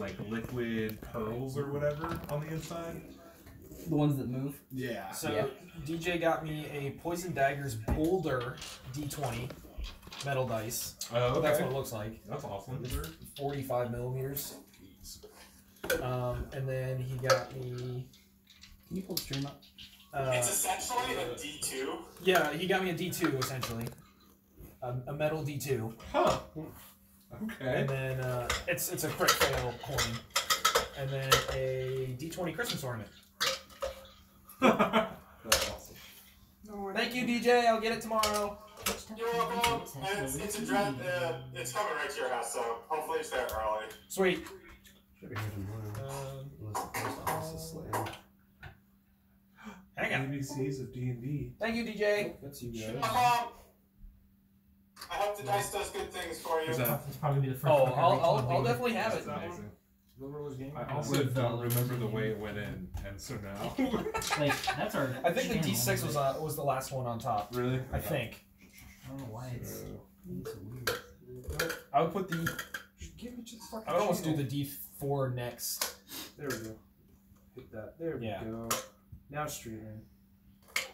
like liquid pearls or whatever on the inside. The ones that move? Yeah. So DJ got me a Poison Daggers Boulder D20 metal dice. Oh, okay. That's what it looks like. That's awesome. 45 millimeters. And then he got me. Can you pull the stream up? It's essentially a D2. Yeah, he got me a D2 essentially. A metal D2. Huh. Okay. And then it's a crit fail coin. And then a D20 Christmas ornament. That's awesome. Thank you, DJ. I'll get it tomorrow. You're welcome. And it's a dread. It's coming right to your house, so hopefully it's there early. Sweet. Should be here tomorrow. Unless the post office is slammed. Hang on. ABCs of D&D. Thank you, DJ. That's you guys. I hope the dice does good things for you. Is that? It's probably be the first. Oh, fucking I'll retail definitely have it. That's amazing. Game? I also don't remember the way it went in, and so now. Like that's our. I think the channel, D6 but was the last one on top. Really? I think. I don't know why it's so weird. I would put the. Give me just fucking I would almost do channel. the D4 next. There we go. Hit that. There we go. Now streaming. Okay,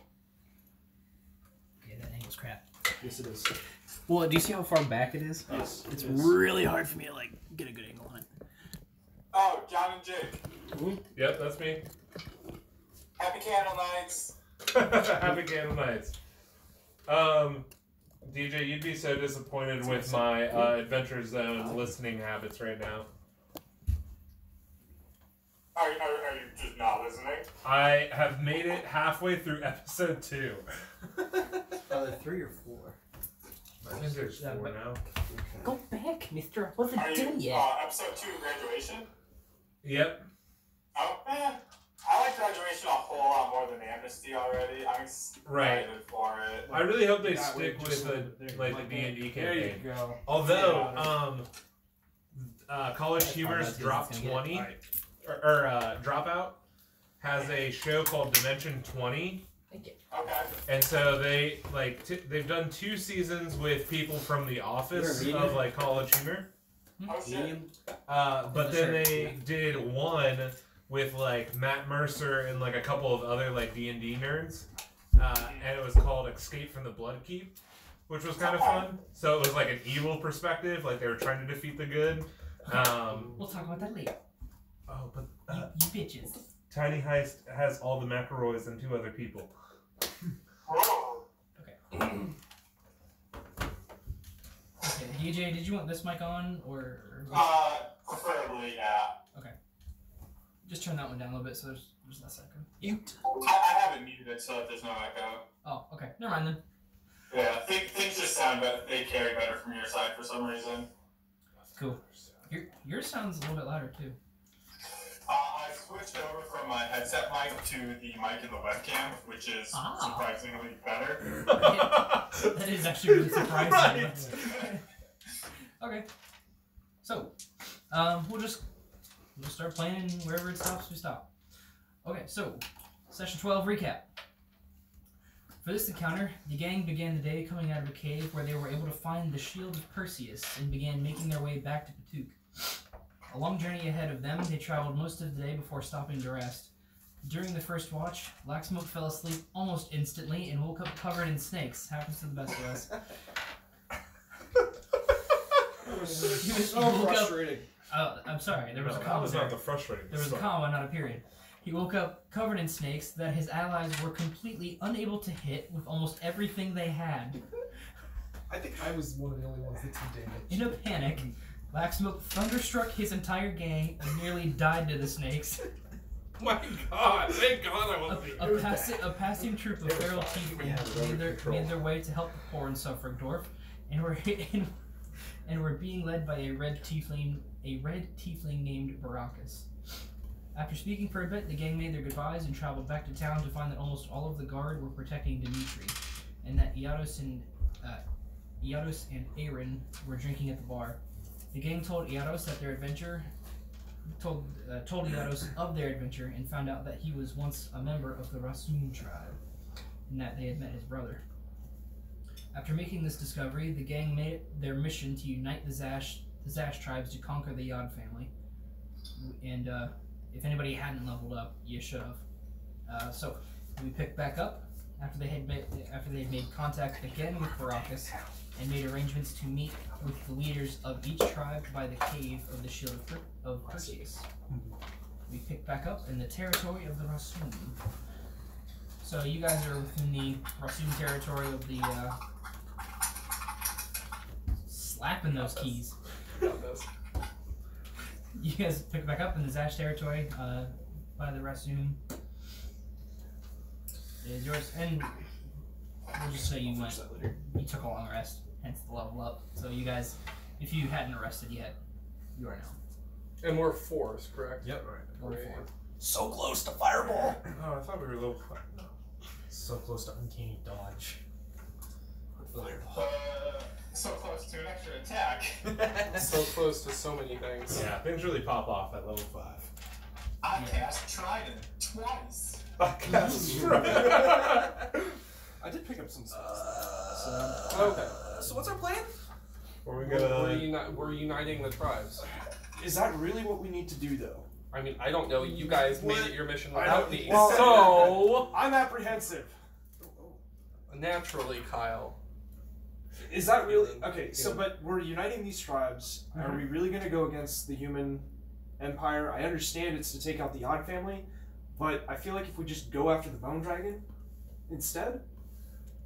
that angle's crap. Yes, it is. Well, do you see how far back it is? Yes. It's really hard for me to like get a good angle on it. Oh, John and Jake. Yep, that's me. Happy Candle Nights. Happy Candle Nights. DJ, you'd be so disappointed with my Adventure Zone listening habits right now. Are you just not listening? I have made it halfway through episode 2. Are there 3 or 4? I think there's 4 now. Go back, Mister. I wasn't Are you done yet. episode 2 graduation? Yep. Oh, I like graduation a whole lot more than Amnesty already. I'm excited for it. I really hope they That stick way, with just the there, like the D&D There you campaign. go. Although, College Humor's Drop 20 or Dropout has a show called Dimension 20. Thank you. Okay. And so they they've done 2 seasons with people from the office of like College Humor. Oh shit. But then they did one with like Matt Mercer and like a couple of other like D&D nerds, and it was called Escape from the Bloodkeep, which was kind of fun. So it was like an evil perspective, like they were trying to defeat the good. We'll talk about that later. Oh, but You bitches. Tiny Heist has all the McElroys and 2 other people. Whoa. Okay, DJ, did you want this mic on or? Preferably, yeah. Okay. Just turn that one down a little bit so there's less echo. I haven't muted it so that there's no echo. Oh, okay. Never mind then. Yeah, things just sound better. They carry better from your side for some reason. Cool. Yours sounds a little bit louder too. I switched over from my headset mic to the mic in the webcam, which is surprisingly better. That is actually really surprising. Right. Okay. So, we'll start playing wherever it stops, we stop. Okay, so, Session 12 recap. For this encounter, the gang began the day coming out of a cave where they were able to find the Shield of Perseus and began making their way back to Patuk. A long journey ahead of them, they traveled most of the day before stopping to rest. During the first watch, Laxsmoke fell asleep almost instantly and woke up covered in snakes. Happens to the best of us. He was so frustrating. I'm sorry, there was a That comma was there. not the frustrating. There was a comma, not a period. He woke up covered in snakes that his allies were completely unable to hit with almost everything they had. I think I was one of the only ones that took damage. In a panic, Laxsmoke thunderstruck his entire gang and nearly died to the snakes. My God! Thank God I wasn't. A passing troop of feral tieflings made their way to help the poor in Suffolk Dwarf, and were being led by a red tiefling named Baracus. After speaking for a bit, the gang made their goodbyes and traveled back to town to find that almost all of the guard were protecting Dimitri, and that Iados and Aaron were drinking at the bar. The gang told Iados that their adventure told Iados of their adventure and found out that he was once a member of the Rasum tribe and that they had met his brother. After making this discovery, the gang made it their mission to unite the Zash tribes to conquer the Yod family. and if anybody hadn't leveled up, you should have. So we picked back up after they had made contact again with Baracus and made arrangements to meet with the leaders of each tribe by the cave of the Shield of Perseus. We picked back up in the territory of the Rasum. So you guys are within the Rasum territory of the slapping those keys. You guys pick back up in the Zash territory by the Rasum. It is yours, and we'll just say you took a long rest, hence the level up. So you guys, if you hadn't rested yet, you are now. And we're 4s, correct? Yep. Or Great. 4. So close to fireball. Oh, I thought we were level 5. No. So close to uncanny dodge. So close to an extra attack. So close to so many things. Yeah, things really pop off at level 5. I cast Trident twice. I cast Trident. I did pick up some stuff. Okay. So what's our plan? Are we We're uniting the tribes. Is that really what we need to do, though? I mean, I don't know. You guys made it your mission I without don't- me. well- So, I'm apprehensive. naturally, Kyle. Is that really okay? So, but we're uniting these tribes. Are we really going to go against the human empire? I understand it's to take out the Odd family, but I feel like if we just go after the Bone Dragon instead,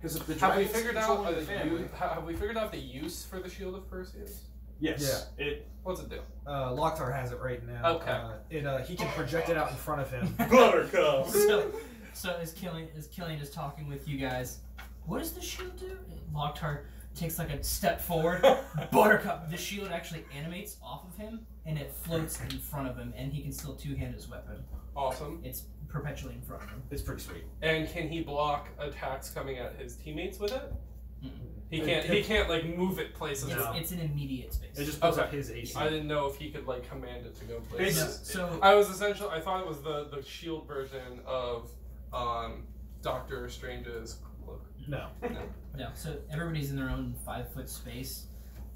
because if the Have we dragon's figured out controlling the family, have we figured out the use for the Shield of Perseus? yes, it. What's it do? Locktar has it right now. Okay. He can project it out in front of him. Buttercup. So as Killian is talking with you guys, what does the shield do? Locktar takes like a step forward. Buttercup, the shield actually animates off of him, and it floats in front of him, and he can still two-hand his weapon. Awesome. It's perpetually in front of him. It's pretty sweet. And can he block attacks coming at his teammates with it? Mm-mm. He can't. He can't like move it places. It's an immediate space. It just puts Okay. up his AC. I didn't know if he could like command it to go No, places. so I was essentially. I thought it was the shield version of Doctor Strange's cloak. No. no, so everybody's in their own 5-foot space,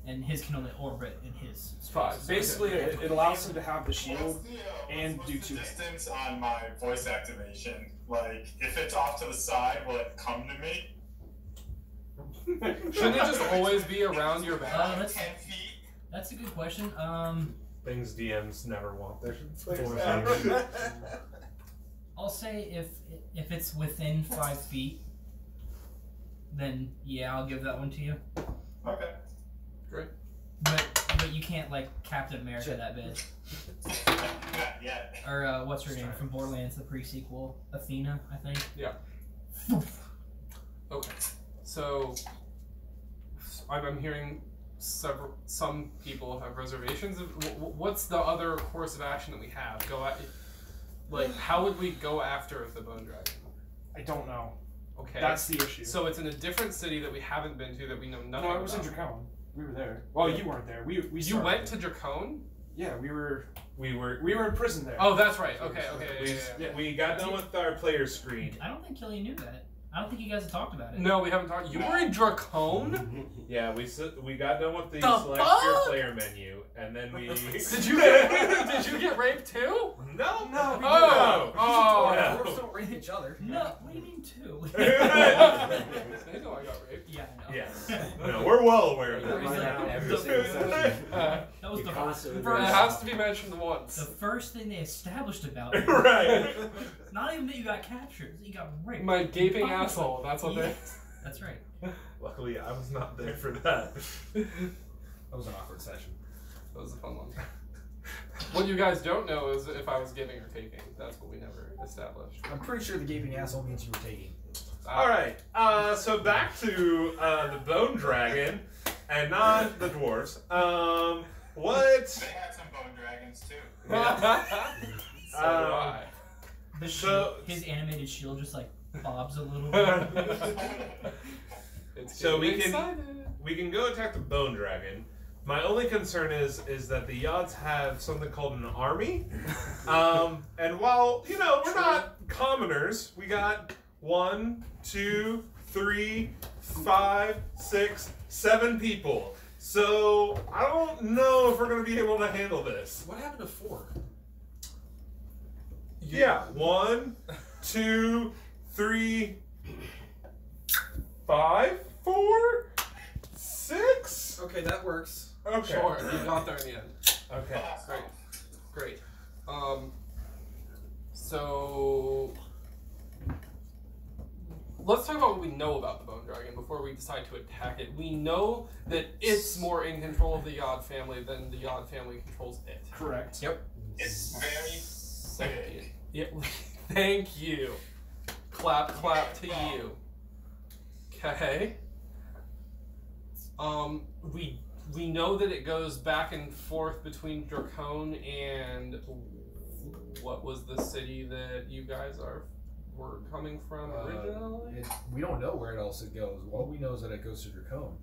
and his can only orbit in his space. Five. Basically, it allows him to have the shield. What's the, and what's do the two distance on my voice activation? Like, if it's off to the side, will it come to me? Shouldn't it just always be around your back? 10 feet? That's a good question. Things DMs never want their I'll say if it's within 5 feet, then yeah, I'll give that one to you. Okay. Great. But you can't like Captain America that big. Not yet. Or what's her name from Borderlands, the pre-sequel, Athena, I think. Yeah. Okay. So I'm hearing some people have reservations. What's the other course of action that we have? How would we go after the Bone Dragon? I don't know. Okay. That's the issue. So it's in a different city that we haven't been to that we know nothing no, about. it was in Dracone. We were there. Well, you weren't there. We You started went there. to Dracone? Yeah, we were We in prison there. Oh, that's right. Okay. Yeah. We got done with our player screen. I don't think Killian knew that. I don't think you guys have talked about it. No, we haven't talked. You were in Dracone? Yeah, we got done with the The select fuck? your player menu, and then we. Did you get raped too? No. No, we Oh. Yeah. Dwarves don't rape each other. No, what do you mean two? They know I got raped. Yeah, I know. Yeah. No, we're well aware of That was that. like Every single session. that was You the constantly first, It has to be mentioned once. the first thing they established about it. Right. Not even that you got captured, that you got raped. My gaping Fucking- asshole. That's what they. Yes, that's right. Luckily, I was not there for that. That was an awkward session. That was a fun one. What you guys don't know is if I was giving or taking. That's what we never established. I'm pretty sure the gaping asshole means you were taking. All right. So back to the Bone Dragon, and not the dwarves. What? They had some bone dragons too. So do I. The So- shield, his animated shield just like bobs a little bit. It's So we getting can- excited. We can go attack the Bone Dragon. My only concern is that the Yods have something called an army. And while, we're not commoners, we got 1, 2, 3, 5, 6, 7 people. So I don't know if we're going to be able to handle this. What happened to 4? Yeah. 1, 2, 3, 5, 4, 6. Okay, that works. Okay. Sure, you got there in the end. Okay. Great. So let's talk about what we know about the Bone Dragon before we decide to attack it. We know that it's more in control of the Yod family than the Yod family controls it. Correct. Yep. It's very Second. Yeah. Thank you. Clap to you. Okay. We know that it goes back and forth between Dracone and what was the city that you guys were coming from originally? We don't know where else it goes. All we know is that it goes to Dracone.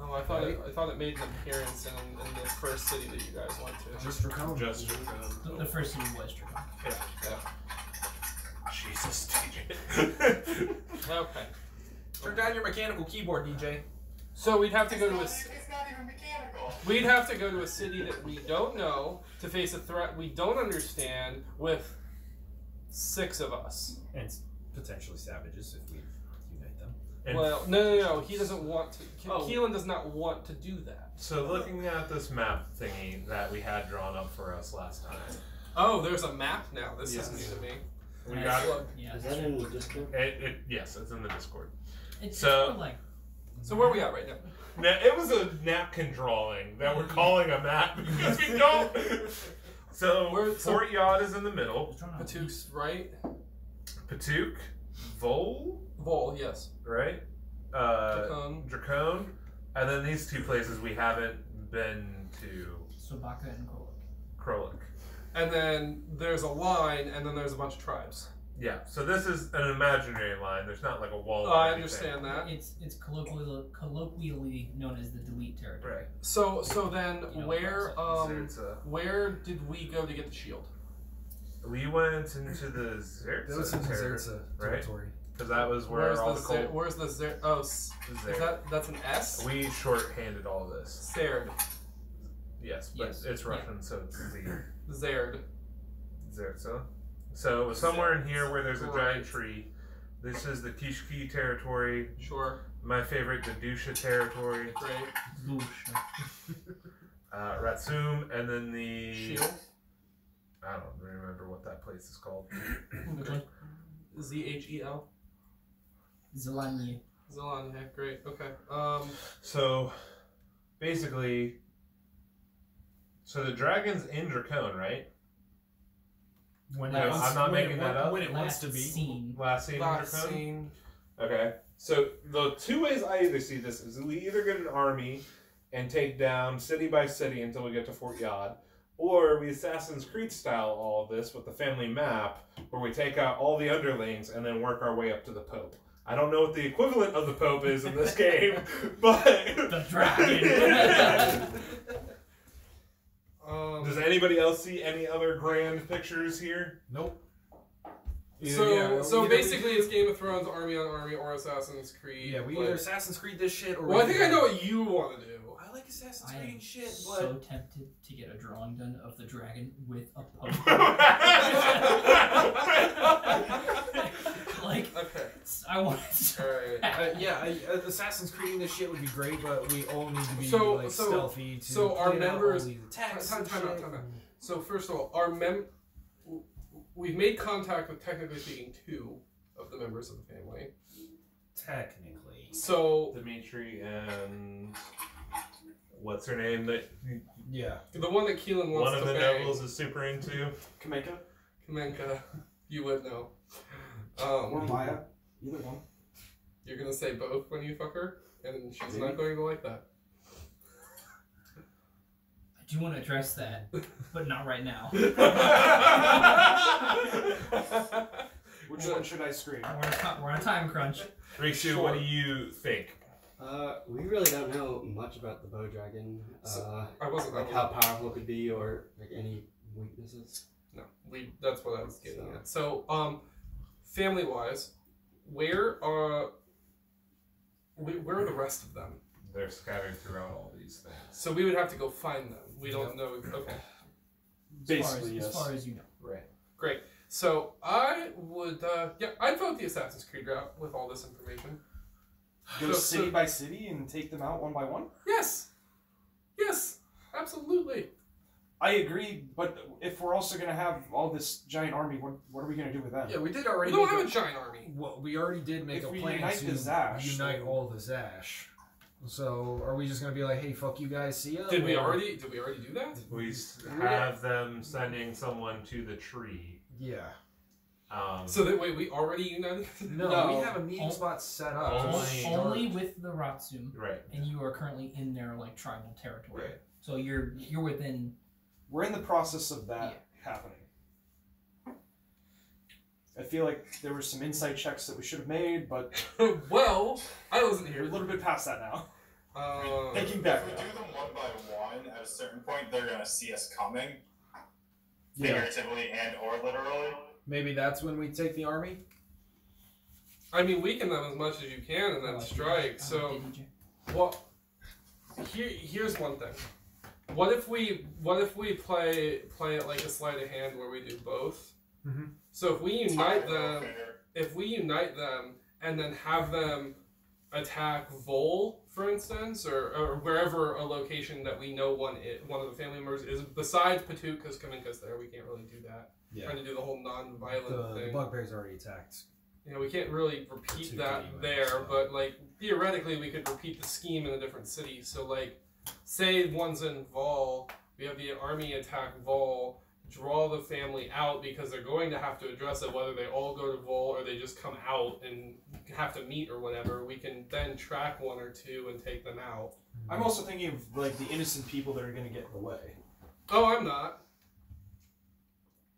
Oh, I thought it made an appearance in the first city that you guys went to. Just Dracone. Just Dracone. The first city was Dracone. Yeah. Jesus, TJ. Okay. Turn down your mechanical keyboard, DJ. So we'd have to go to a. it's not even mechanical. We'd have to go to a city that we don't know to face a threat we don't understand with 6 of us. And potentially savages if we unite them. And Well, no. He doesn't want to. Oh. Keelan does not want to do that. so looking at this map thingy that we had drawn up for us last time, Oh, there's a map now. This Yes. is new to me. we got it. Yeah. Is that in the Discord? Yes, it's in the Discord. It's So- sort of like So where are we at right now? Now, it was a napkin drawing that we're calling a map because we don't. So Fort Yod is in the middle. Patook's right. Patook, Vol, Vol, yes. right? Dracone, and then these 2 places we haven't been to. Sobaka and Kolak. Krolik. And then there's a line, and then there's a bunch of tribes. Yeah, so this is an imaginary line. There's not like a wall. or I anything. understand that. It's colloquially known as the delete territory. Right. So then You know, where did we go to get the shield? We went into the That was in Zertza the territory, Zertza right? territory. Because that was where all the cult Where's the Zer? Oh, is that's an S? We shorthanded all this. Zerd. Yes, but Yes. it's Russian, so it's Zerd. Zertza. So it was somewhere in here where there's a Right. giant tree. This is the Kishki territory. Sure. My favorite, the Dusha territory. Great. Ratsum, and then the... Shield. I don't remember what that place is called. Which one? ZHEL. Zelanye. Zelanya. Great. Okay. So, basically... So the dragon's in Dracone, right? When No, I'm not making that up. When it wants Last to be. seen. Last scene in Last Dracone? scene. Okay. So the 2 ways I either see this is we either get an army and take down city by city until we get to Fort Yod, or we Assassin's Creed style all of this with the family map where we take out all the underlings and then work our way up to the Pope. I don't know what the equivalent of the Pope is in this game, but... The dragon. Does anybody else see any other grand pictures here? Nope. So basically, it's Game of Thrones, army on army, or Assassin's Creed. Yeah, we but- either Assassin's Creed this shit or. Well, I think I know what you want to do. I like Assassin's I Creed am shit, so but. tempted to get a drawing done of the dragon with a pope. Like, Okay. I want All right. Assassin's Creed this shit would be great, but we all need to be So- stealthy to so our plan out members- all these attacks. Time and out. shit. So first of all, we've made contact with, technically speaking, 2 of the members of the family. Technically. So Dimitri and... What's her name? That Yeah. the one that Keelan wants one of to the bang, nobles is super into. Kamenka Kamenka, you would know. or Maya, either one. You're gonna say both when you fuck her, and she's not going to like that. I do want to address that, but not right now. Which one should I scream? We're on a time crunch. Rikshu, what do you think? We really don't know much about the bow dragon. I wasn't Like how powerful it could be, or like any weaknesses. No, that's what I was getting at. So, family-wise, where are the rest of them? They're scattered throughout all these things. So we would have to go find them. We don't know. Okay, Basically, as yes. far as you know. Right. great. So I would, I'd vote the Assassin's Creed route with all this information. Go city by city and take them out one by one? Yes. Yes. Absolutely. I agree, but if we're also going to have all this giant army, what are we going to do with them? Yeah, we did We already. don't make have a giant army. Well, we already did make If a we plan unite to the Zash, unite then- all the Zash. So are we just gonna be like, hey, fuck you guys, see ya? Did we or- already do that? We have them sending someone to the tree. Yeah. So that wait, we already united? No, No. we have a meeting spot set up. Only- Only with the Ratsum, Right. and you are currently in their like tribal territory. Right. So you're within. We're in the process of that happening. I feel like there were some insight checks that we should have made, but Well, I wasn't we're here. a little bit past that now. Uh, Thinking back If we now. do them one by one, at a certain point, they're gonna see us coming, Yeah. figuratively and or literally. Maybe that's when we take the army. I mean, weaken them as much as you can and then strike. So, well, here's one thing. What if we play it like a sleight of hand where we do both? Mhm. So if we unite them and then have them attack Vol, for instance, or wherever a location that we know one of the family members is, besides Patuk, because Kaminka's there, we can't really do that. Yeah. Trying to do the whole non-violent The thing. bugbear's already attacked. You know, we can't really repeat Patuk that anyway, there, so. but like theoretically, we could repeat the scheme in a different city. So like, say one's in Vol, we have the army attack Vol, draw the family out because they're going to have to address it, whether they all go to Vol or they just come out and have to meet or whatever. We can then track one or two and take them out. I'm also thinking of like the innocent people that are going to get in the way. Oh, I'm not.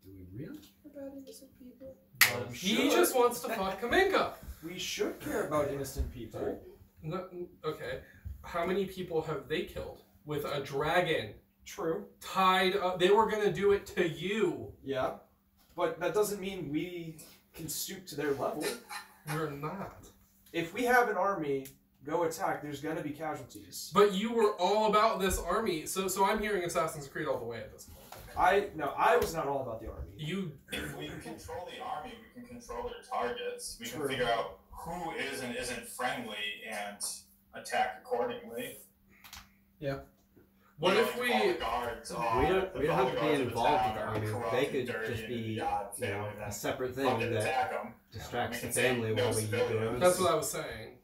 Do we really care about innocent people? We He should. just wants to fuck Kaminka. We should care about innocent people. No, okay. How many people have they killed with a dragon True. tied up? They were gonna do it to you. Yeah. But that doesn't mean we can stoop to their level. We're not. If we have an army go attack, there's going to be casualties. But you were all about this army, so I'm hearing Assassin's Creed all the way at this point. I was not all about the army. You, If we can control the army, we can control their targets. We True. can figure out who is and isn't friendly and attack accordingly. what You know, if like, all we? the guards, We don't have to be involved with the army. corrupt They and could dirty just and be, beyond you know, family, a then separate thing fucking that attack 'em. distracts We the can say family no while we do our civilians. own. That's what I was saying.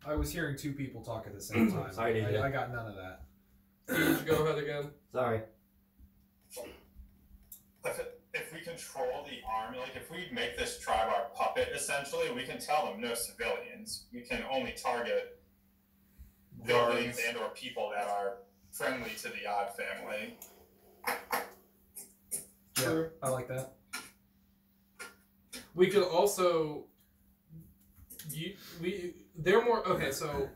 I was hearing two people talk at the same time. Sorry, DJ. I got none of that. Siege, go ahead again. Sorry. If we control the army, like if we make this tribe our puppet, essentially, we can tell them no civilians. We can only target buildings and or people that are friendly to the Odd family. Yeah, I like that. We could also. They're more okay. So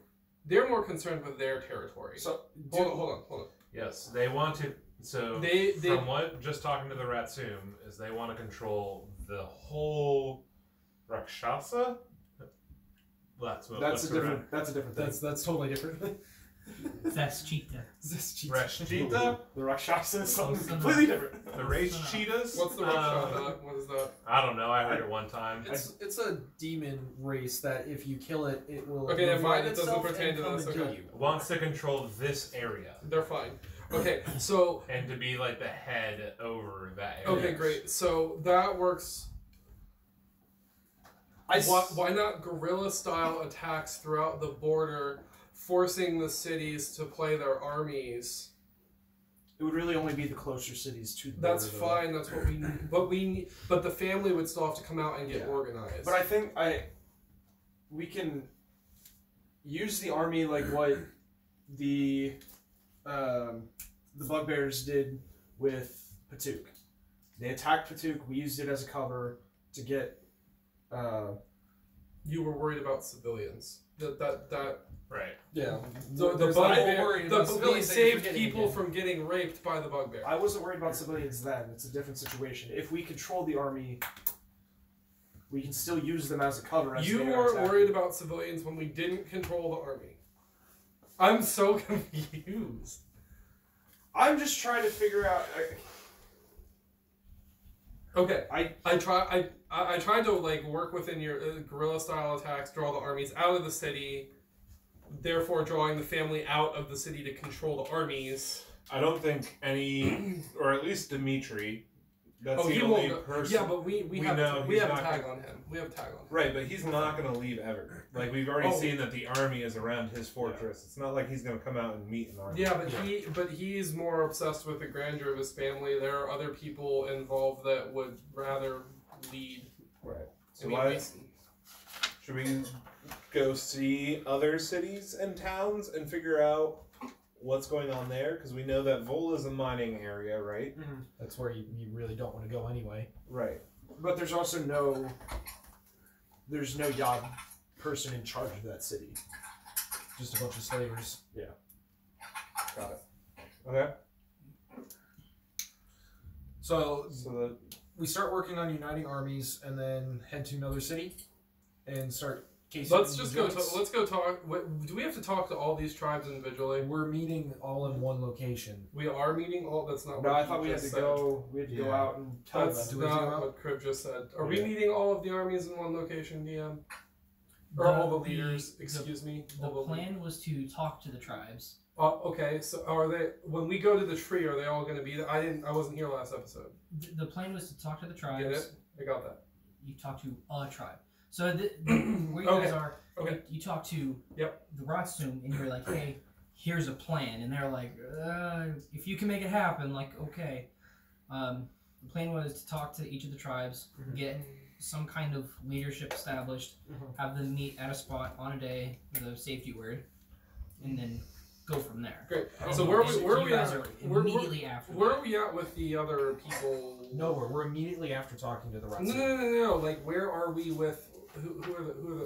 they're more concerned with their territory. So, hold on. Yes, they want to. So They- from what just talking to the Ratsum is they want to control the whole Rakshasa. That's what. that's what's a different thing. That's totally different. That's cheetah. Rashcheetah, The Rakshasa is something Close enough. completely different. the race cheetahs. What's the Rakshasa? What is that? I don't know. I heard it one time. It's a demon race that if you kill it, it will Okay, never mind, revive it doesn't itself pertain and to come this, and kill okay. you. Wants to control this area They're fine. Okay, so and to be like the head over that area. okay, great. So that works. Why not guerrilla style attacks throughout the border, forcing the cities to play their armies? It would really only be the closer cities to the That's border, though. fine. That's what we need. But the family would still have to come out and get organized. But I think we can use the army like what the bugbears did with Patuk. They attacked Patuk. We used it as a cover to get. You were worried about civilians. That Right. Yeah. the There's that whole bugbear. worry The about we civilians that you're saved forgetting people again. from getting raped by the bugbear. I wasn't worried about civilians then. It's a different situation. If we control the army, we can still use them as a cover. As You they are weren't attacking. worried about civilians when we didn't control the army. I'm so confused. I'm just trying to figure out. Okay. I tried to like work within your guerrilla style attacks, draw the armies out of the city, therefore drawing the family out of the city to control the armies. I don't think any, or at least Dimitri. That's he the only won't go. person. Yeah, but we have know we he's have a not tag gonna- on him. We have a tag on him. Right, but he's not going to leave ever. Like we've already seen that the army is around his fortress. It's not like he's going to come out and meet an army. Yeah, but he's more obsessed with the grandeur of his family. There are other people involved that would rather lead. Right. So I mean, why should we go see other cities and towns and figure out what's going on there? Because we know that Vol is a mining area, right? That's where you really don't want to go anyway. Right. But there's also no Yod person in charge of that city. Just a bunch of slavers. Got it. Okay. So So we start working on uniting armies, and then head to another city, and start casing. Let's just go. joints. Let's go talk. Do we have to talk to all these tribes individually? We're meeting all in one location. We are meeting all. That's not. No, what I you thought we had just to said. go. We had to go out and tell That's them. Do we do not that? what Crib just said. Are we Yeah. meeting all of the armies in one location, DM? Or all the leaders? Excuse me. The all plan was to talk to the tribes. Okay, so are they? When we go to the tree, are they all going to be there? I wasn't here last episode. The plan was to talk to the Get tribes. it? I got that. You talk to a tribe. So where you guys are, Okay. you talk to Yep. the Ratsum, and you're like, hey, here's a plan, and they're like, if you can make it happen, like, okay. The plan was to talk to each of the tribes, get some kind of leadership established, have them meet at a spot on a day with a safety word, and then go from there. Great. And So where you are we guys at? are Where immediately after are that. we at with the other people? Nowhere. We're immediately after talking to the Ratsu. No. Like, where are we with?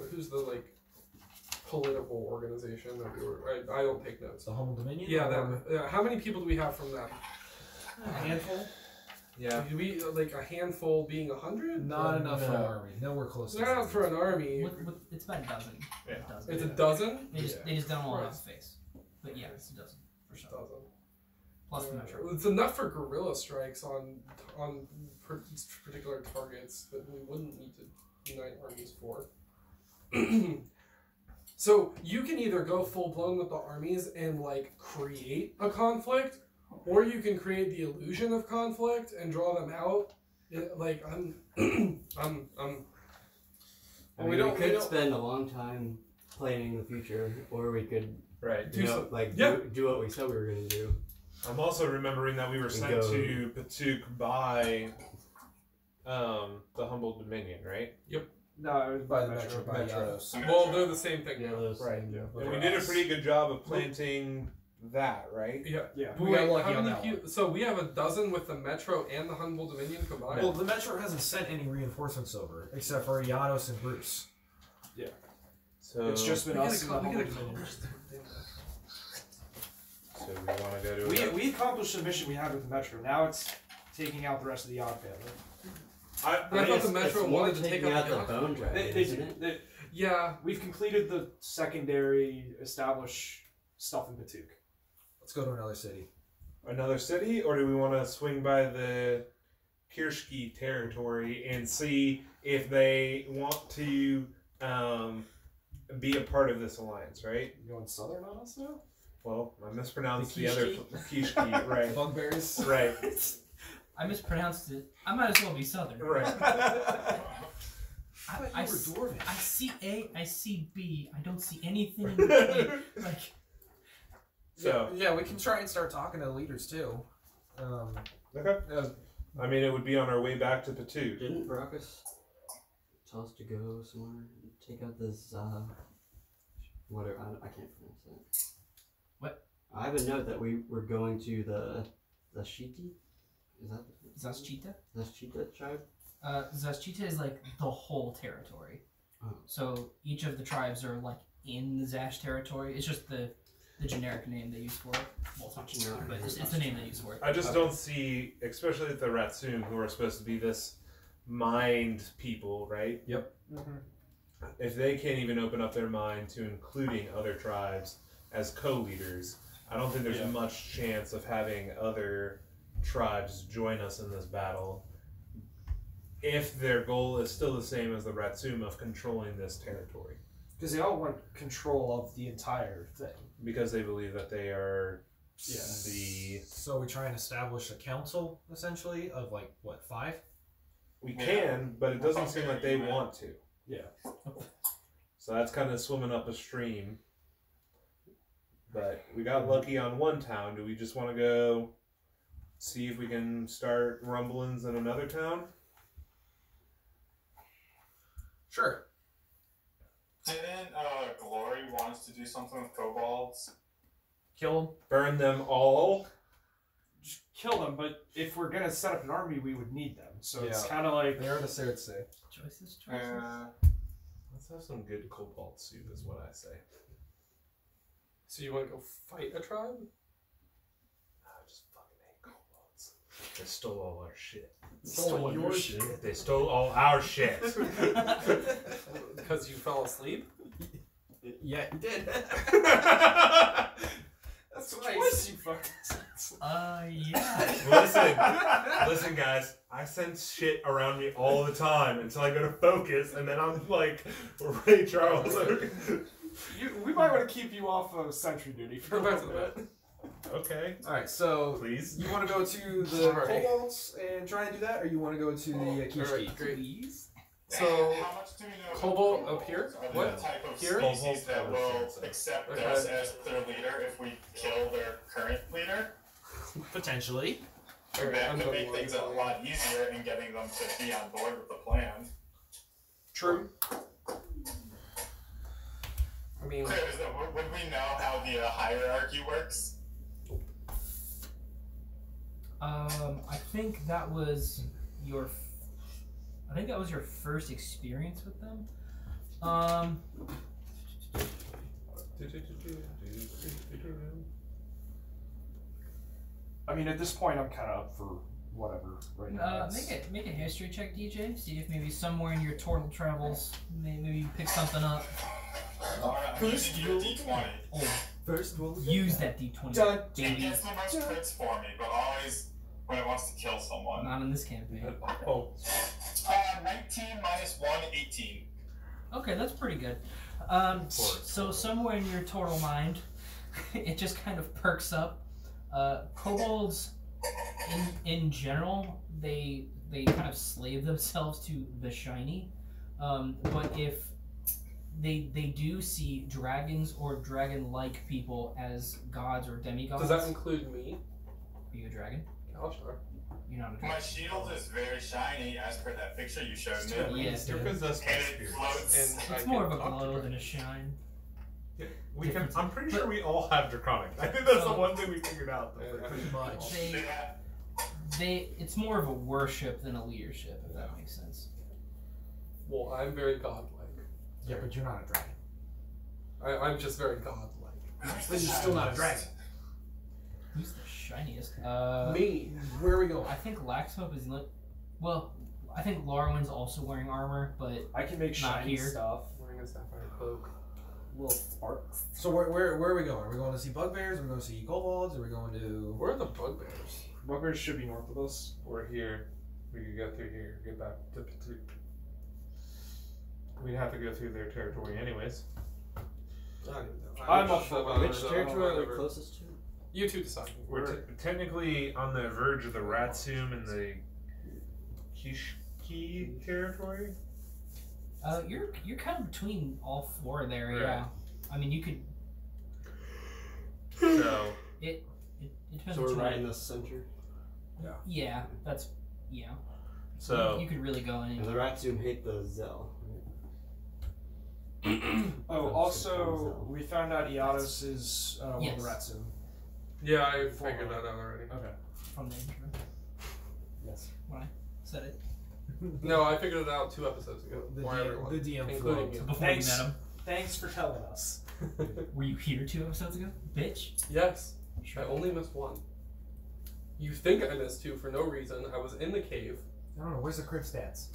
Who's the like political organization that we were? I don't take notes. The Humble Dominion. Yeah, or that. How many people do we have from that? a handful. yeah. Do we like a handful being 100? Not enough for No. an army. Nowhere close. to Not that. for an army. It's about a dozen. Yeah. A dozen. It's a dozen. They just don't all have Christ. a face. But yeah, it's a dozen for sure. Dozen. Plus the metro. It's enough for guerrilla strikes on particular targets that we wouldn't need to unite armies for. So you can either go full blown with the armies and like create a conflict, or you can create the illusion of conflict and draw them out. Like I'm. I mean, we could spend a long time planning the future, or we could, Right. Do some- do what we said we were going to do. I'm also remembering that we were sent go- to Patuk by the Humble Dominion, right? No, it was By by the Metro. Metro. By Yados. Well, they're the same thing Yeah, now. those Right. things. And we did a pretty good job of planting that, right? Yeah. Yeah. We got Wait, lucky how on many that one. So we have a dozen with the Metro and the Humble Dominion combined. Well, the Metro hasn't sent any reinforcements over, except for Yados and Bruce. So It's just been we us and the gotta Humble call- Dominion. So we want to go to. We accomplished the mission we had with the Metro. Now it's taking out the rest of the Odd family. I thought the Metro it's more wanted to take taking out out the bone dragon, isn't it? Yeah. We've completed the secondary establish stuff in Patuk. Let's go to another city. Another city, or do we want to swing by the Kirschki territory and see if they want to be a part of this alliance, right? You going southern on us now? Well, I mispronounced The the other Kishki, right? Bugberries. Right, I mispronounced it. I might as well be southern. right. I see A, I see B. I don't see anything in between. Like, So, Yeah, we can try and start talking to the leaders too. okay. I mean, it would be on our way back to Patuk. Didn't Baracus tell us to go somewhere and take out this, whatever, I can't pronounce that. What? I have a note that we were going to the Shiti? Is that Zaschita? Zaschita tribe? Zaschita is like the whole territory. Oh. So each of the tribes are like in the Zash territory. It's just the generic name they use for it. Well, it's not generic, but it's the name they use for it. I just don't see, especially at the Ratsum, who are supposed to be this mind people, right? Yep. If they can't even open up their mind to including other tribes as co-leaders, I don't think there's much chance of having other tribes join us in this battle. if their goal is still the same as the Ratsum of controlling this territory. Because they all want control of the entire thing. Because they believe that they are Yeah. the... So we try and establish a council, essentially, of like, what, 5? We can, but it doesn't seem like they want to. Yeah. So that's kind of swimming up a stream. But we got lucky on one town. Do we just want to go see if we can start rumblings in another town? Sure. Didn't Glory wants to do something with kobolds? Kill them. Burn them all? Just kill them, but if we're gonna set up an army, we would need them. So it's Yeah. kind of like They're the Sirtse. Choices. Let's have some good cobalt soup, is what I say. So you want to go fight a tribe? I just fucking hate kobolds. They stole all our shit. Stole your shit. They stole all our shit. Because you fell asleep? Yeah, you did. that's twice you fucking. Yeah. Listen, guys. I sense shit around me all the time until I go to focus, and then I'm like, Ray Charles. We might want to keep you off of sentry duty for a Go back little to the bit. Okay, Alright, so please. you want to go to the Sorry. kobolds and try and do that, or you want to go to the Kishki? Alright, great. Please. So, how much do we know? Cobalt about up here? Are they What? the type of Here? species that Cobalt will ever since, accept Okay. us as their leader if we kill their current leader? Potentially. Alright, That I'm could done make things a worrying. lot easier in getting them to be on board with the plan. True. I mean, Would we know how the hierarchy works? I think that was your. I think that was your first experience with them. I mean, at this point, I'm kind of up for whatever right now. Make a history check, DJ. See if maybe somewhere in your total travels, maybe you pick something up. I'm using your D20. First roll. Use that D20. Done. It Baby. gets the most crits for me, but always when it wants to kill someone. Not in this campaign. Oh, 19 minus 1, 18. Okay, that's pretty good. So somewhere in your total mind, it just kind of perks up. Kobolds, in general, they kind of slave themselves to the shiny. But if they do see dragons or dragon-like people as gods or demigods. does that include me? Are you a dragon? Oh, sure. You're not a My dragon. shield is very shiny as per that picture you showed me. Yes, you're possessed by And it spirits. floats. And It's I more can of a talk to glow her. than a shine. We can. Difference. I'm pretty But- sure we all have draconic. I think that's the So- one thing we figured out. Yeah. Pretty much. It's more of a worship than a leadership, if that makes sense. Well, I'm very godlike. Yeah, but you're not a dragon. I'm just very godlike. Then you're still not a dragon. Who's the shiniest? Me. Where are we going? I think Laxmope is well. I think Larwin's also wearing armor, but I can make Not shiny here. stuff. Wearing a sapphire cloak. Little sparks. So where are we going? Are we going to see bugbears? Are we going to see kobolds? Are we going to? Where are the bugbears? Bugbears should be north of us. We're here. We could go through here. Get back to. We'd have to go through their territory anyways. I don't even know. I'm up for whatever, Which so territory are we whatever. closest to? You two decide. We're technically on the verge of the Ratsum and the Kishki territory. you're kind of between all four there. Right. Yeah. I mean, you could. So It depends. So we're what you right want. in the center. Yeah, that's yeah. so You could really go in. And the Ratsum hate the Zell. Oh, also, we found out Iados is one Yes. of the Ratsum. Yeah, I figured that out already. Okay. From the intro. Yes. Said it No, I figured it out 2 episodes ago. The Or everyone. DM including float. you. before Thanks. you met him. Thanks for telling us. Were you here 2 episodes ago, bitch? Yes, Sure. I only missed 1. You think I missed 2 for no reason. I was in the cave. I don't know. Where's the crit stats?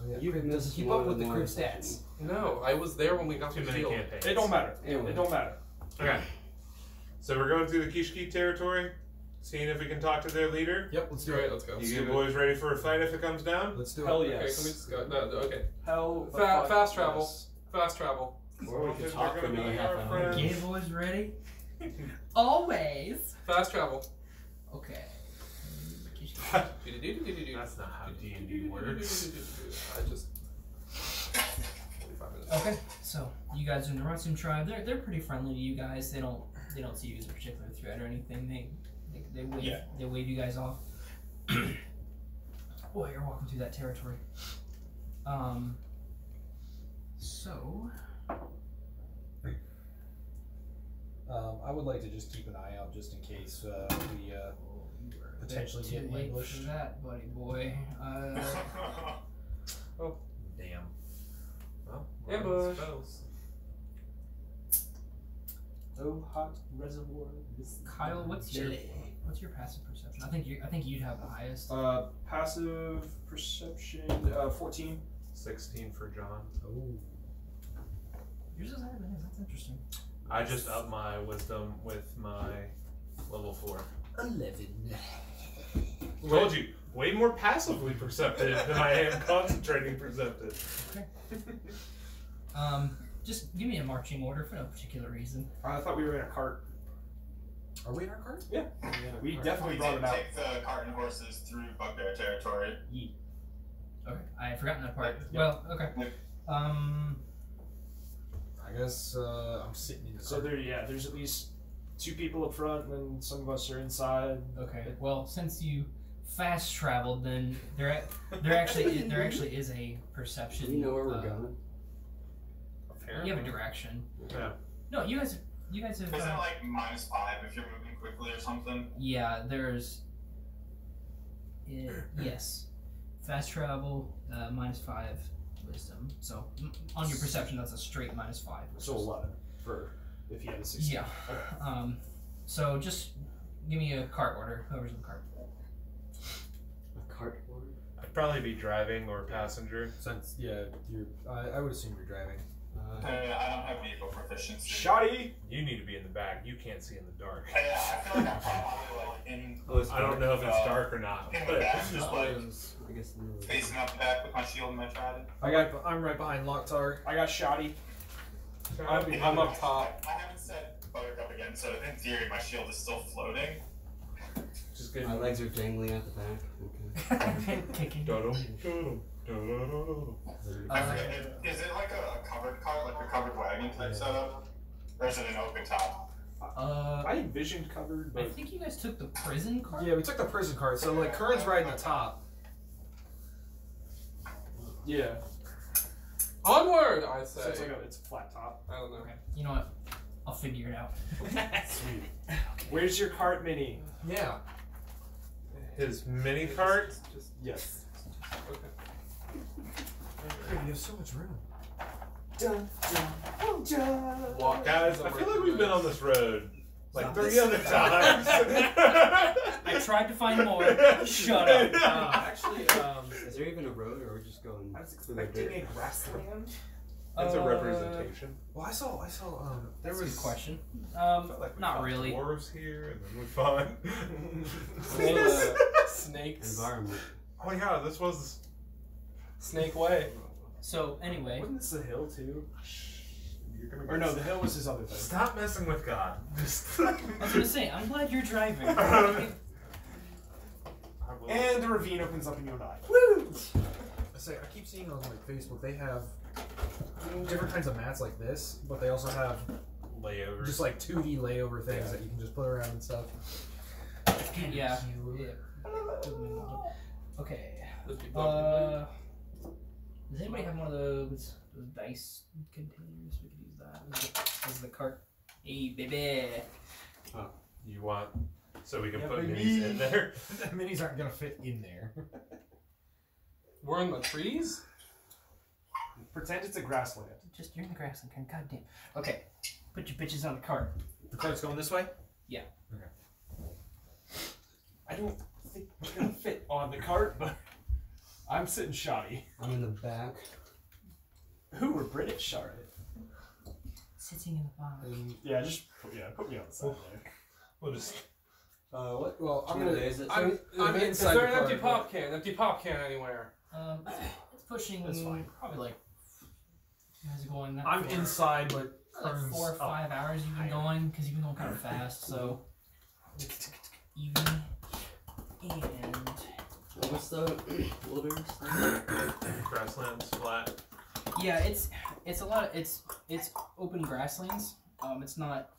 Oh, yeah, You crit missed doesn't keep more up with than the one crit session. stats. No, I was there when we got too to the many field. campaigns. It don't matter. Anyway. It don't matter. Okay. So we're going through the Kishki territory. seeing if we can talk to their leader. Yep, let's do Alright, it. let's go. You boys ready for a fight if it comes down? Let's do Hell it. Okay, yes. can we just go? No, okay. Hell. Fast travel. Fast travel. Or we could talk for another half hour. friends. Okay, boys, ready? Always. Fast travel. Okay. That's not how D&D works. I just. 45 minutes. Okay, so you guys are in the Russian tribe. They're pretty friendly to you guys. They don't see you as a particular threat or anything. They wave you guys off. Boy, you're walking through that territory. So I would like to just keep an eye out just in case we potentially too get late ambushed. for that, buddy boy. Damn. Well, Ambush. spells. Oh, hot reservoir. Kyle, what's your passive perception? I think you'd have the highest. Passive perception. 14. 16 for John. Oh. Yours is higher than his. That's interesting. I just upped my wisdom with my level 4. 11. Told you, way more passively perceptive than I am concentrating perceptive. Just give me a marching order for no particular reason. I thought we were in a cart. Are we in our cart? Yeah. We definitely We brought did it out. take the cart and horses through bugbear territory. Okay, I had forgotten that part. Yeah. Well, okay. Yep. I guess I'm sitting in the So cart. there's at least 2 people up front, and then some of us are inside. Okay. Well, since you fast traveled, then there actually is a perception. Do you know where we're going? You have a direction. Yeah. No, you guys have. Isn't it like -5 if you're moving quickly or something? Yeah, there's. Yes, fast travel -5 wisdom. So on your perception, that's a straight -5. So 11 for if you had a 16. Yeah. So just give me a cart order. Whoever's in the cart. A cart order? I'd probably be driving or passenger. Since I would assume you're driving. I don't have vehicle proficiency. Shoddy! You need to be in the back. You can't see in the dark. Yeah, I feel like I'm probably like in I don't know if it's dark or not. in the back, just like I guess no. facing up the back with my shield and my trident. I'm right behind Locktar. I got Shoddy. I'm up top. I haven't set Buttercup again, so in theory my shield is still floating. Just good. My legs are dangling at the back. Okay. Kicking. I forget, is it like a covered cart, like a covered wagon type setup? Or is it an open top? I envisioned covered, I but think you guys took the prison cart. Yeah, we took the prison cart, so like Kern's riding the top. yeah. Onward, I So say. it's a flat top. I don't know. Okay. You know what? I'll figure it out. Sweet. Where's your cart, Mini? Yeah. His mini cart. Just Yes. okay. You have so much room. Dun, dun, dun. Walk. Guys, I feel like we've been on this road like Not 3 this other times. I tried to find more. Shut up. Actually, Is there even a road, or we're just going I was through the expecting dirt? a grassland. It's a representation. Well, I saw. There That's a was good question. Felt like we Not fought really. Dwarves here, and then we fought. Snakes. Environment. Oh yeah, this was. Snake way. So anyway, Wasn't this a hill too? You're gonna Or no, the hill was his other thing. Stop messing with God. Just. I was gonna say, I'm glad you're driving. I will. And the ravine opens up and you die. I keep seeing on like Facebook they have different kinds of mats like this, but they also have layovers. just like 2D layover things that you can just put around and stuff. Yeah. Okay. Those people Does anybody have one of those dice containers? We could use that as the cart. Hey, baby. You want so we can Yeah, put baby. minis in there. Minis aren't gonna fit in there. We're in the trees? Pretend it's a grassland. Just you're in the grass and God damn. Okay. Put your bitches on the cart. The cart's going this way. I don't think we're gonna fit on the cart, but I'm sitting shoddy. I'm in the back. Who were British, shoddy? Sitting in the box. Yeah, put me on the side there. We'll just What? Well, I'm Two gonna. days, it I'm, says. is inside there the an car, empty but- pop can? Empty pop can anywhere? It's pushing. That's fine. Probably like. You guys are going that I'm far. inside, but Like Kern's 4 or up 5 hours you've been higher. going because you've been going kind of fast. So evening and What's the wilderness thing? Grasslands flat. yeah, it's a lot of it's open grasslands. It's not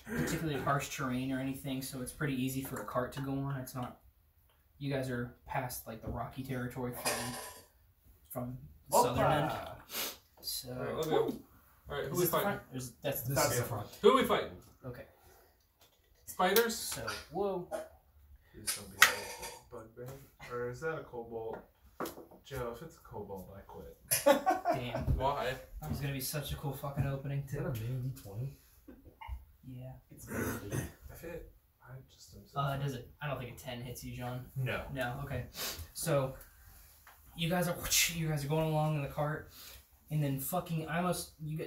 particularly harsh terrain or anything, so it's pretty easy for a cart to go on. It's not. You guys are past like the rocky territory from the southern end. So Alright, let's go. Alright, who is we this the fighting? front? Or that's the This front. is the front. Who are we fighting? Okay. Spiders? So whoa. Please don't be a bugbear. Or is that a cobalt? Joe, if it's a cobalt, I quit. Damn. Why? This is gonna be such a cool fucking opening Is that too. a mini D20? Yeah. If it, I just am so Does it? I don't think a 10 hits you, John. No. No. Okay. So you guys are going along in the cart, and then fucking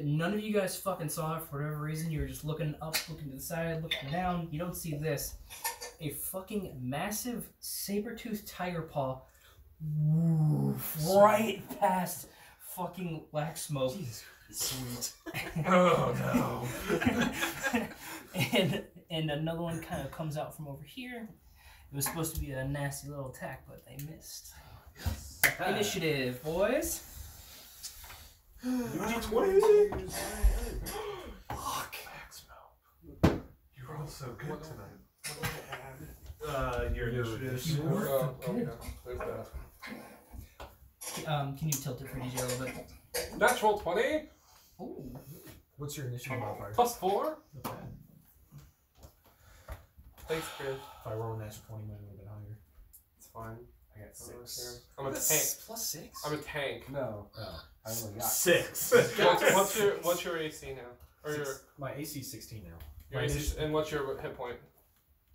none of you guys fucking saw it for whatever reason. You were just looking up, looking to the side, looking down. You don't see this. A fucking massive saber-toothed tiger paw right past fucking Black Smoke. Sweet. Oh no. and another one kind of comes out from over here. It was supposed to be a nasty little attack, but they missed. Initiative, boys. D20. Fuck. You rolled so good tonight. Your initiative. You were Oh, good. okay. There's that. Can you tilt it for DJ a little bit? Natural 20 Ooh. What's your initiative modifier? plus 4. Okay. Thanks, Chris. If I roll a natural 20, might be a little bit higher. It's fine. I got 6. I'm a tank. Plus 6. I'm a tank. No. Oh, I only got 6. What's your AC now? Or your My AC is 16 now. your My AC, initial- and what's your hit point?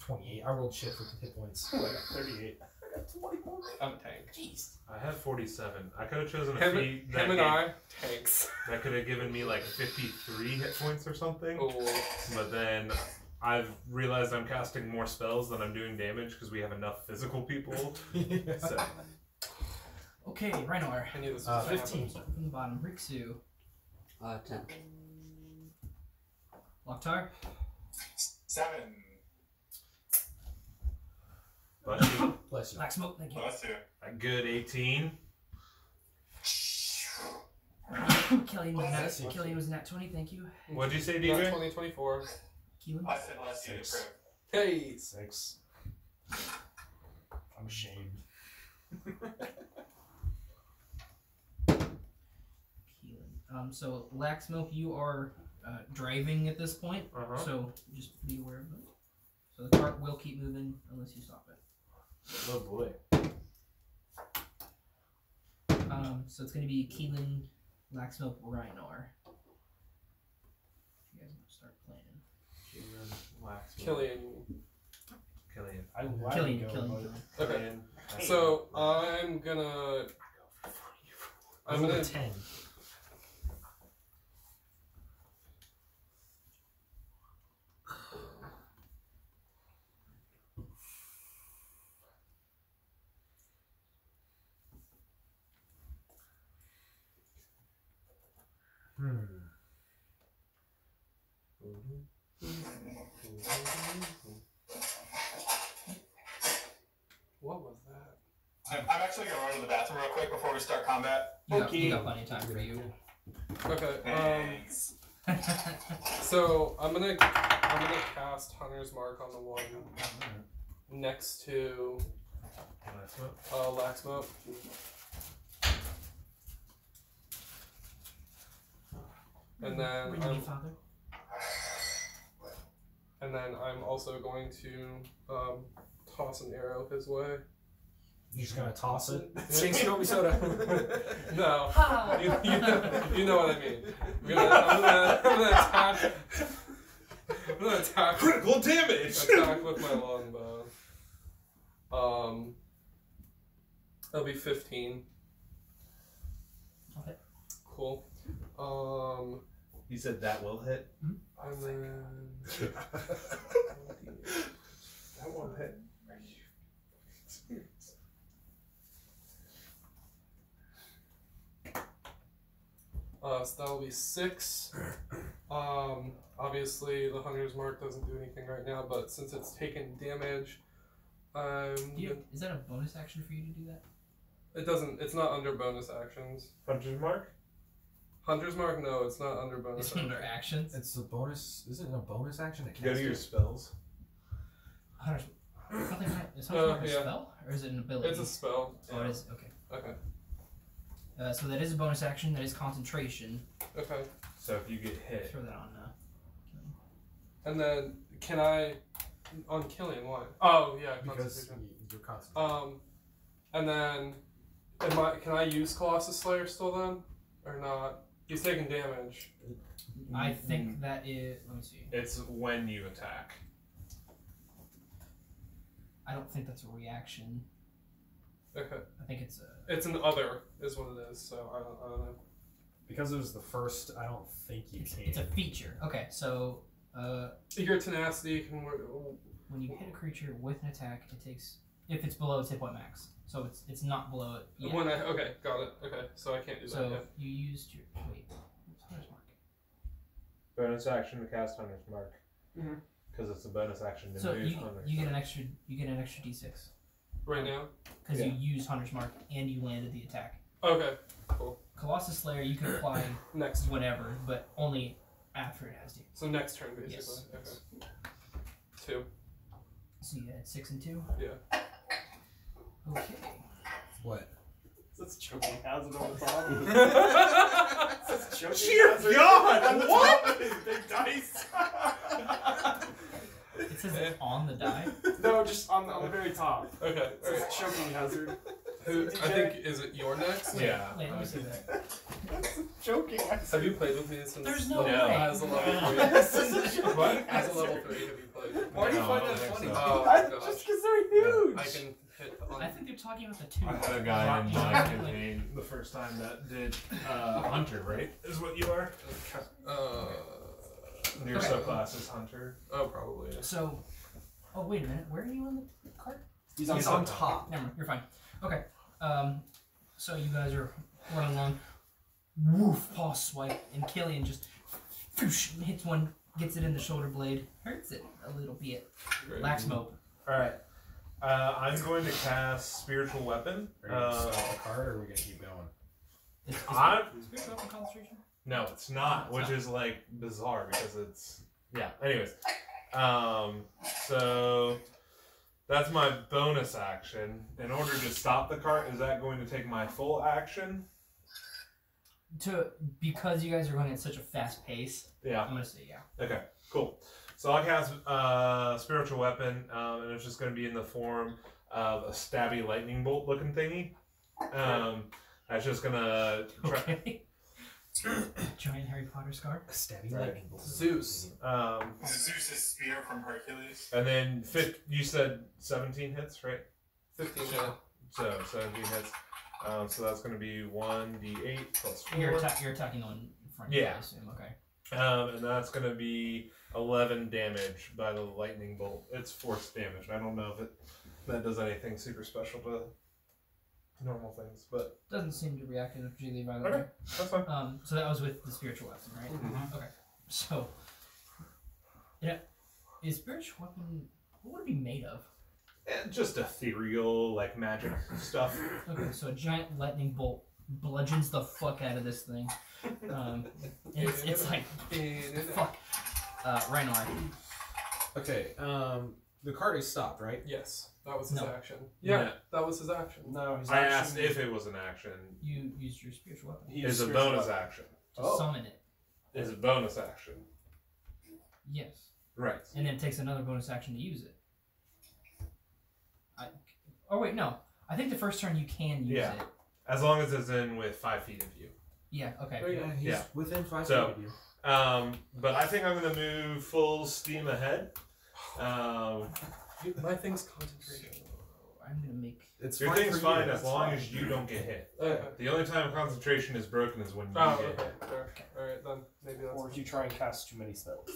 28. I rolled shit for hit points. I got 38. I'm a tank. Jeez. I have 47. I could have chosen a Him, feat him and I, tanks. that could have given me like 53 hit points or something. Oh, But then I've realized I'm casting more spells than I'm doing damage because we have enough physical people. So Okay, Reinor. I knew this was 15. Start from the bottom. Riksu. 10. Loktar. 7. bless you. Bless you. Black Smoke, thank you. Plus 2. A good 18. Killian was in that 20, thank you. What'd you say, Not DJ? 2024. Keelan. I said less you to 6. prove. Hey! 6. I'm ashamed. Keelan. So Black Smoke, you are driving at this point, Uh-huh. so just be aware of that. So the cart will keep moving unless you stop it. Oh boy. So it's going to be Keelan, Black Smoke, Reinor. You guys want to start planning. Killian. Killian. I let Killian, go, Killian. but Okay. So I'm gonna. I I'm rolled gonna. a 10. What was that? I'm actually going to run to the bathroom real quick before we start combat. You got plenty of time for you. Okay. Thanks. So I'm gonna cast Hunter's Mark on the one next to Laxmo. And then Bring me, Father. I'm also going to toss an arrow his way. You're just gonna toss it? Thanks, Nomi Soda. No, you know what I mean. I'm gonna attack. I'm gonna attack. Critical damage! Attack with my longbow. That'll be 15. Okay. Cool. You said that will hit? And then that don't want to hit. So that'll be 6. Obviously the Hunter's Mark doesn't do anything right now, but since it's taken damage, Is that a bonus action for you to do that? it doesn't. It's not under bonus actions. Hunter's Mark? Hunter's Mark, no, it's not under bonus. It's under actions. It's a bonus. Isn't it a bonus action? To Go cast to your it? spells. Hunter's Something right. Is Hunter's Mark a yeah. spell or is it an ability? It's a spell. Oh, it is. Okay. Okay. So that is a bonus action. That is concentration. Okay. So if you get hit, Throw that on. And then can I on Killian? Why? Oh yeah, Because concentration. you're concentrating. And then can I use Colossus Slayer still then, or not? He's taking damage. I think that is. Let me see. it's when you attack. I don't think that's a reaction. Okay. I think it's a. It's an other, is what it is. So I don't know. Because it was the first, I don't think you can. It's a feature. Okay, so Your tenacity can. when you hit a creature with an attack, it takes if it's below its hit point max. So it's not below it yet. Okay, got it. Okay, so I can't do that So yet. you used your wait. What's Hunter's Mark? Bonus action to cast Hunter's Mark. Mhm. Because it's a bonus action to So move you Hunter's get Mark. an extra d6 Right now. because Yeah. you used Hunter's Mark and you landed the attack. Okay. Cool. Colossus Slayer you can apply Next. whenever, but only after it has to. So next turn, basically. Yes. Okay. 2. So you had 6 and 2. Yeah. Okay. What? That's choking hazard on the top. That's choking Dear hazard God, on the what? top of his big dice. It says it on the die. No, just on the very top. Okay. It says Alright. choking hazard. Who? I think is it your next? Yeah. Wait, let me see that. That's choking hazard. Have you played with me since? There's no level- way. As a level 3. This is a choking What? As a hazard. level 3, have you played? Why do you No, find I that don't think funny? so. Oh, Just gosh. because they're huge. I can hit on. I think they're talking about the 2. I had a guy in my campaign the first time that did Hunter, right? Is what you are? Your Okay. subclass is Hunter. Oh, probably. Yeah. So, oh wait a minute, where are you on the card? He's He's on top. Never mind, you're fine. Okay, so you guys are running along. Woof, paw swipe, and Killian just whoosh, hits one, gets it in the shoulder blade, hurts it a little bit. Great. Lax mope. Alright. I'm going to cast Spiritual Weapon. Are you gonna stop the card, or are we gonna keep going? Is I'm- spiritual weapon concentration? No, it's not, which is like bizarre because it's yeah. Anyways, so that's my bonus action. In order to stop the cart, is that going to take my full action? Because you guys are going at such a fast pace, Yeah. I'm gonna say yeah. Okay. Cool. So I'll cast Spiritual Weapon, and it's just going to be in the form of a stabby lightning bolt looking thingy. That's just gonna try. Okay. Giant Harry Potter scar. A stabby Right. lightning bolt. Zeus. Zeus's spear from Hercules. And then you said 17 hits, right? 15. Yeah. So 17 hits. So that's going to be 1d8 plus 4. You're attacking on in front. Yeah. I assume. Okay. And that's going to be 11 damage by the lightning bolt. It's force damage. I don't know if that does anything super special to normal things, but Doesn't seem to react in a particularly violent way. okay, that's fine. So that was with the spiritual weapon, right? Mhm. Okay. So, yeah, is spiritual weapon what would it be made of? Just ethereal, like magic stuff. Okay, so a giant lightning bolt bludgeons the fuck out of this thing. And it's like fuck. Reinhard. Okay, the card is stopped, right? Yes, that was his No. action. Yeah, No. that was his action. No, his I action asked if it was an action. You used your spiritual weapon he Is used a spiritual bonus weapon. action. to Oh. summon it. Is a bonus action. Yes, Right. and then it takes another bonus action to use it. Oh wait, no. I think the first turn you can use Yeah. it. As long as it's in with 5 feet of you. Yeah. Okay. Yeah, he's Yeah. within 5 So- feet of you. But I think I'm going to move full steam ahead. My thing's concentration. I'm gonna make. It's Your fine thing's for fine you, as that's long fine. as you don't get hit. Okay. The only time concentration is broken is when you Oh, get okay. hit. Fair. Alright, then maybe that's. Or if you try and cast too many spells.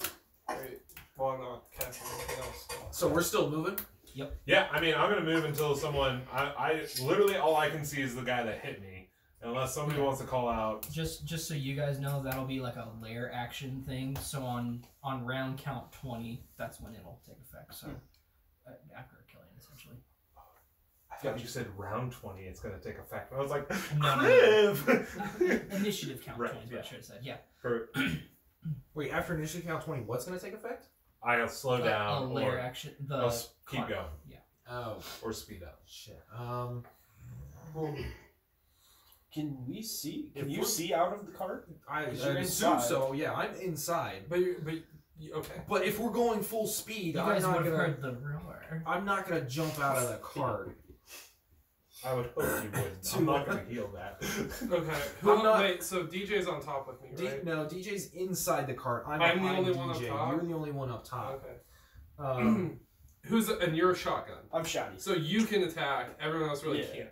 Great. Well, I'm not casting anything else. So we're still moving? Yeah, I mean, I'm gonna move until someone. I literally all I can see is the guy that hit me, unless somebody wants to call out. Just so you guys know, that'll be like a lair action thing. So on round count 20, that's when it'll take effect. So after a killing, essentially. I thought you said round 20. It's gonna take effect. I was like, No. Kriv! Initiative count Right, 20 is what I should have said. Yeah. Wait, after initiative count 20, what's gonna take effect? I'll slow A down lair or action. keep cart. going Yeah. Oh, or speed up. shit. Can we see? Can If you we're- see out of the cart? I You're assume inside. so. Yeah, I'm inside. But okay. But if we're going full speed, You I'm guys not would have gonna. heard the roar. I'm not gonna jump out of the cart. I would hope you would. I'm not gonna heal that. Okay. I'm not- Wait, so DJ's on top with me, right? No, DJ's inside the cart. I'm I'm the behind only one up DJ. top? You're the only one up top. Okay. And you're a shotgun. I'm shotty. So you can attack, everyone else really Yeah. can't.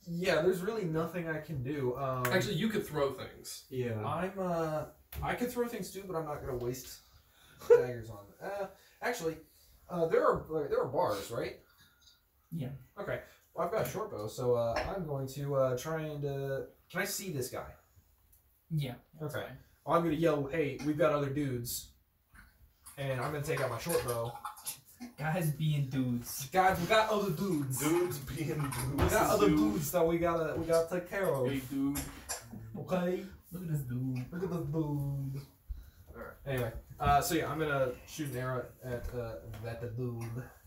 Yeah, there's really nothing I can do. Actually, you could throw things. Yeah. I could throw things too, but I'm not gonna waste daggers on. Actually, there are bars, right? Yeah. Okay. Well, I've got a short bow, so I'm going to try and. Can I see this guy? Yeah. that's Okay. fine. Well, I'm gonna yell, "Hey, we've got other dudes," and I'm gonna take out my short bow. Guys being dudes. Guys, we got other dudes. Dudes being dudes. We got other dudes that we gotta take care of. Hey, dude. Okay. Look at this dude. Look at the dude. Alright. Anyway, so yeah, I'm gonna shoot an arrow at that dude.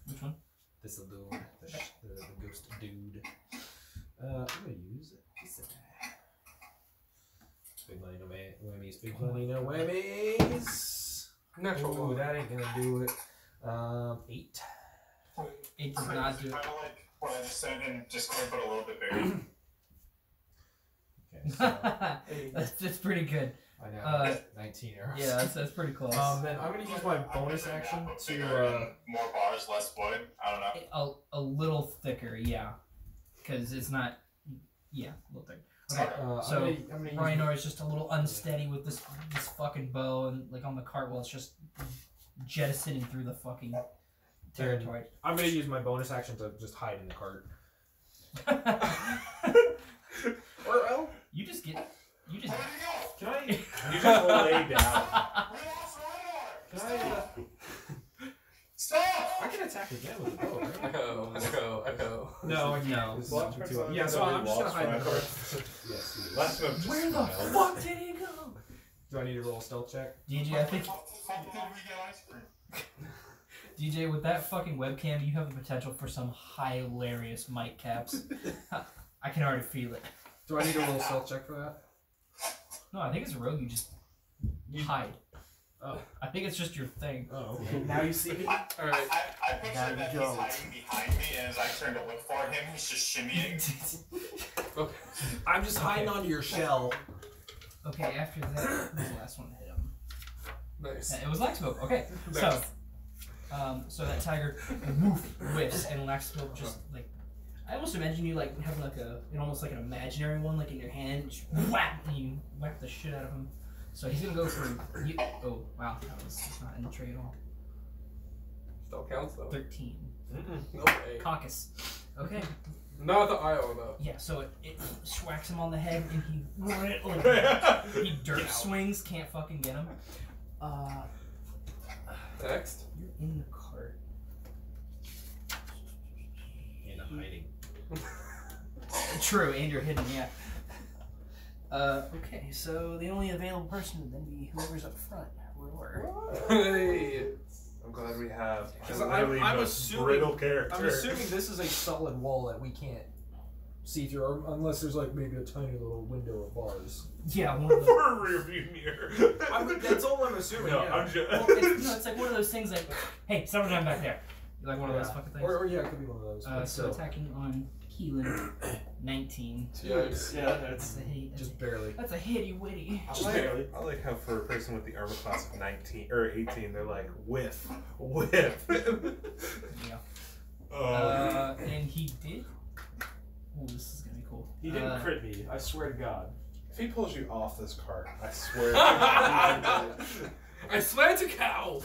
Which one? This dude. The ghost dude. I'm gonna use this. Big money, no whammies. Big money, no whammies. Natural Ooh, one. that ain't gonna do it. 8. It does not do it. Kind of like what I just said, and just kind of put a little bit bigger. Okay, so that's pretty good. I know. 19 arrows. Yeah, that's pretty close. Then I'm gonna use my bonus action Bigger to. and more bars, less wood. I don't know. A little thicker, yeah. Because it's not. Yeah, a little thicker. Okay, so I'm gonna use Rhinor is just a little unsteady with this fucking bow, and like on the cart while it's just jettisoning through the fucking territory. I'm gonna use my bonus action to just hide in the cart. Or else, You just. Where'd you go? can I? You just lay down. We lost Reinhard! Can Stop! I can attack again with the bow, right? Echo. No, I can't. No. This is Well, too turns too- out yeah, so nobody I'm just gonna lost hide in the Reinhard. cart. Yes. Last one just Where the smiled. fuck did he go? Do I need to roll a stealth check? DJ, I think How did we get ice cream? DJ, with that fucking webcam, you have the potential for some hilarious mic caps. I can already feel it. Do I need to roll a stealth check for that? No, I think it's rogue. You just hide. Oh. I think it's just your thing. Oh, okay. Now you see me. Alright. I pictured There that we he's go. hiding behind me, and as I turn to look for him, he's just shimmying. Okay. I'm just hiding onto your shell. Okay, after that, who's the last one to hit him? Nice. It was Laxbook. Okay, so so that tiger woof whiffs, and Laxbook just like I almost imagine you like having like almost like an imaginary one like in your hand, just whap, and you whack the shit out of him. So he's gonna go for you. Oh wow, that's not in the tray at all. Still counts though. 13. No way. Caucus. Okay. Not the Iowa though. Yeah, so it swacks him on the head and he dirt swings, can't fucking get him. Next. You're in the cart. And I'm hiding. True, and you're hidden, yeah. Okay, so the only available person would then be whoever's up front. Hey. I'm glad we have Because really I'm the assuming- brittle character. I'm assuming this is a solid wall that we can't see through, or unless there's like maybe a tiny little window of bars. Yeah, one of the. For a rear view mirror. That's all I'm assuming. No, yeah. I'm just. Well, it's like one of those things like, hey, summertime back there. Like one of those fucking things. Or yeah, it could be one of those. but So still, attacking on Keelan, 19. Yikes. Yeah, that's That's a hitty. just barely. That's a hitty witty. I like how for a person with the armor class of 19 or 18, they're like whiff. Yeah. And he did. Oh, this is gonna be cool. he didn't crit me. I swear to God. if he pulls you off this cart, I swear. I swear to cow.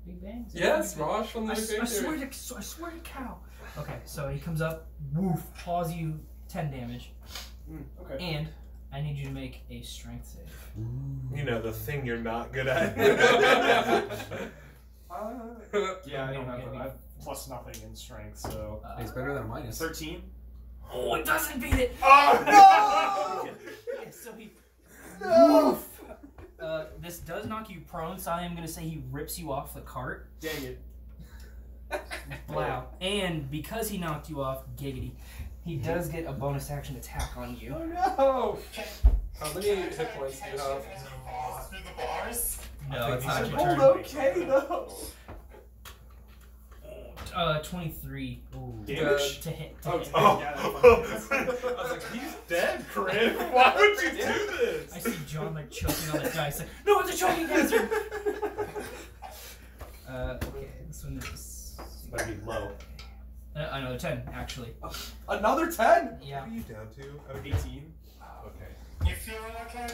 Big Bang? Is that Yes, Big Bang? Raj from the I Big Bang Theory. swear to cow. Okay, so he comes up, woof, paws you 10 damage, Okay. and I need you to make a strength save. You know, the thing you're not good at. Yeah, I don't have. I have plus nothing in strength, so It's better than a minus. 13. Oh, it doesn't beat it! Oh Yeah, so he. Woof! This does knock you prone, so I am going to say he rips you off the cart. Dang it. Wow. And because he knocked you off, giggity, he does get a bonus action attack on you. Oh no! How many hit points do you have? Falls through the bars. No, it's not your Hold turn. okay though. 23 Damage? to hit. Oh, hit. yeah, that fucking hits. I was like, he's dead, Corinne. Why would you do this? I see John like choking on the dice. Like, no, it's a choking hazard. Okay, this one is. Might be low. Another 10, actually. Another 10? Yeah. What are you down to? 18. Okay. You feeling okay,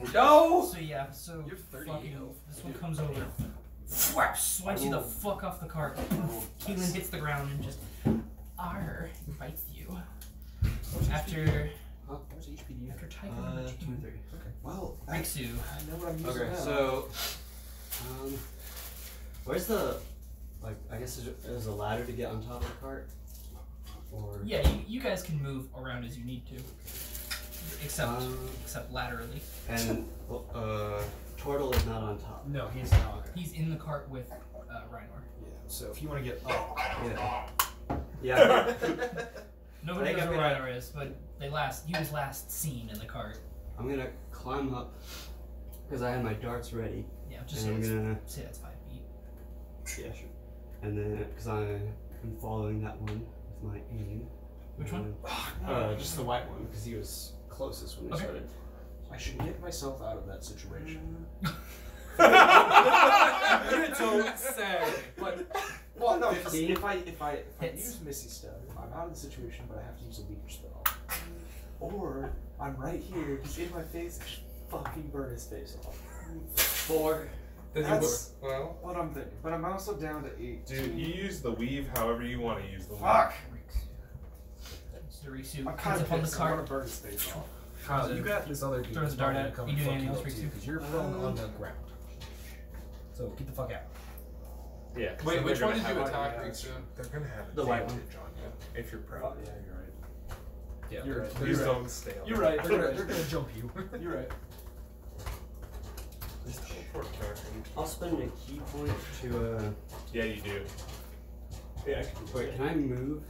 boy? No! So yeah, so You're 30 fucking, health. this one comes over, whap, swipes you the fuck off the cart. Keelan hits the ground and just bites you. After How much HP do you have? after Tiger number 2, 23. Well, Riksu. I know what I'm using Okay, now. so, where's the, like, I guess there's a ladder to get on top of the cart? Or, Yeah, you guys can move around as you need to, except laterally. and, Turtle is not on top. No, he's not. He's in the cart with Rhinor. Yeah, so if you want to get up, I don't Yeah. know. Yeah, Nobody I knows think where I'm Rhinor is, but he was last seen in the cart. I'm gonna climb up, because I had my darts ready, Yeah, just and I'm gonna, say that's 5 feet. yeah, sure. And then, because I'm following that one with my aim. Which one? Just the white one, because he was closest when we Okay. started. I should get myself out of that situation. Don't say. But well, no, 15. if I Hits. use Misty Step, I'm out of the situation, but I have to use a weaker spell. Or I'm right here, he's in my face, I should fucking burn his face off. 4. Then you That's- well, What I'm thinking, but I'm also down to 8. Dude, you use the weave however you want to use the weave. Fuck! So Riksu I'm comes kind of up on the pissed. I want cart. to burn his face off. Kyle, you got this other dude. Throws a dart probably at- come you and doing fuck anything else, up too, Riku? because you're prone on the ground. So get the fuck out. Yeah. 'cause wait, then which they're one gonna did you have- attack, yeah, Riksu? They're gonna have The white advantage on you if you're Oh, proud. yeah, you're right. Yeah, You're right. Please You're right. don't stay on You're that. right. They're gonna jump you. You're right. Just teleport counter. I'll spend a key point to, Yeah, you do. Yeah. wait, can I move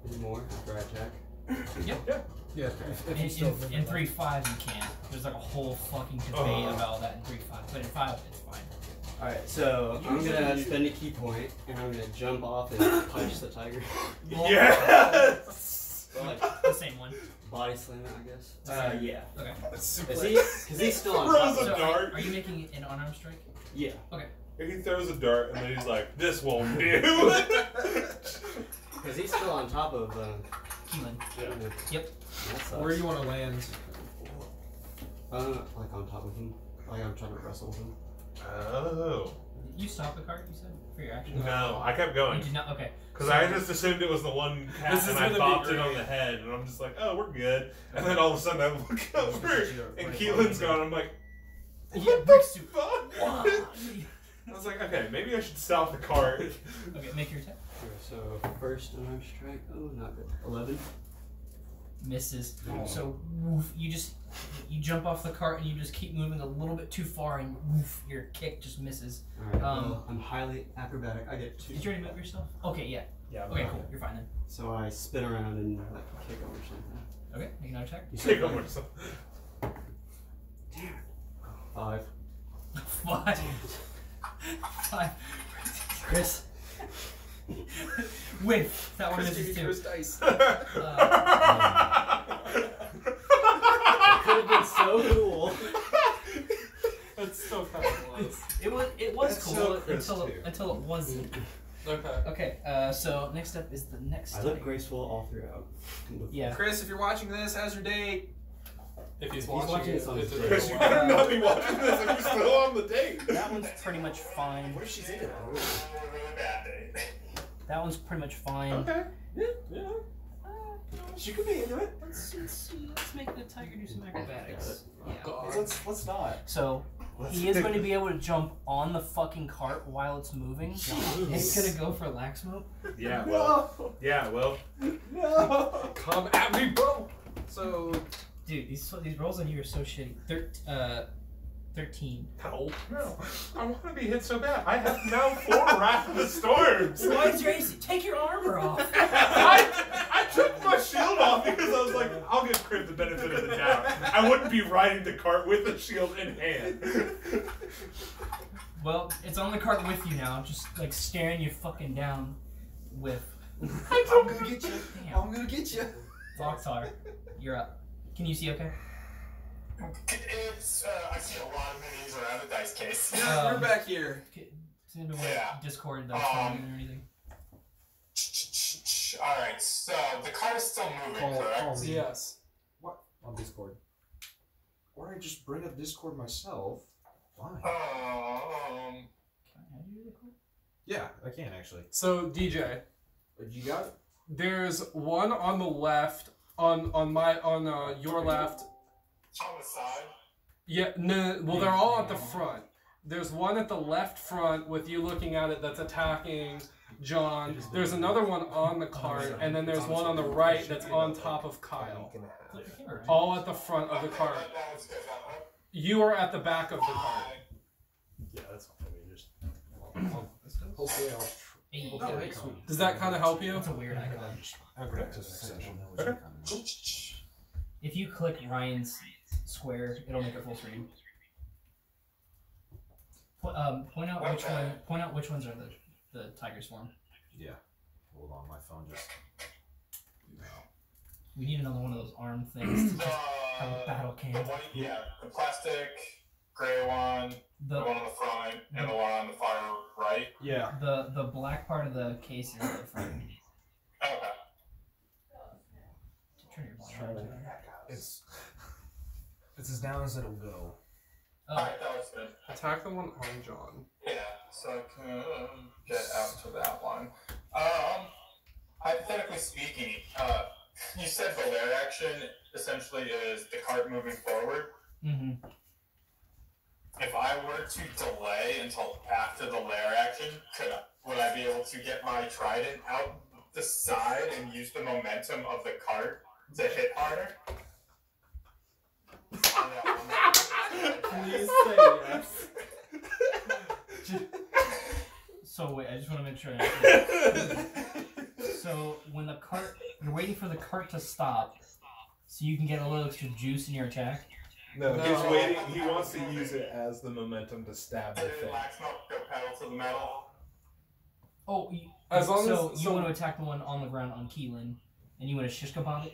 any more after I attack? Yeah, if you In, still in 3.5 you can. There's like a whole fucking debate about that in 3.5, but in 5 it's fine. Alright, so I'm gonna spend a key point, and I'm gonna jump off and punch the tiger. Yes! So, like, The same one. body slam it, I guess. Yeah. Okay. Is he? Because he's still on top Throws of a it. dart. Are you making an unarmed strike? Yeah. He throws a dart and then he's like, "This won't do." Because he's still on top of, Keelan. Yeah. that sucks. Where do you want to land? Like on top of him. Like I'm trying to wrestle with him. Oh. You stopped the cart, you said? For your action? No, I kept You going. did not? Okay. Because I just assumed it was the one cat This is and I gonna be bopped it great. on the head and I'm just like, oh, we're good. And then all of a sudden I look over and Right. Keelan's gone. I'm like, Yeah, what brick the suit. fuck? Wow. I was like, okay, maybe I should stop the cart. Okay, make your attack. So first unarmed strike. Oh, not good. 11. Misses. So woof, you jump off the cart and you just keep moving a little bit too far and woof, your kick just misses. Alright. Um, Well, I'm highly acrobatic. I get 2. Did you already move yourself? Okay, yeah. Yeah. Okay, cool. You're fine then. So I spin around and like kick him or something. Okay, make another attack. You Take said him or 5. something. 5. 5. 5. Chris. With that one misses too. dice. Could have been so cool. That's still kind of was. It was That's cool so Chris, too. until it wasn't. Okay. Okay, so next up is the next I look type. graceful all throughout. Yeah. Chris, if you're watching this, how's your date? If he's He's watching, watching it, this on it's his a phone. Chris, you better not be watching this if you're still on the date. That one's pretty much fine. What if she's in it? Really bad day. That one's pretty much fine. Okay. Yeah. She could be into it. Let's make the tiger do some acrobatics. Yeah. God. Let's not. So he is going to be able to jump on the fucking cart while it's moving. He's gonna go for lax smoke. Yeah, well. Yeah, well. No. Come at me, bro. So Dude, these rolls on you are so shitty. 13. No. No. I want to be hit so bad. I have now 4 Wrath of the Storms. Why is your AC? Take your armor off. I took my shield off because I was like, I'll give Crib the benefit of the doubt. I wouldn't be riding the cart with a shield in hand. Well, it's on the cart with you now, just like staring you fucking down with. I'm gonna get you. Damn. I'm gonna get you. Voxar, you're up. Can you see okay? It's, I see a lot of minis around the dice case. You're back here. Send away Yeah. Discord or anything. Alright, so the cart is still moving, Call correct? me. Yes. On Discord. Or I just bring up Discord myself. Why? Can I add you to the call? Yeah, I can actually. So DJ, You got it? there's one on the left, on your left. On the side? Yeah, no, well they're all at the front. There's one at the left front with you looking at it that's attacking John. There's another one on the cart, and then there's one on the right that's on top of Kyle. All at the front of the cart. You are at the back of the cart. Yeah, that's all. Just. Hopefully I'll. Hey, Oh, hey, sweet. Does that kind of help you? That's a weird icon. I'll go back to the next session. Okay. If you click Ryan's square, it'll make it full screen. Point out which one. Point out which ones are the tiger's form. Yeah. Hold on, my phone just. We need another one of those arm things to just have a battle The cam. one, yeah, the plastic gray one, the one on the front, and the one on the far right. Yeah. The black part of the case is the front. Okay. Turn your volume down. It's as down as it'll go. Oh, Alright, that was good. Attack the one on John. Yeah, so I can get out to that one. Hypothetically speaking, you said the lair action essentially is the cart moving forward. mm-hmm. If I were to delay until after the lair action, would I be able to get my trident out the side and use the momentum of the cart to hit harder? Please say yes. So wait, I just want to make sure. I understand. So when the cart, you're waiting for the cart to stop, so you can get a little extra juice in your attack. No, No. he's waiting. He wants to use it as the momentum to stab the Did thing. Lax Smoke go pedal to the metal? Oh, As long so as you want to attack the one on the ground on Keelan, and you want to shish kebab it?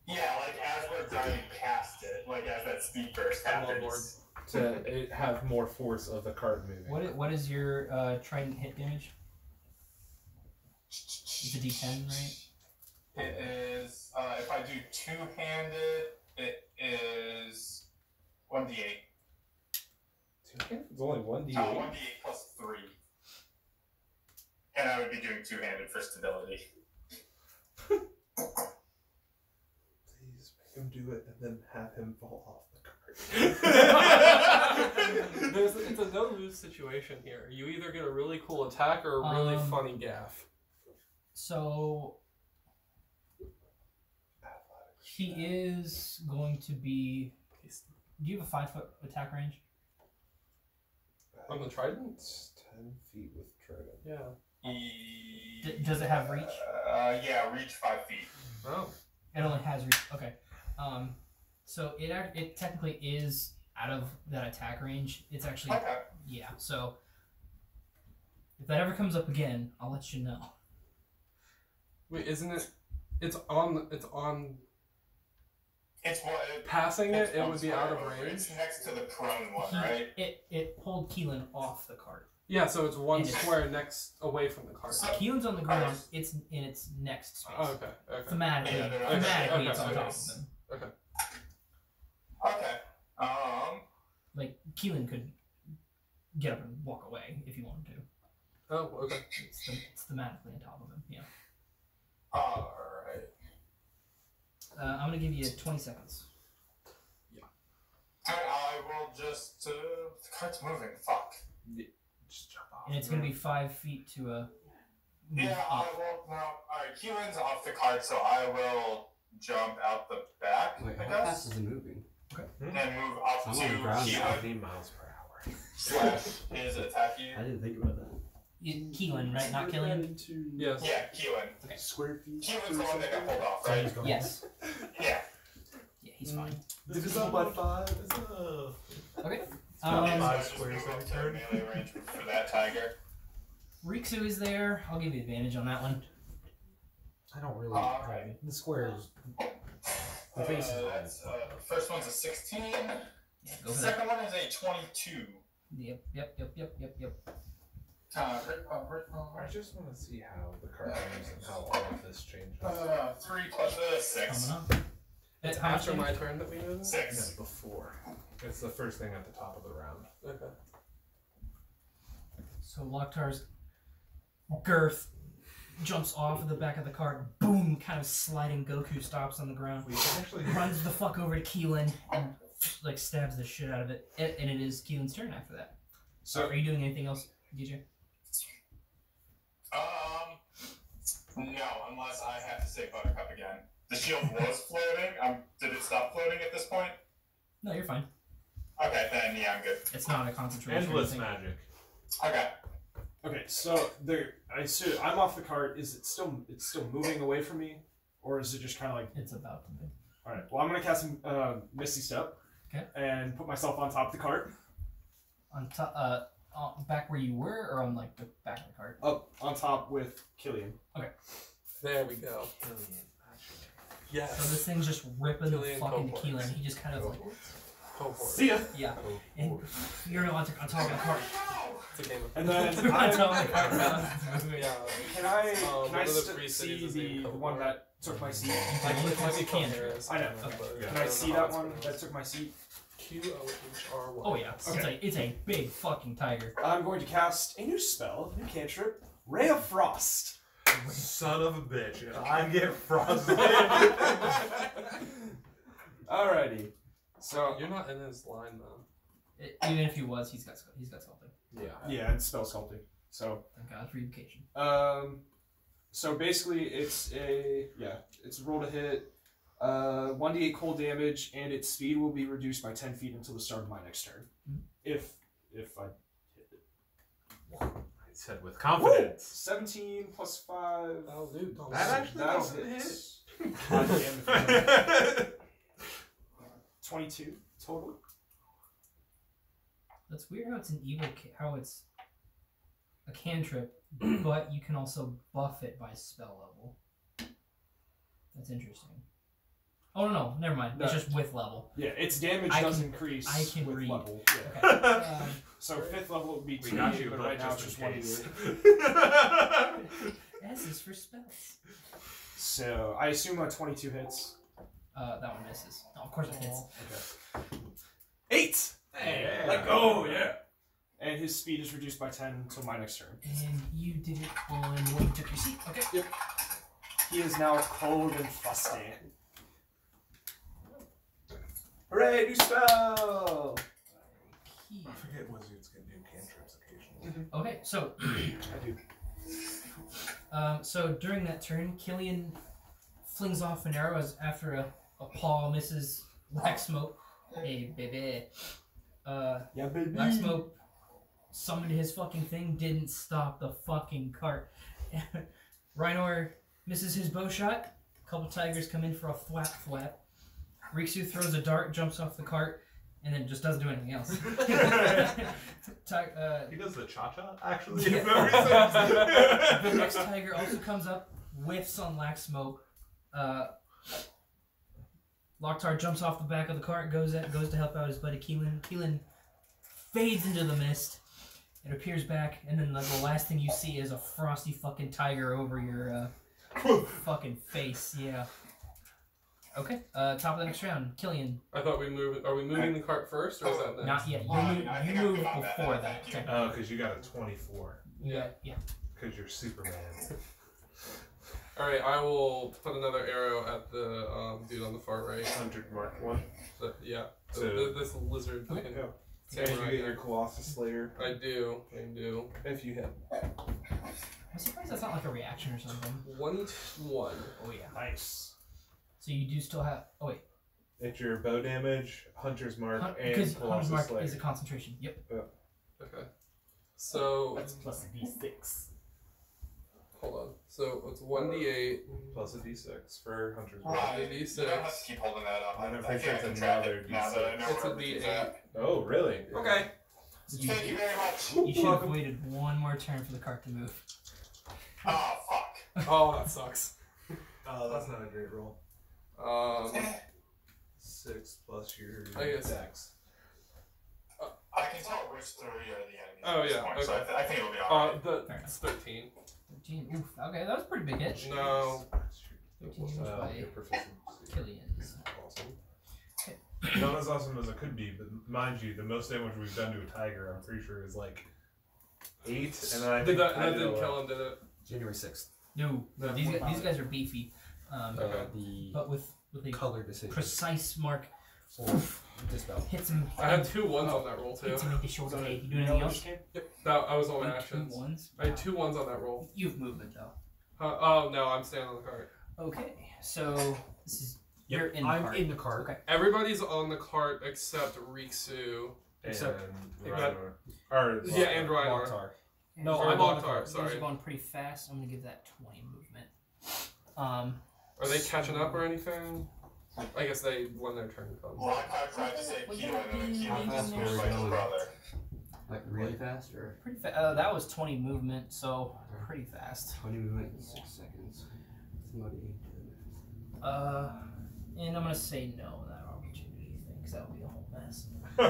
Yeah, like as we're driving past it, like as that speed burst I'm on board. happens. To have more force of the cart moving. What is your trident hit damage? It's a D10, right? It is, if I do two-handed, it is 1d8. It's only 1d8. 1d8 plus 3. And I would be doing two-handed for stability. Please make him do it and then have him fall off the cart. It's a no-lose situation here. You either get a really cool attack or a really funny gaff. So he is going to be. Do you have a 5-foot attack range? On the trident? It's 10 feet with trident. Yeah. Does it have reach? Yeah, reach 5 feet. Oh. It only has reach. Okay. So it technically is out of that attack range. It's actually Okay. yeah. So if that ever comes up again, I'll let you know. Wait, isn't it? It's on. It's what Passing it, it's it would be out of over. range. It's next to the prone one, right? It pulled Keelan off the cart. Yeah, so it's one And it's- square next away from the cart. So Keelan's on the ground. It's in its next space. Oh, okay. Okay. Thematically, Yeah, they're thematically, okay, it's on okay. top of them. Okay. Like Keelan could get up and walk away if he wanted to. Oh, okay. It's thematically on top of him. Yeah. Alright. I'm gonna give you 20 seconds. I will just. The cart's moving. Fuck. Just jump off. And it's gonna be 5 feet to a. move Yeah, I up. will. No. Alright, Keelan's off the cart, so I will jump out the back, Wait, I how guess. fast is it moving? And move up I'm to on the ground now. Keelan 70 miles per hour. / his attack you. I didn't think about that. Keelan, right? Not Killian? Into Yes. Yeah, Keelan. square feet. Keelan's the one that got pulled off, right? Yes. Yeah. Yeah, he's fine. Divisible by 5. Okay. So 5 just squares move up every to turn. melee range for that tiger. Riksu is there. I'll give you advantage on that one. I don't really. Alright. The squares. The base is That's, first one's a 16. Yeah, go for that. Second one is a 22. Yep. I just want to see how the card moves and how all of this changes. 3 plus 6. Coming up. It's How much after damage? my turn that we move it? 6. Yeah, before. It's the first thing at the top of the round. Okay. So Lokhtar's girth jumps off of the back of the cart. Boom! Kind of sliding Goku stops on the ground. We can actually. Runs the fuck over to Keelan and like stabs the shit out of it. And it is Keelan's turn after that. So are you doing anything else, DJ? No, unless I have to say Buttercup again. The shield was floating. Did it stop floating at this point? No, you're fine. Okay, then yeah, I'm good. It's not a concentration. or Endless anything. magic. Okay. Okay, so there. I'm off the cart. Is it still? It's still moving away from me, or is it just kind of like? It's about to be. All right. Well, I'm gonna cast Misty Step. Okay. And put myself on top of the cart. On top, back where you were, or on like the back of the cart. Up on top with Killian. There we go. Yes. So this thing's just ripping Killian, the fuck into cohorts. Keelan. He just kind of like, Go for it. See ya. yeah. And you're on top of the cart. It's a game of And then You're on top of I, the cart. yeah. can I One of the st- three see cities is the named one Cohort. that took my seat? I believe Might be can. Cohort. I know. Okay. Can I see that one that took my seat? QOHRY. Oh yeah, it's a big fucking tiger. I'm going to cast a new spell, a new cantrip, Ray of Frost. Son of a bitch. If I get frosted. Alrighty. So You're not in his line though. Even if he was, he's got something. yeah, it's spell sculpting. So Thank God for education. so basically it's a roll to hit, 1d8 cold damage, and its speed will be reduced by 10 feet until the start of my next turn. If I hit it. I said with confidence. 17 plus 5. Oh, dude, don't That actually That'll doesn't hit. hit. God damn it. 22 total. That's weird how it's an evil, how it's a cantrip, but you can also buff it by spell level. That's interesting. Oh no, never mind. It's No. just with level. Yeah, its damage I does can- increase I can with read. level. Yeah. Okay. So 5th level would be 2, We got you, but but right now it's just just in case. 1d8. S is for spells. So I assume a 22 hits. That one misses. Oh, of course it hits. Okay. 8! Yeah. Let go, yeah. And his speed is reduced by 10 until my next turn. And you did it on when you took your seat. Okay. Yep. He is now cold and frosty. Hooray, new spell! Key. I forget wizards can do cantrips occasionally. Okay, so I do. so during that turn, Killian flings off an arrow as after a paw misses Black Smoke. Hey, baby. Yeah, baby. Black Smoke summoned his fucking thing, didn't stop the fucking cart. Rhinor misses his bow shot. A couple tigers come in for a thwap. Riksu throws a dart, jumps off the cart, and then just doesn't do anything else. He does the cha-cha, actually. Yeah. if memory serves. The next tiger also comes up, whiffs on Black Smoke. Lokhtar jumps off the back of the cart, goes to help out his buddy Keelan. Keelan fades into the mist. It appears back, and then like, the last thing you see is a frosty fucking tiger over your fucking face. Yeah. Okay. Top of the next round, Killian. I thought we moved. Are we moving the cart first, or is that next? Not yet. You, Well, I mean, I you think I'm moved good on that, before then. that. Thank you. technically. Oh, because you got a 24. Yeah. Because you're Superman. All right, I will put another arrow at the dude on the far right. 100 mark 1. Yeah, So- this lizard. Okay. looking Yeah. samurai And you get guy. your Colossus Slayer I do. if you hit. I'm surprised that's not like a reaction or something. 1-1. Oh yeah. Nice. So you do still have. Oh wait. It's your bow damage, Hunter's Mark, and Because Hunter's Colossus Mark Slayer. is a concentration. Yep. Okay. So That's plus a d6. hold on. So it's 1d8. Plus a d6 for Hunter's Wow. Mark. Right. You don't have to keep holding that up. I don't I think think I it's can track another it now that I know It's a where everything's D8. at. Oh, really? Okay. So you, Thank you very much. you should have waited one more turn for the cart to move. Oh, fuck. Oh, that sucks. Oh, that's not a great roll. 6 plus your I guess- dex. I can tell which 3 are the enemies Oh, at this yeah, point, so okay. I think it'll be alright. It's 13. 13. Oof. Okay, that was a pretty big hit. No. 13 damage by your proficiency. Killian's. Awesome. Not as awesome as it could be, but mind you, the most damage we've done to a tiger, I'm pretty sure, is like 8, and then I Did think that I did didn't 11. kill him, did it? January 6th. No, these guys are beefy. Okay. The But with a color decision. precise mark, Or dispel. hits him. I had 2 1s on that roll, too. Hits him in the shoulder blade. You do anything else? That, I was on my Only actions. 2 ones. I had 2 1s on that roll. You have movement though. Oh, no, I'm staying on the cart. Okay, so this is you're in the I'm cart. in the cart. Okay. Everybody's on the cart except Riksu. Except- and Reinor. Or Yeah, and Reinor. Mokhtar. No, Or I'm Mokhtar, on the cart. sorry. These are going pretty fast. I'm gonna give that 20 movement. Are they catching up or anything? I guess they, when their turn comes. Lockhart tried to save Keto, and then Keto How was fast killed were by we his going? brother. Like really fast or Pretty that was 20 movement, so pretty fast. 20 movement in 6 seconds. Somebody. And I'm gonna say no on that opportunity thing, because that would be a whole mess. I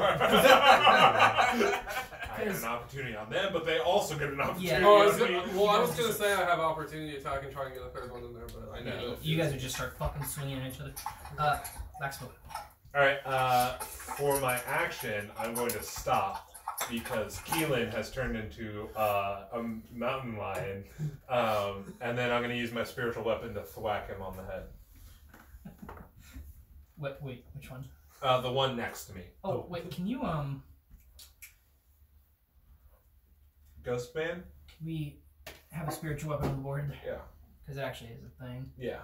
get an opportunity on them, but they also get an opportunity Yeah. Oh, I on was me. gonna say I have opportunity attack and try and get a third one in there, but I know. No. You guys would just start fucking swinging at each other. Maxwell. Alright, for my action, I'm going to stop because Keelan has turned into a mountain lion, and then I'm going to use my spiritual weapon to thwack him on the head. Wait, which one? The one next to me. Oh, wait, can you, Ghost Man? can we have a spiritual weapon on the board? Yeah. Because it actually is a thing. Yeah.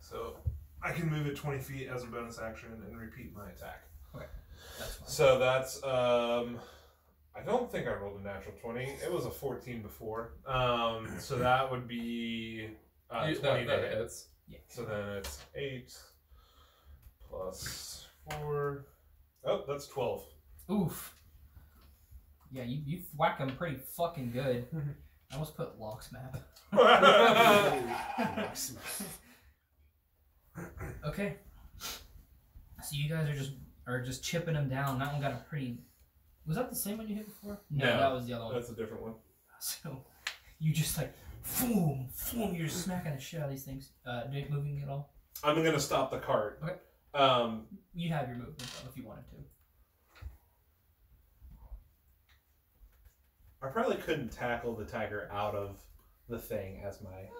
So I can move it 20 feet as a bonus action and repeat my attack. That's fine. So that's I don't think I rolled a natural 20. It was a 14 before. So that would be 20 that to hit. hits. Yeah. So then it's 8 plus 4. Oh, that's 12. Oof. Yeah, you whack him pretty fucking good. I almost put Locks map. Okay. So you guys are just chipping him down. That one got a pretty. Was that the same one you hit before? No, No, that was the other one. That's a different one. So you just like, boom, boom. You're just smacking the shit out of these things. Do you moving at all? I'm going to stop the cart. Okay. You have your movement though, if you wanted to. I probably couldn't tackle the tiger out of the thing as my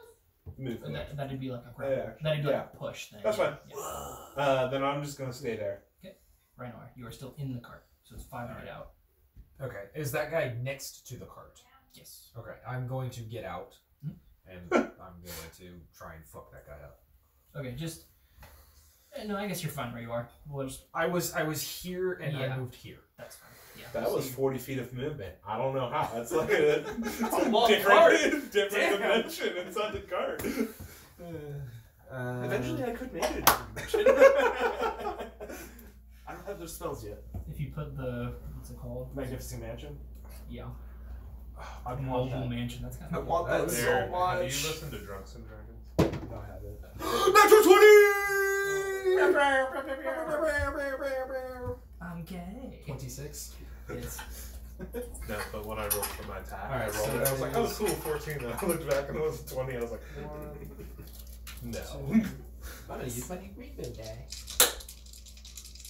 movement. That'd be like a grab. Yeah, That'd be like yeah. a push thing. That's fine. Yeah. Then I'm just going to stay there. Reinor, you are still in the cart, so it's 5 minutes out. Okay, is that guy next to the cart? Yes. Okay, I'm going to get out, Mhm. and I'm going to try and fuck that guy up. Okay, just. No, I guess you're fine where you are. We'll just. I was here and Yeah. I moved here. That's fine. Yeah. That was 40 feet of movement. I don't know how. That's like a, a long cart. different Damn. dimension inside the cart. Eventually, I could make it. I don't have those spells yet. If you put the. What's it called? Magnificent Mansion. Yeah. I want Mobile that. mansion. That's kind I of. want that There, so much. Have you listened to Drunks and Dragons? No, I haven't. Natural 20! I'm gay. 26. It's. No, but when I rolled for my attack, Alright, I rolled so it. I was like, that oh, cool, 14. Then I looked back and it was 20. I was like, no. I'm gonna use my new rainbow die.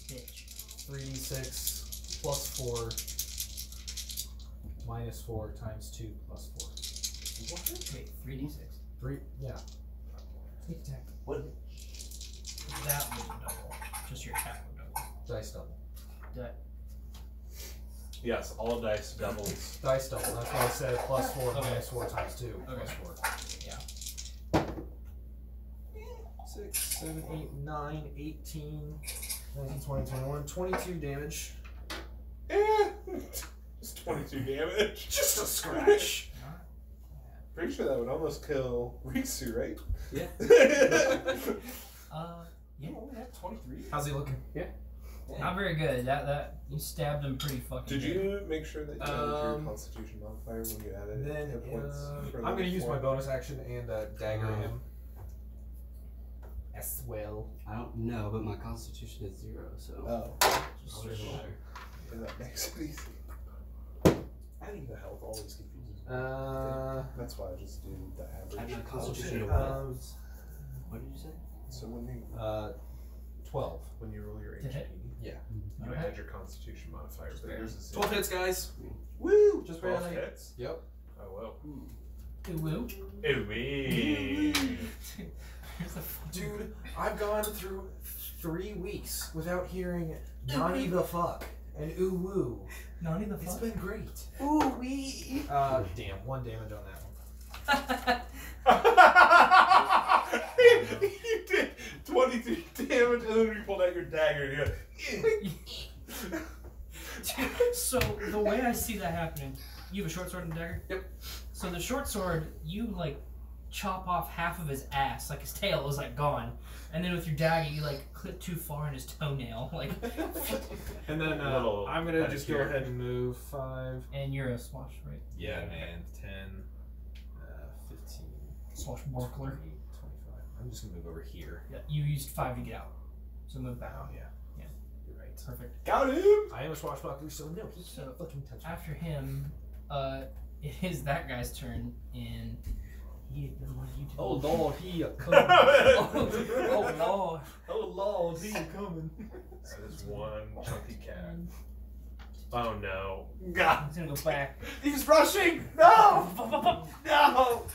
Bitch. 3d6 plus 4 minus 4 times 2 plus 4. Wait, 3d6. 3, yeah. Sneak attack. What? That would double. Just your attack would double. Dice double. Yes, all dice doubles. Dice double. That's why I said plus 4 Okay. minus 4 times 2 plus 4. Yeah. 6, 7, 8, 9, 18, 19, 20, 21, 22 damage. Just 22 damage. Just a scratch. Pretty sure that would almost kill Riksu, right? Yeah. Yeah. Oh, we have 23. How's he looking? Not very good. That you stabbed him pretty fucking Did good. you make sure that you added your Constitution modifier when you added Then hit points? for I'm level going to use 4? my bonus action and dagger him. As well. I don't know, but my constitution is 0, so Oh, just doesn't matter. and that makes it easy. Adding the health always confuses me. That's why I just do the I have average. my constitution to shit. what? What did you say? So when you 12. when you roll your To HP, hit. you Okay. add your Constitution modifier. But yours is 12 hits, guys. Woo! Just 12 barely. hits. Yep. Oh well. Ooh, woo. Ooh wee. Here's the fucking- Dude, I've gone through 3 weeks without hearing Nani the fuck and ooh woo. Nani the It's fuck? been great. Ooh wee. Damn, 1 damage on that one. You did 22 damage and then you pulled out your dagger and you're So the way I see that happening, you have a short sword and a dagger? Yep. So the short sword, you like chop off half of his ass, like his tail is like gone. And then with your dagger you like clip too far in his toenail. Like And then Little I'm going to just go pedicure. ahead and move 5. and you're a swash, right? Yeah, man. 10, 15, Swashbuckler. 20, 25. I'm just going to move over here. Yeah, you used 5 to get out. So move back. Oh, yeah. Yeah. You're right. Perfect. Got him! I am a swashbuckler, so no, he So, can't fucking touch me. After him, it is that guy's turn, and he doesn't want you to. Oh lord, he a coming. Oh lord. Oh lord, he a coming. That is one chunky cat. Oh no. God. He's gonna go back. He's rushing! No! No!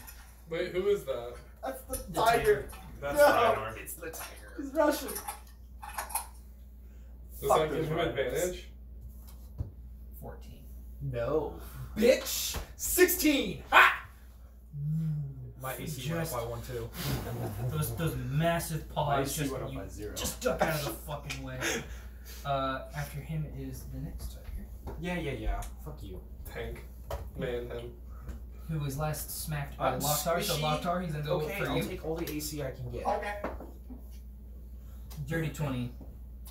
Wait, who is that? That's the The tiger. That's No! Reinhardt. It's the tiger. He's rushing. Does Fuck that give those him rabbits. advantage? 14. No. Bitch! 16! Ha! My AC went up Just- by 1 too. Those massive My paws AC just went up you by 0. just duck out of the fucking way. After him is the next tiger, Yeah. Fuck you. Tank. Man, him. who was last smacked by Locktar. So squishy. Locktar, he's gonna go Okay, for I'll you. take all the AC I can get. Okay. Dirty 20.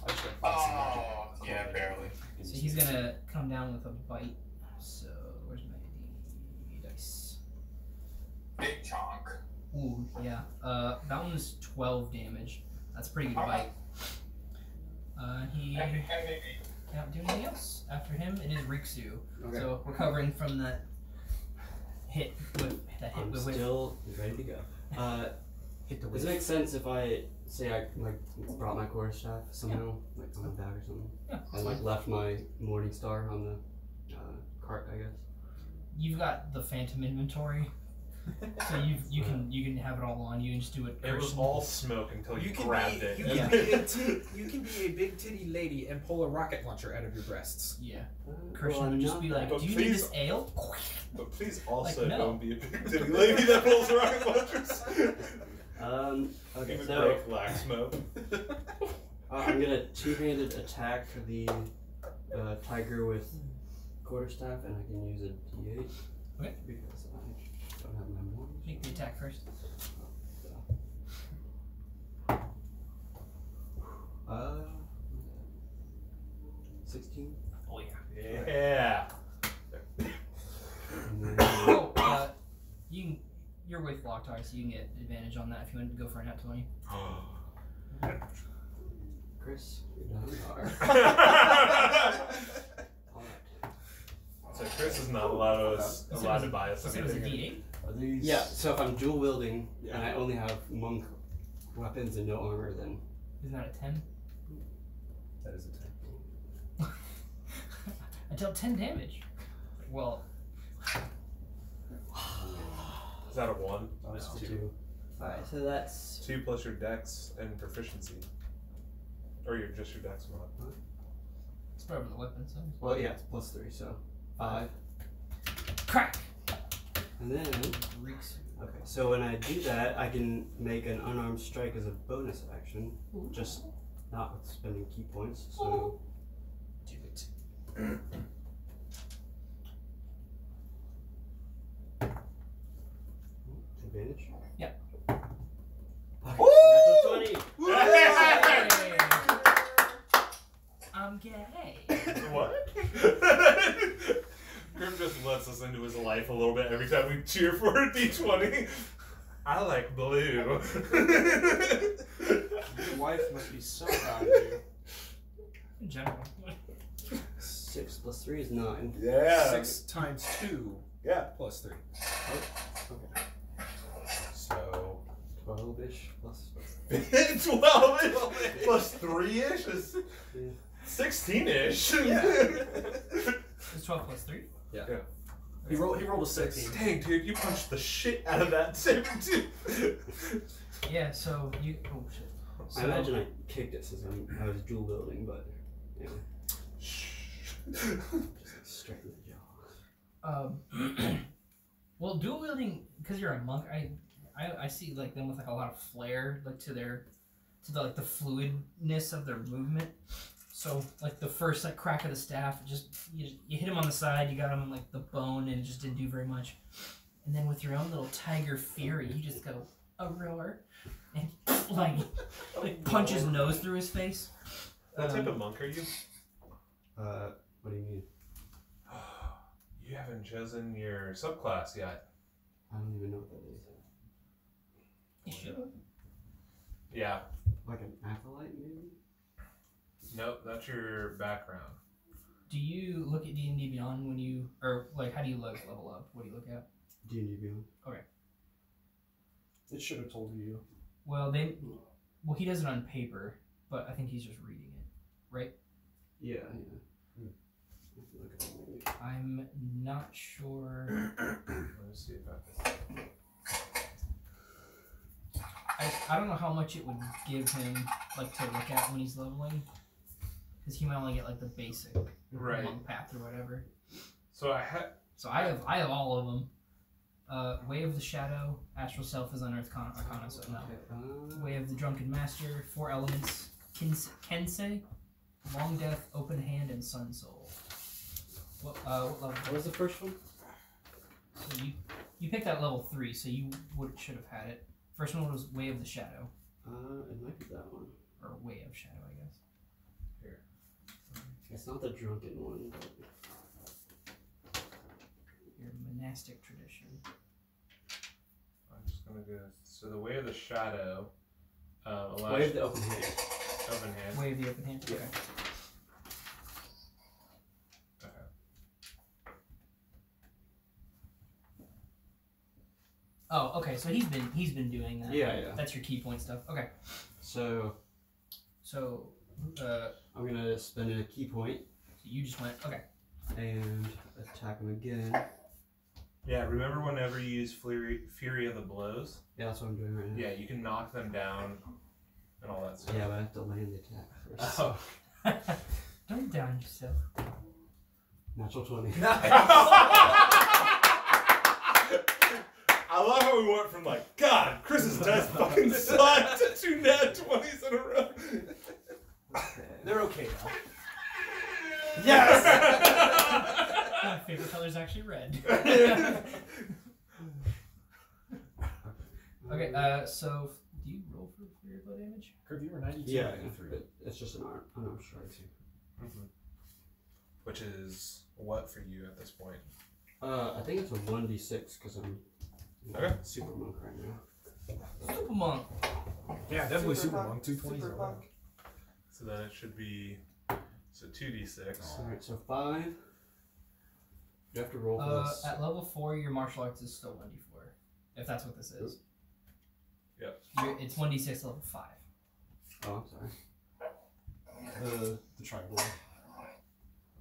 I just got Oh, yeah, barely. So he's gonna come down with a bite. So where's my dice? Big chonk. Ooh, yeah. That one is 12 damage. That's a pretty good Okay. bite. He can't do anything else. After him, it is Riksu. Okay. So recovering from that hit with I'm with still ready to go. hit the Does it make sense if I say I like brought my quarterstaff somehow, like on my bag or something, Yeah, that's and like fine. left my Morning Star on the cart, I guess? You've got the phantom inventory, so you can have it all on you and just do it. It was all smoke until you You can grabbed be, it. you Yeah. can be a big titty lady and pull a rocket launcher out of your breasts. Yeah. Well, Christian I'm would just not be that- like, But "Do you please- need this ale?" But please also Like, no. don't be a big titty lady that pulls rocket launchers. Okay, Even so break black smoke. I'm gonna two-handed attack the tiger with quarterstaff, and I can use a D8. Okay. Because I don't have my Morning. Make the attack first. 16. Oh yeah. Yeah. And then, Oh, you're with Locktar, so you can get advantage on that if you want to go for a nat 20. Chris, you're done. Alright. So Chris is not allowed to buy us So it was a anything. D8. Are these... Yeah, so if I'm dual wielding and I only have one weapons and no armor, then Isn't that a 10? That is a 10. I dealt 10 damage. Well, Is that a 1? Oh, it's No. 2. alright, so that's 2 plus your dex and proficiency. Or just your dex mod. it's whatever the weapon says. well, yeah, it's +3, so 5. Crack! And then Reeks. okay, so when I do that, I can make an unarmed strike as a bonus action, just not with spending key points. So Do it. advantage. Yep. Okay, natural 20. I'm gay. What? Grim just lets us into his life a little bit every time we cheer for a D20. I like blue. Your wife must be so proud of you. In general. 6 plus 3 is 9. Yeah. 6 times 2 Yeah. plus 3. Okay. So 12-ish plus 12 plus 3-ish is Yeah. 16-ish. It's 12 plus 3? yeah. He rolled a 6. Dang, dude, you punched the shit out of that saving too. Yeah, so you. Oh shit. So, I imagine I kicked it since I was dual wielding, but anyway, just straight in the jaw. well, dual wielding, because you're a monk, I see like them with like a lot of flair, like to the like the fluidness of their movement. So like the first like crack of the staff, just you hit him on the side, you got him in like the bone, and it just didn't do very much. And then with your own little tiger fury, you just go a roar, and like punch his nose through his face. What type of monk are you? What do you mean? You haven't chosen your subclass yet. I don't even know what that is. You should. Yeah. Like an acolyte, maybe? Nope, that's your background. Do you look at D&D Beyond when you, or like how do you level up? What do you look at? D&D Beyond. It should have told you. Well, he does it on paper, but I think he's just reading it, right? Yeah, yeah. Look at that, maybe. I'm not sure. Let me see if I can. I don't know how much it would give him like to look at when he's leveling, because he might only get like the basic Right. monk path or whatever. So I had. So I have all of them. Way of the Shadow, Astral Self is Unearthed Arcana, so no. Okay, Way of the Drunken Master, 4 Elements, Kensei, Long Death, Open Hand, and Sun Soul. What level? what was the first one? So you picked that level 3, so you should have had it. First one was Way of the Shadow, It might be that one. or Way of Shadow, I guess. It's not the drunken one, but Your monastic tradition. I'm just gonna go. So the Way of the Shadow allows. Way of the Open Hand. Open hand. Way of the Open Hand. Okay. Okay. Oh, okay. So he's been doing that. Yeah, yeah. That's your key point stuff. Okay. So So, I'm gonna spend a key point you just went. Okay. and attack him again. Yeah. Remember whenever you use Fury of the Blows? Yeah, that's what I'm doing right now. Yeah, you can knock them down and all that stuff. Yeah, but I have to land the attack first. Oh. Don't down yourself. Natural 20. I love how we went from like, God, Chris's dice fucking sucked to 2 nat 20s in a row. Okay. They're okay now. Yes! My favorite color is actually red. Okay, so do you roll for your blow damage? Kurt, you were 92. Yeah, 93. it's just an unarmed strike. Which is what for you at this point? I think it's a 1d6 because I'm Okay. super monk right now. Super monk. Yeah, definitely Super Monk. 220s. Super are monk. monk. So then it should be 2d6. Alright, so 5. You have to roll for this. At level 4, your martial arts is still 1d4. If that's what this is. It's 1d6 level 5. Oh, I'm sorry. The triangle.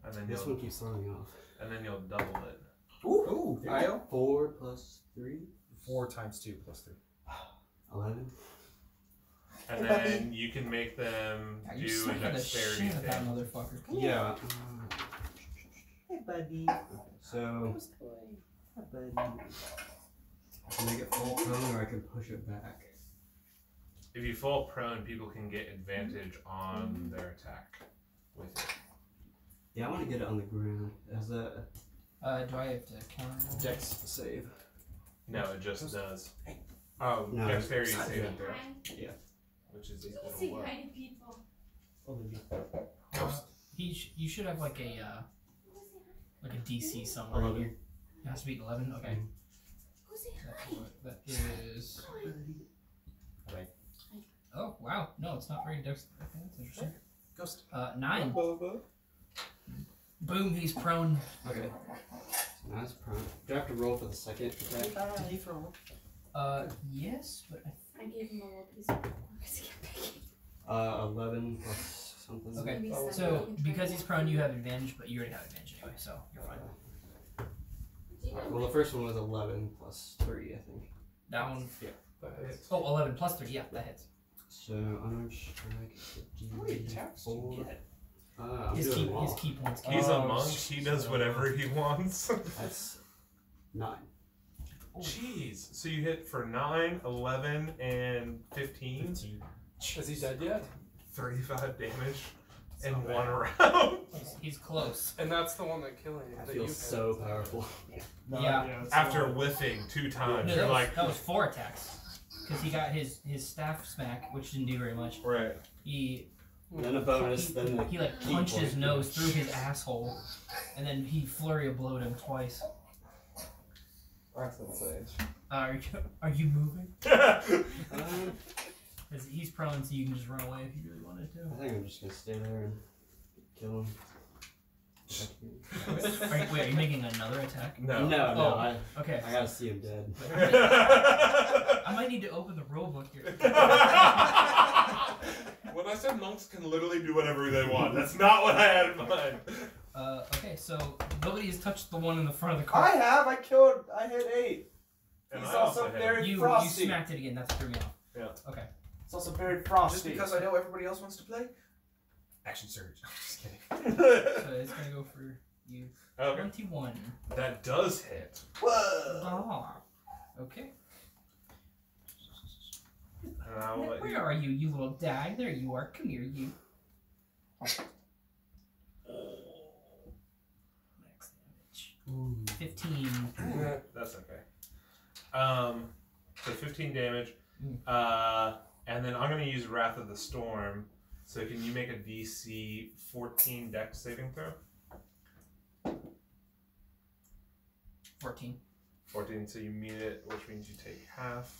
And then This you'll one keeps throwing me off. and then you'll double it. Ooh, there you go. 4 plus 3, 4 times 2 plus 3. 11. And then you can make them Yeah, you do a smacking the dexterity shit out of that thing. motherfucker. Yeah. Hey, buddy. So. Hi, buddy. I can make it full prone or I can push it back. If you fall prone, people can get advantage on their attack with it. Yeah, I want to get it on the ground. As a Do I have to counter roll? Dex save. No, it just does. Oh, No, dexterity it's- saving throw, yeah. which is equal to Easy what? kind of people. You should have like a DC somewhere 11. here. It has to be 11. Okay. Who's he? That's what that is. Right. Oh wow! No, it's not very dex. Okay, that's interesting. Ghost. 9. Boom! He's prone. Okay. So now it's prone. Do I have to roll for the second attack? Did he throw? Yes, but I gave him a little piece of because he kept picking. 11 plus something. okay. Maybe So something because he's prone, you have advantage, but you already have advantage anyway, so you're fine. Well, the first one was 11 plus 3, I think. That one. That hits. Oh, 11 plus 3. Yeah, that hits. So unarmed strike. How many attacks do you get? I'm His doing key, them all. his key points. He's a Oh, monk. He does so- whatever he wants. That's 9. Jeez. So you hit for 9, 11, and 15. Is he dead yet? 35 damage in not one bad. round. He's close. And that's the one that killed him. I that feel you so hit. powerful. Yeah. After whiffing 2 times, No, you're that, like, that was 4 attacks. Because he got his staff smack, which didn't do very much. right. He Then a bonus, he, then the he like key punched his point. nose through his asshole, and then he flurry of blowed him twice. That's insane. Are you moving? Um, 'Cause he's prone, so you can just run away if you really wanted to. I think I'm just gonna stay there and kill him. Wait, are you making another attack? No. No, Oh. I Okay. gotta see him dead. I might need to open the rulebook here. When I said monks can literally do whatever they want, that's not what I had in mind. Okay, so nobody has touched the one in the front of the I car. have. I hit 8. And He's I also also hit very him. You frosty. smacked it again. That's threw me off. Yeah. Okay. It's also very Just frosty. because I know everybody else wants to play? Action surge. Just kidding. So it's gonna go for you. Okay. 21. That does hit. Whoa. Ah. Okay. And I will let Where you. are you, you little dag? There you are. Come here, you. Max damage. 15. That's okay. So 15 damage. Mm. And then I'm gonna use Wrath of the Storm. So can you make a DC 14 Dex saving throw? 14. 14. So you meet it, which means you take half.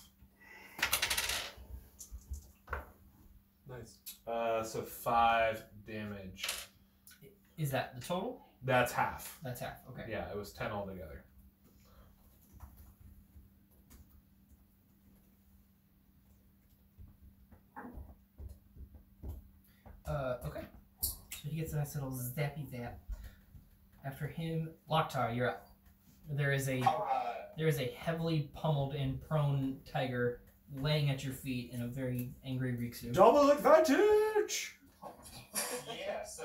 Nice. So 5 damage. Is that the total? That's half. That's half. Okay. Yeah, it was 10 altogether. Okay. So he gets a nice little zappy zap. After him, Locktar, you're up. There is a heavily pummeled and prone tiger laying at your feet in a very angry Riksu. Double advantage! Yeah, so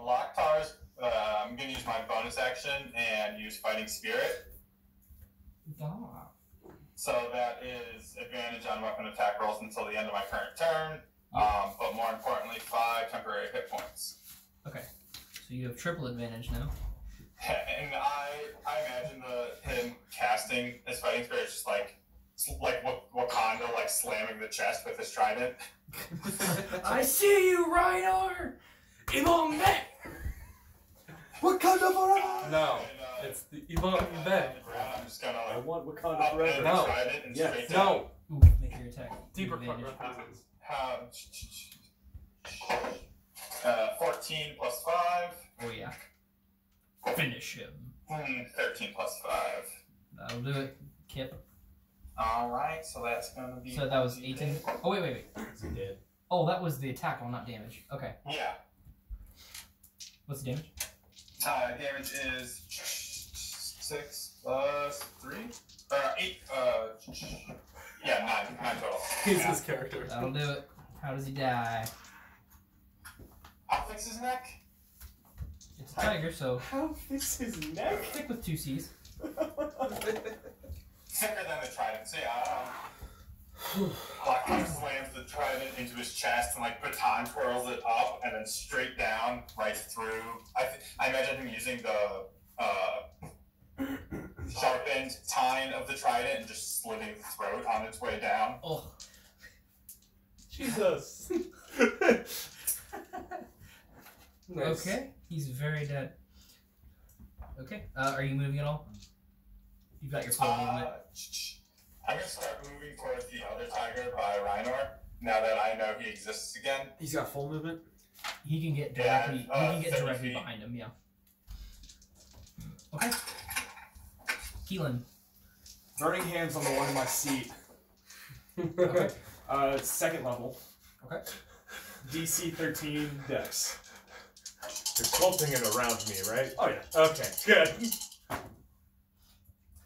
Locktar's, I'm going to use my bonus action and use Fighting Spirit. Ah. So that is advantage on weapon attack rolls until the end of my current turn. But more importantly, 5 temporary hit points. Okay. So you have triple advantage now. And I imagine him casting his Fighting Spirit is just like Wakanda, like slamming the chest with his trident. I see you, Rhinar! Imam Meh! Wakanda forever! No, And, it's the Ivan Ben. I'm just gonna I like want Wakanda up forever. and No. trident and Yes. straight down. No, Ooh, make your attack. deeper Advantage. references. 14 plus 5. Oh yeah. Finish him. 13 plus 5. That'll do it, Kip. Alright, so that's gonna be. So that was 18. Oh, wait. Is he dead? Oh, that was the attack roll, not damage. Okay. Yeah. What's the damage? Damage is 6 plus 3? 8. Yeah, 9 total. He's Yeah. his character. That'll do it. How does he die? I'll fix his neck. It's a tiger, so How fix his neck? stick with 2 C's. Thicker than the trident. So yeah, Blackheart slams the trident into his chest and like baton twirls it up and then straight down right through. I imagine him using the sharpened tine of the trident and just slitting the throat on its way down. Oh. Jesus. Nice. Okay. He's very dead. Okay. Are you moving at all? You've got your full movement. I'm gonna start moving towards the other tiger by Rhinor now that I know he exists again. He's got full movement. He can get Yeah, directly. He can get 70 directly feet. behind him. Yeah. Okay. Keelan. Burning hands on the one in my seat. Okay. Second level. Okay. DC 13 Dex. You're sculpting it around me, right? Oh yeah. Okay, good.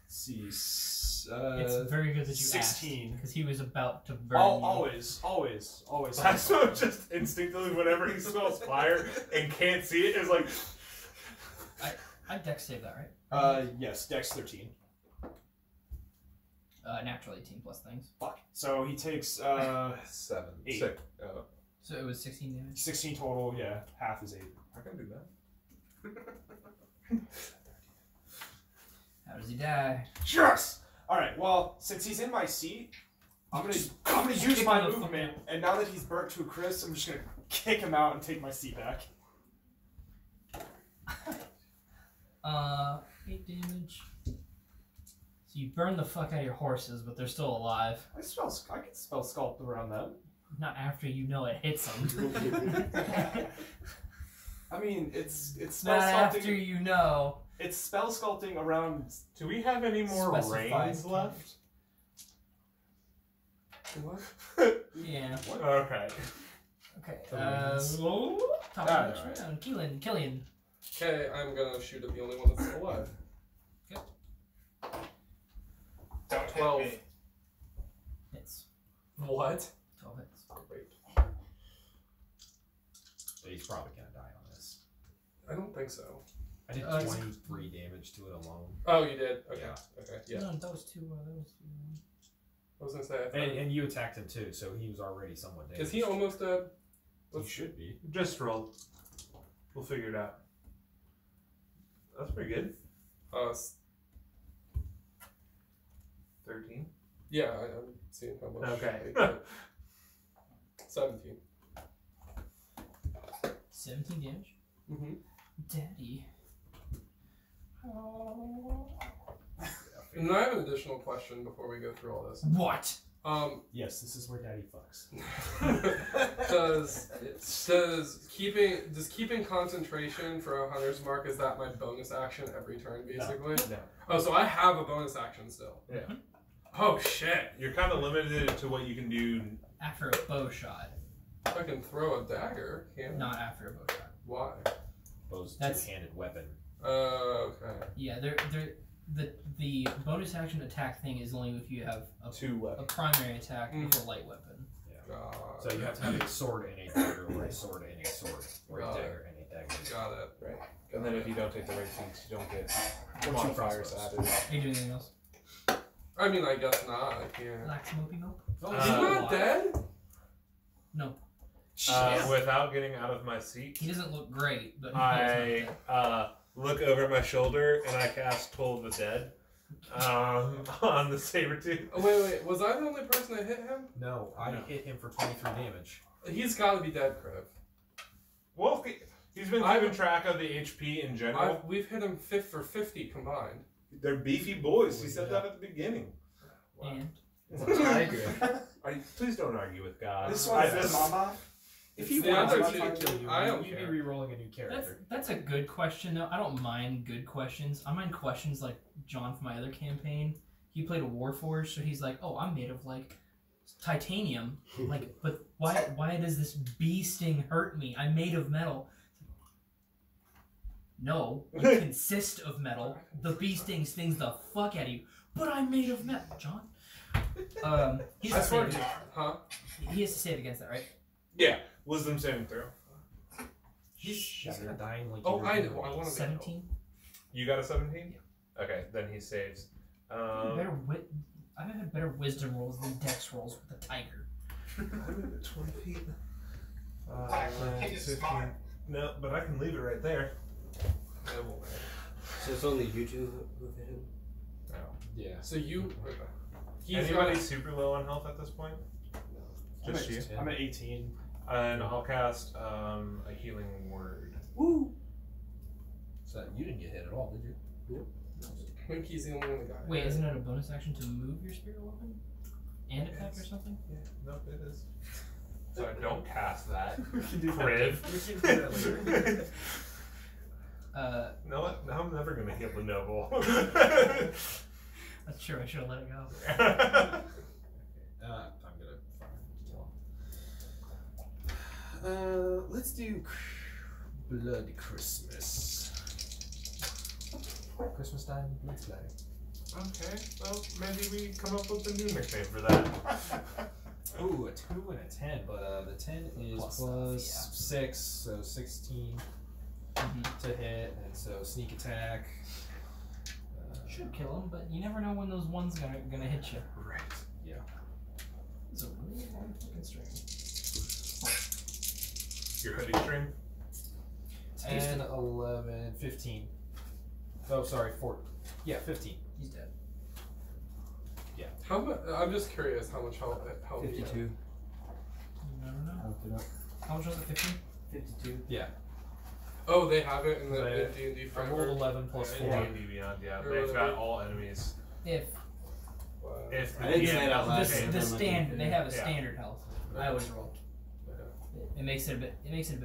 See. It's very good that you 16. because he was about to burn Always. Lasso just instinctively, whenever he smells fire and can't see it, is like. I dex save that, right? Yes, Dex 13. Natural 18 plus things. Fuck. So he takes 7. 8. 6. So it was 16 damage. 16 total, yeah. Half is 8. I can do that. How does he die? Yes! Alright, well, since he's in my seat, I'm gonna use Kick my him the fuck movement, and now that he's burnt to a crisp, I'm just gonna kick him out and take my seat back. 8 damage. So you burn the fuck out of your horses, but they're still alive. I can spell sculpt around them. Not after you know it hits them. I mean, it's spell Not after sculpting. you know. It's spell sculpting around. Do we have any more Specified reins left? What? Yeah. Okay. Okay. Reins. Top of the next round. Killian. Okay, I'm gonna shoot at the only one that's still alive. Don't 12. hit me. Hits. What? 12 hits. Great. He's probably gonna die on this. I don't think so. I did 23 damage to it alone. Oh, you did? Okay. Yeah. Okay, yeah. No, that was 2. I was gonna say, I thought. And you attacked him too, so he was already somewhat damaged. Is he almost dead? He should be. Just roll. We'll figure it out. That's pretty good. 13. Yeah, I'm seeing how much. Okay. 17. 17 damage. Mm-hmm. Daddy. And I have an additional question before we go through all this. What? Yes, this is where Daddy fucks. does keeping concentration for a hunter's mark, is that my bonus action every turn basically? No. Oh, so I have a bonus action still. Yeah. Oh shit! You're kind of limited to what you can do. After a bow shot. I can throw a dagger, can't I? Not after a bow shot. Why? Bow's That's- two-handed weapon. Okay. Yeah, the bonus action attack thing is only if you have Two a weapons. primary attack with a light weapon. So you have to have a sword and a dagger, or a sword and a sword, or a dagger and a dagger. Got it. Right. And then if you don't take the right things, you don't get Shoot modifiers crossbows. added. Are you doing anything else? I mean, I guess not. I can't. Lax Mopey Mope? He's not dead? No. Without getting out of my seat, He doesn't look great, but I look over my shoulder and I cast Toll of the Dead on the Sabertooth. Oh, wait. Was I the only person that hit him? No, I hit him for 23 damage. He's got to be dead, Kriv. Well, he's been keeping track of the HP in general. We've hit him for 50 combined. They're beefy boys. He said that at the beginning. And I agree. Please don't argue with God. This one's I just- Mama. If you The want other to two, kill you, I don't you'd be care. re-rolling a new character. that's a good question though. I don't mind good questions. I mind questions like John from my other campaign. he played a Warforged, so he's like, oh, I'm made of like titanium. Like, but why does this bee sting hurt me? I'm made of metal. No, you consist of metal. The bee sting stings the fuck out of you. But I'm made of metal, John. He has to save, Huh? he has to save against that, right? Yeah, wisdom saving throw. He's gonna die in like. Oh, I know. I want to 17. You got a 17? Okay, then he saves. I've had better wisdom rolls than dex rolls with the tiger. I'm at 20 feet. He's smart. No, but I can leave it right there. So it's only you two who hit him? Yeah. So you. Anybody super low on health at this point? I'm Just you. I'm at 18. And I'll cast a healing word. Woo! So you didn't get hit at all, did you? Winky's the only one that got Wait, hit. isn't it a bonus action to move your spirit weapon? And attack or something? Yeah, nope, it is. So I don't cast that. We can do Criv. that. We can do that later. No, I'm never gonna heal the noble. That's true, I should have let it go. I'm gonna kill him. Let's do Blood Christmas. Christmas time, let's play. Okay, well, maybe we come up with a new nickname for that. Ooh, a 2 and a 10, but the 10 is plus 6, so 16 to hit, and so sneak attack. Should kill him, but you never know when those ones gonna hit you. Right. Yeah. It's a really long fucking string. Your hoodie string? 10, 11, 15. Oh, sorry, 4. Yeah, 15. He's dead. Yeah. How much? I'm just curious how much health. 52. You never know. I looked it up. How much was it? 15? 52. Yeah. Oh, they have it in the They- D&D I framework. rolled 11 plus In 4. D&D Beyond, yeah. They've got all enemies. If If the I didn't say DM it out doesn't loud. change. the standard, they have a Yeah. standard health. I always roll. It makes it a bit. Interesting.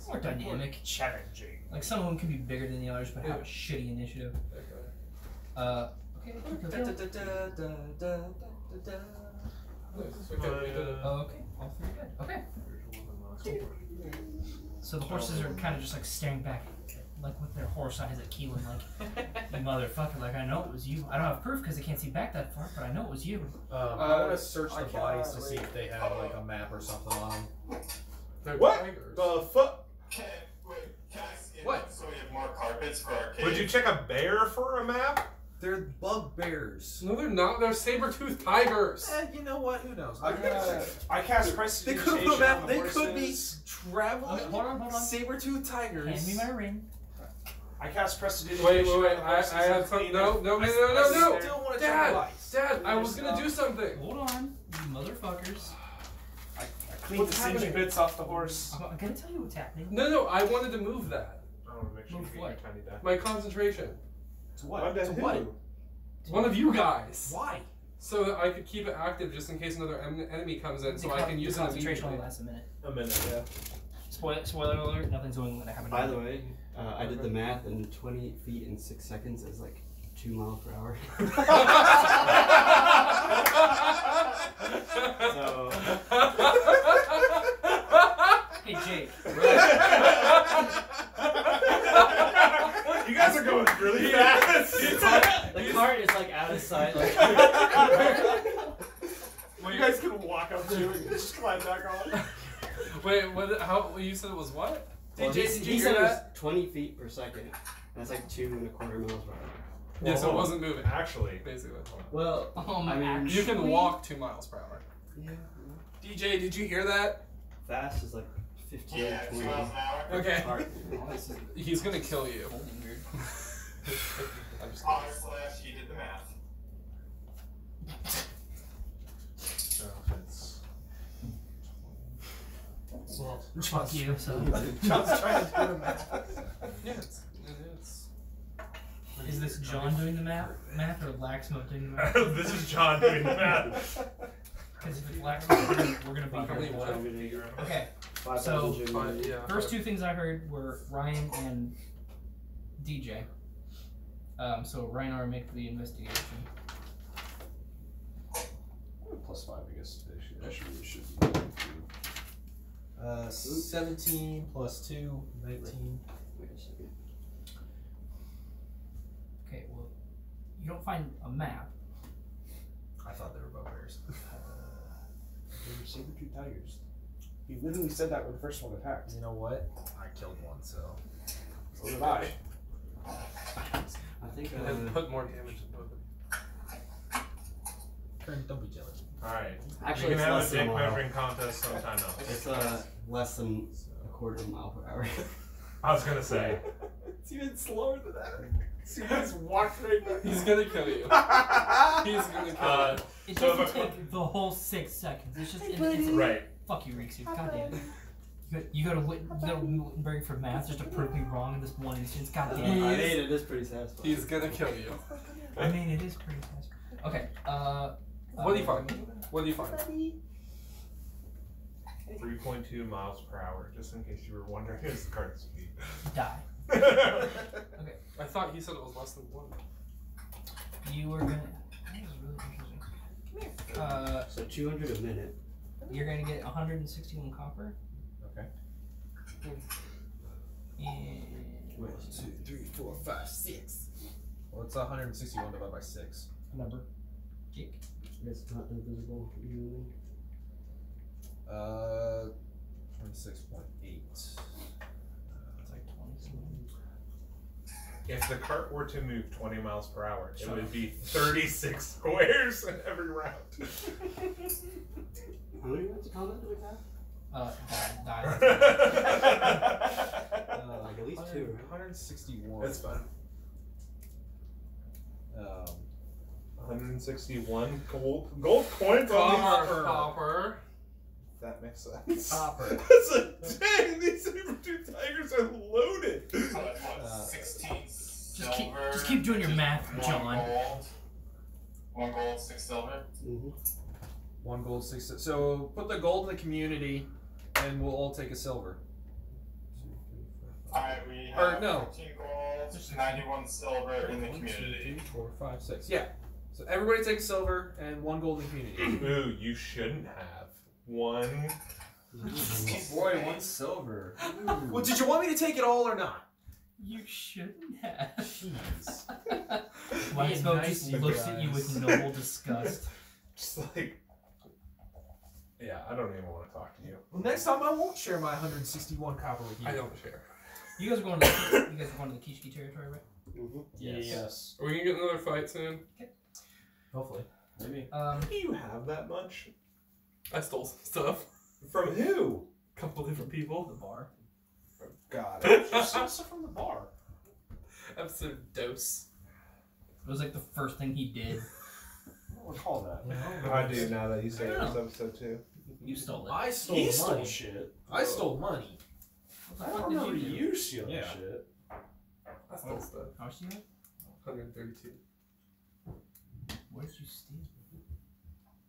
More dynamic. Challenging. Like some of them can be bigger than the others, but have a shitty initiative. Okay. Okay. Nice. Okay. Okay. All three good. Okay. So the horses are kind of just like staring back, like with their horse eyes at Keelan, like, you motherfucker, like I know it was you. I don't have proof because they can't see back that far, but I know it was you. I want to search the bodies to see if they have like a map or something on them. They're What tigers. the fuck? What? So we have more carpets for our kids. Would you check a bear for a map? They're bugbears. No, they're not. They're saber-toothed tigers. You know what? Who knows? I cast They prestidigitation could put on the They could be horses. traveling Hold on. saber-toothed tigers. Hand me my ring. I cast prestidigitation. Wait. on the I horses have and some. clean No. them. I still want to check the bodies. Dad, I was gonna do something. Hold on, you motherfuckers. I cleaned What's the singed happening? bits off the horse. I'm gonna tell you what's happening. No. I wanted to move that. I want to make sure Move you get what? your tiny die. My concentration. To what? To what? One of you guys. Why? So that I could keep it active just in case another enemy comes in, so I can use it concentration only immediately. lasts a minute. A minute, yeah. Spoiler alert, nothing's going to happen. By the way, I did the math, and 28 feet in 6 seconds is like 2 miles per hour. So, Hey Jake. You guys are going really fast. the cart is like out of sight. Like, Well, you guys can walk up to it and just climb back on. Wait, what? How you said it was what? well, Did he you said hear it that? was 20 feet per second. And that's like 2.25 miles per hour. Yeah, so it hold on. wasn't moving. Actually, Basically. Well, Oh my I mean, actually? You can walk 2 miles per hour. yeah, DJ, did you hear that? fast is like 15, Yeah, 2 20. miles an hour. Okay. Cart, this is- He's gonna kill you. Holding weird. I'm just R slash he did the math. so it's Well, fuck you. So, John's trying to do the math. Yeah, it's. is this John doing the math or Laxmo doing the math? this is John doing the math. Because if it's Laxmo, we're gonna be How many here. what? Okay. 5,000 So, Jimmy. Yeah. First two things I heard were Ryan and DJ. So Ryan already make the investigation. plus 5, I guess. Actually, should be. 17 plus 2, 19. Wait a second. Okay, well, you don't find a map. I thought they were bugbears. They were saber-tooth tigers. He literally said that when the first one attacked. You know what? I killed one, so. So did I. I think And then put more damage in both of them. Kern, don't be jealous. Alright. Actually, We can it's have less a than dick a mile. measuring contest sometime else. It's less than a quarter of a mile per hour. I was gonna say. It's even slower than that. See, he's walked right back. He's gonna kill you. He's gonna kill you. It So doesn't if a- take the whole 6 seconds. It's just Right. Fuck you, Rixie. God damn it. You go to Wittenberg for math just to prove me wrong in this one instance. God damn I it. mean, it is pretty satisfying. He's gonna kill you. I mean, it is pretty fast. Okay. What do you find? What do you find? 3.2 miles per hour, just in case you were wondering his card speed. Die. Okay. I thought he said it was less than 1. You were gonna. That was really interesting. So 200 a minute. You're gonna get 161 copper. Okay. And 1, 2, 3, 4, 5, 6. Well, it's 161 divided by 6. number. Jake. It's not invisible. Usually. 26.8. It's like 27. If the cart were to move 20 miles per hour, it would be 36 squares in every round. How many minutes of combat do we have? Die. Like at least 2. 161. That's fine. 161 gold coins on these. Copper. That makes sense. Copper. That's a dang. These saber-tooth tigers are loaded. So that's what, 16 silver. Just keep doing your math, one John. Gold, 1 gold, 6 silver. Mm-hmm. 1 gold, 6. So put the gold in the community, and we'll all take a silver. Alright, we Or have no. 15 gold, 91 silver in the 1, 2, community. 3, 4, 5, 6. Yeah. So everybody take a silver and 1 gold in the community. Ooh, you shouldn't have. 1. Boy, 1 silver. Well, did you want me to take it all or not? You shouldn't have. Jeez. Waxmo nice, just you looks at you with guys. noble disgust. Just like. Yeah, I don't even want to talk to you. Well, next time I won't share my 161 copper with you. I don't share. You guys are going to the Kishki territory, right? Mm-hmm. Yes. Are we gonna get another fight soon? Hopefully. Maybe. Do you have that much? I stole some stuff. From who? A couple different people. The bar. God. Just stuff from the bar. Episode dose. It was like the first thing he did. I don't recall that. I do now that you say I it don't was know. episode 2. You stole it. I stole He money. stole shit. I stole money. What the I fuck don't did remember you do? you stealing Yeah. shit. I stole stuff. How much do you have? 132. What did you steal?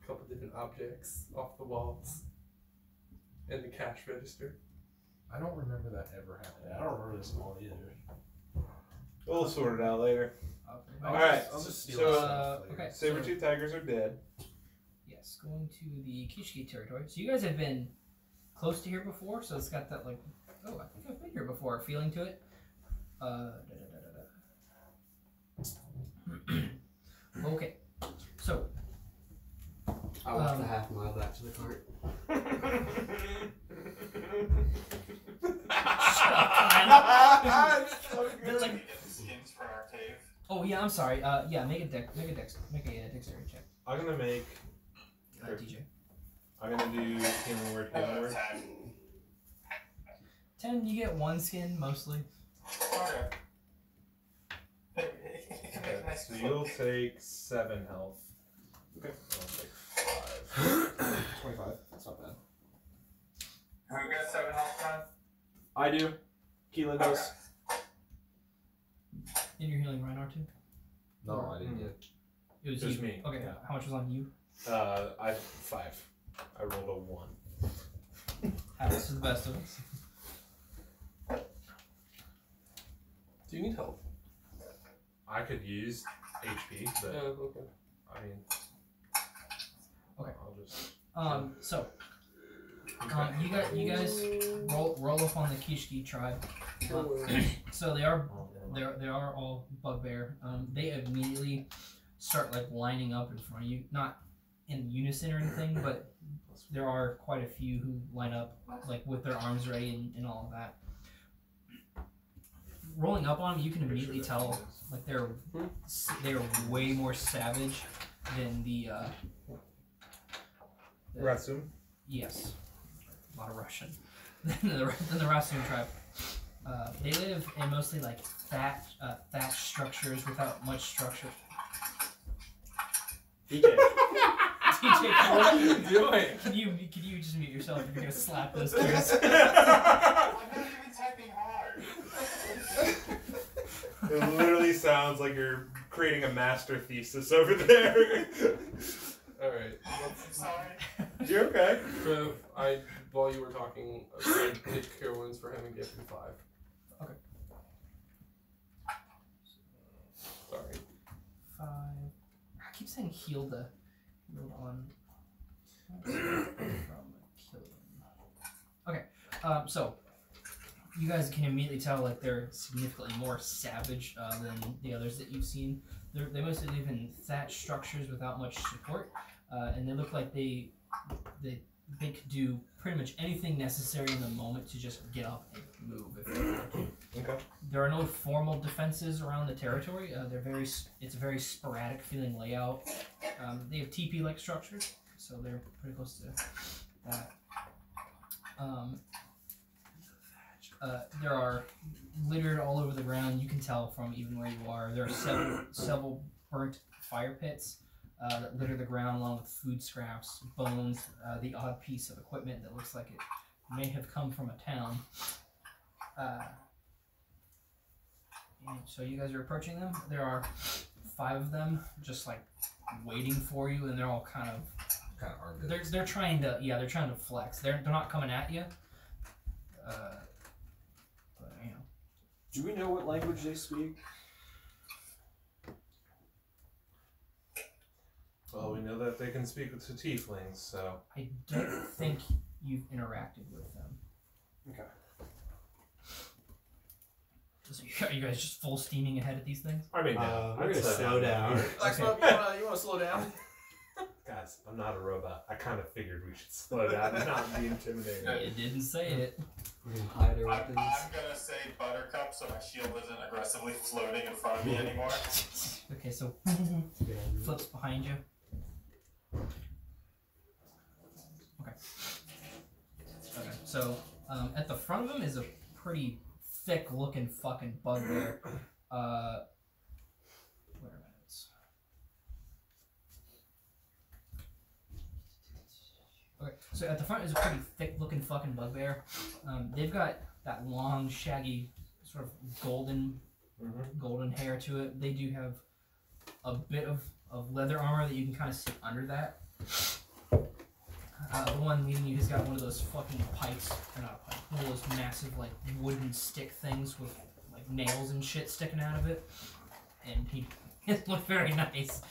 A couple different objects off the walls. And the cash register. I don't remember that ever happening. Yeah, I don't remember this at all either. We'll sort it out later. Okay. Alright, I'll just steal so, stuff later. Okay. Saber-tooth tigers are dead. Yes, going to the Kishki territory. So you guys have been close to here before, so it's got that like, oh, I think I've been here before feeling to it. Okay, so I walked the half mile back to the cart. That's like, We get the skins for our cave. oh yeah, I'm sorry. Yeah, make a dexterity check. I'm gonna make. DJ. I'm gonna do healing word, healing word. 10, you get 1 skin mostly. Okay. It can make a nice So cloak. you'll take 7 health. Okay. I'll take 5. 25. That's not bad. Who got 7 health, John? I do. Keelan does. And you're healing Reinhard too? No, I didn't get it. It was Just you. me, Okay, yeah. how much was on you? I 5. I rolled a 1. Alex is the best of us. Do you need help? I could use HP, but Yeah, okay. I mean. Okay. I'll just. So you guys roll up on the Kishki tribe. So they are all bugbear. They immediately start like lining up in front of you, not in unison or anything, but there are quite a few who line up like with their arms ready and all of that. Rolling up on them, you can immediately tell like they're way more savage than the Ratsum? Yes, a lot of Russian. than the Ratsum tribe. They live in mostly like thatched structures without much structure. DJ. TJ, What are you doing? Can you just mute yourself if you're gonna slap those kids? I'm not even typing hard. It literally sounds like you're creating a master thesis over there. Alright. I'm sorry. You're okay. So while you were talking, I did cure wounds for him and gave him 5. Okay. Sorry. 5. I keep saying heal on. Okay. So you guys can immediately tell like they're significantly more savage than the others that you've seen. They mostly live in thatched structures without much support, and they look like they could do pretty much anything necessary in the moment to just get up and move if they want to. Okay. There are no formal defenses around the territory. It's a very sporadic feeling layout. They have teepee-like structures, so they're pretty close to that. There are littered all over the ground. You can tell from even where you are. There are several burnt fire pits that litter the ground along with food scraps, bones, the odd piece of equipment that looks like it may have come from a town. So you guys are approaching them. There are 5 of them just like waiting for you, and they're all kind of armed. They're trying to flex. They're not coming at you. But you know. Do we know what language they speak? Well, we know that they can speak to tieflings, so. I don't think you've interacted with them. Okay. So you guys just full steaming ahead at these things? I mean, we're gonna slow down. You wanna slow down? Guys, I'm not a robot. I kind of figured we should slow down and not be intimidated. It didn't say it. We're gonna hide our I'm weapons. gonna say Buttercup so my shield isn't aggressively floating in front of me anymore. Okay, so flips behind you. Okay. Okay, so at the front of him is a pretty thick-looking fucking bugbear. Where are my notes? Okay, so at the front is a pretty thick-looking fucking bugbear. They've got that long, shaggy, sort of golden hair to it. They do have a bit of leather armor that you can kind of see under that. The one leading you has got one of those fucking pikes, or not a pike, one of those massive like wooden stick things with like nails and shit sticking out of it. And he looks very nice,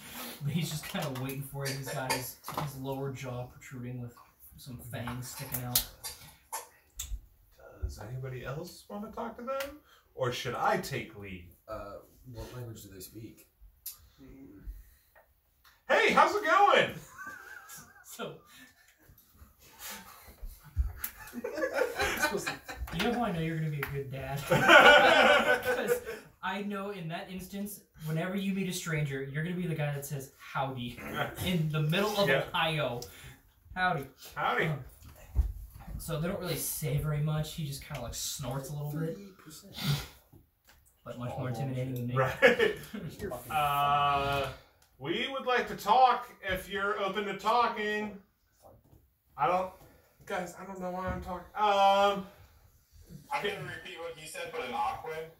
but he's just kind of waiting for it. He's got his lower jaw protruding with some fangs sticking out. Does anybody else want to talk to them? Or should I take lead? What language do they speak? Hey, how's it going? So, you know how I know you're going to be a good dad? Because I know in that instance, whenever you meet a stranger, you're going to be the guy that says, howdy, in the middle of Ohio. Howdy. Howdy. So they don't really say very much. He just kind of like snorts a little bit. But much more intimidating than me. Right. We would like to talk if you're open to talking. Guys, I don't know why I'm talking. I'm gonna repeat what he said, but in Aquan.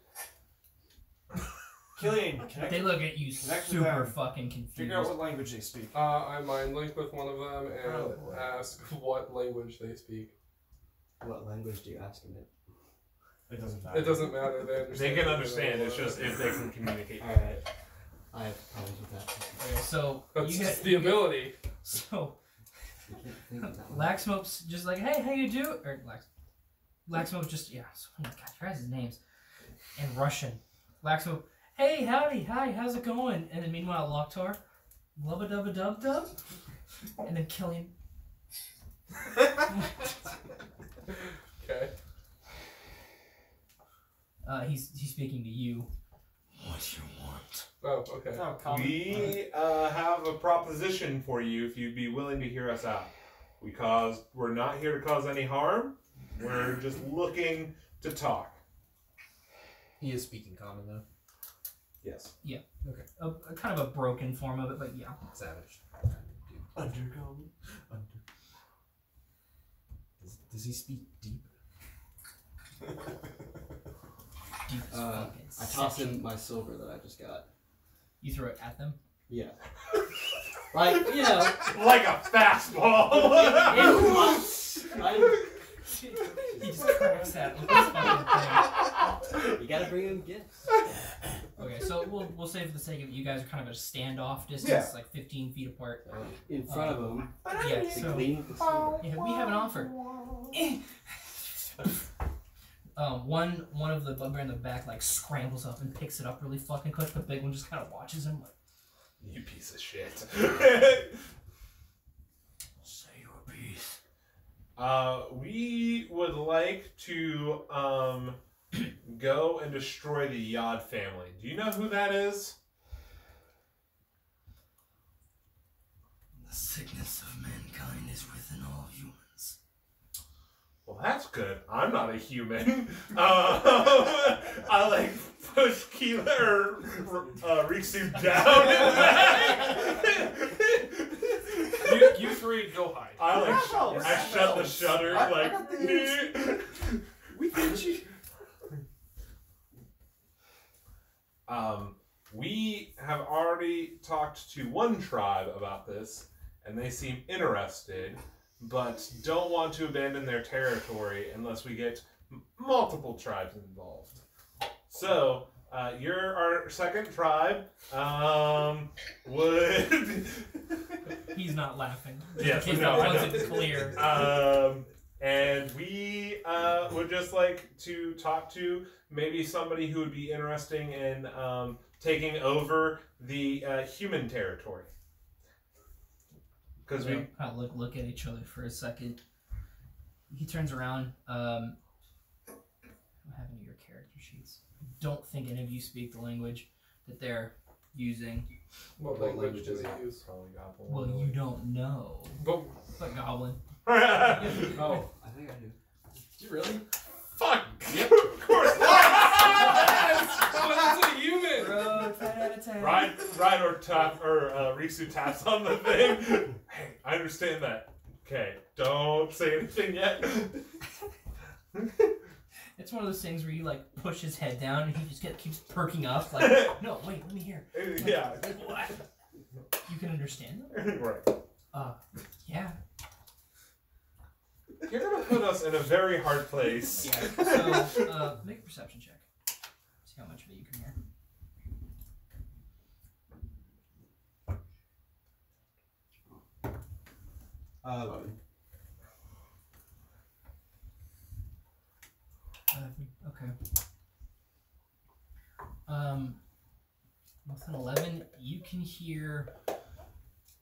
Killian, they look at you super fucking confused. Figure out what language they speak. I mind link with one of them and ask what language they speak. What language do you ask him it? It doesn't matter. It doesn't matter. They understand. They can understand. It's just if they can communicate. Alright. I have problems with that. Okay, so That's you just get the ability. So Laxmope's just like, hey, how you do? Or Laxmope just, yeah, so many guys' names. In Russian. Laxmope, hey, howdy, hi, how's it going? And then meanwhile, Loktar, lubba dubba dub dub. And then Killian. Okay. He's speaking to you. What you want? Oh, okay. Oh, common. We have a proposition for you if you'd be willing to hear us out. We're not here to cause any harm. We're just looking to talk. He is speaking common though. Yes. Yeah. Okay. A kind of a broken form of it, but yeah. Savage. Undercommon. Does he speak deep? Deep as fucking I toss him my silver that I just got. You throw it at them? Yeah. Like, you know. Like a fastball! He just cracks at him with this fucking thing. You gotta bring him gifts. Okay, so we'll say for the sake of it, you guys are kind of at a standoff distance, Yeah. like 15 feet apart. In front of him. Yeah, To so clean the silver. yeah, we have an offer. One of the bugbear in the back like scrambles up and picks it up really fucking quick. The big one just kind of watches him like, You piece of shit. say your piece. We would like to go and destroy the Yod family. Do you know who that is? The sickness of mankind is within all humans. Well, that's good. I'm not a human. I like push Keela or Riksu down. You three go hide. I shut the shutter like. We get you. We have already talked to one tribe about this, and they seem interested, but don't want to abandon their territory unless we get multiple tribes involved. So, you're our second tribe. Would He's not laughing. Yes, He's no, not I know. once it's clear. And we would just like to talk to maybe somebody who would be interesting in taking over the human territory. Because we kind of look at each other for a second. He turns around. I don't have any of your character sheets. Don't think any of you speak the language that they're using. What language does he use? Probably Goblin. Well, you don't know. But Goblin. Oh, I think I do. Do you really? Fuck! Yep. Of course not! that's a human! Bro, 10 out of 10. Ride or tap or Riksu taps on the thing. Hey, I understand that. Okay, don't say anything yet. It's one of those things where you like push his head down and he just keeps perking up. Like, no, wait, let me hear. Like, Yeah. Like, what? You can understand them? Right. Yeah. You're gonna put us in a very hard place. Yeah. So, make a perception check. See how much of it you can hear. 11. Okay. With an 11, you can hear.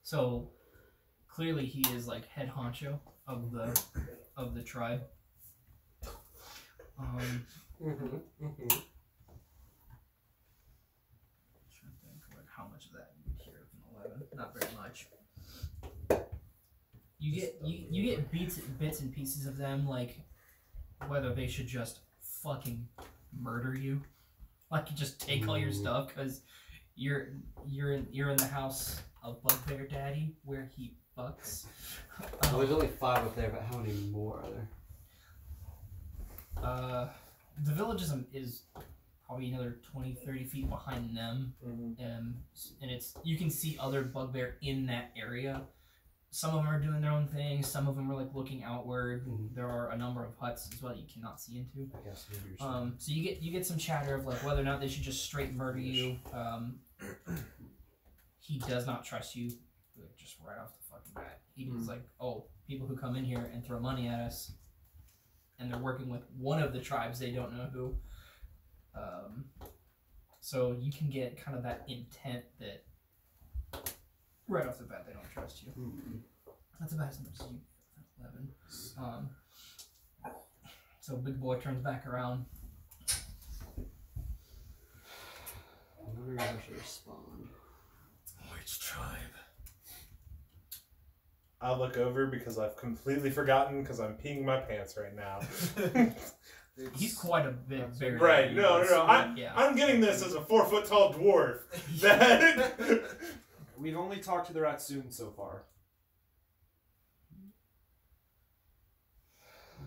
So clearly, he is like head honcho of the tribe. Trying to think like how much of that you would hear with an 11. Not very much. You get bits and pieces of them, like whether they should just fucking murder you, like just take all your stuff because you're in the house of Bugbear Daddy where he fucks. Well, there's only 5 up there, but how many more are there? The village is probably another 20-30 feet behind them, and it's you can see other Bugbear in that area. Some of them are doing their own thing. Some of them are like looking outward. There are a number of huts as well that you cannot see into. I guess maybe So you get some chatter of like whether or not they should just straight murder you. He does not trust you. like, just right off the fucking bat. He's like, oh, people who come in here and throw money at us, and they're working with one of the tribes, they don't know who. So you can get kind of that intent that right off the bat they don't trust you. That's about as much as you 11. So big boy turns back around. I wonder if I should respond. Which tribe? I'll look over because I've completely forgotten because I'm peeing my pants right now. He's quite a bit bigger. Right, than you, no. so, I'm getting this as a 4-foot tall dwarf. That We've only talked to the Ratsoon so far.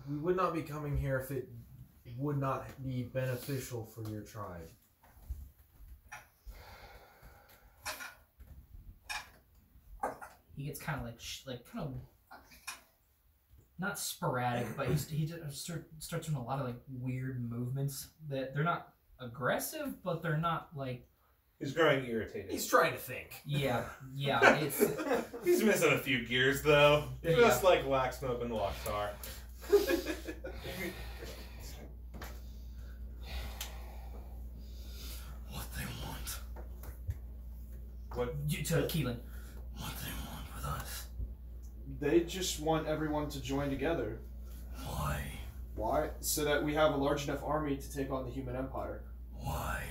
We would not be coming here if it would not be beneficial for your tribe. He gets kind of like kind of not sporadic, but he just starts doing a lot of like weird movements that they're not aggressive, but they're not like. He's growing irritated. He's trying to think. Yeah. It's He's missing a few gears though, just like Waxsmoke and Locktar. What they want? What? You to Keelan. What they want with us? They just want everyone to join together. Why? Why? So that we have a large enough army to take on the human empire. Why?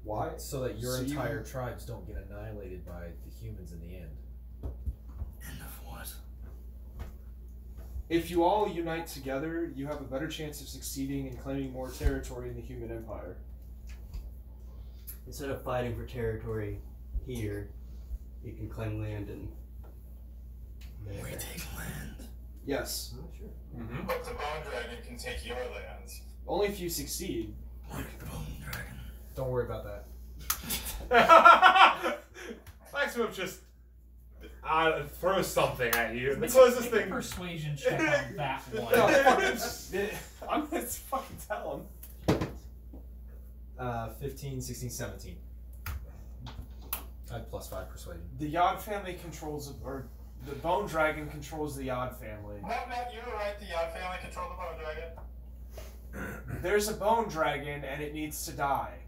Why? So that your So you- entire tribes don't get annihilated by the humans in the end. End of what? If you all unite together, you have a better chance of succeeding and claiming more territory in the human empire. Instead of fighting for territory here, you can claim land and. We take land. Yes. Oh, sure. Mm-hmm. But the Bone Dragon can take your lands. Only if you succeed. What bone dragon? Don't worry about that. Waxsmoke just throws something at you. The Make closest a thing. persuasion check on that one. I'm gonna fucking tell him. 15, 16, 17. I had +5 persuasion. The Yod family controls, or the Bone Dragon controls the Yod family. Matt, you were right. The Yod family control the Bone Dragon. There's a Bone Dragon and it needs to die.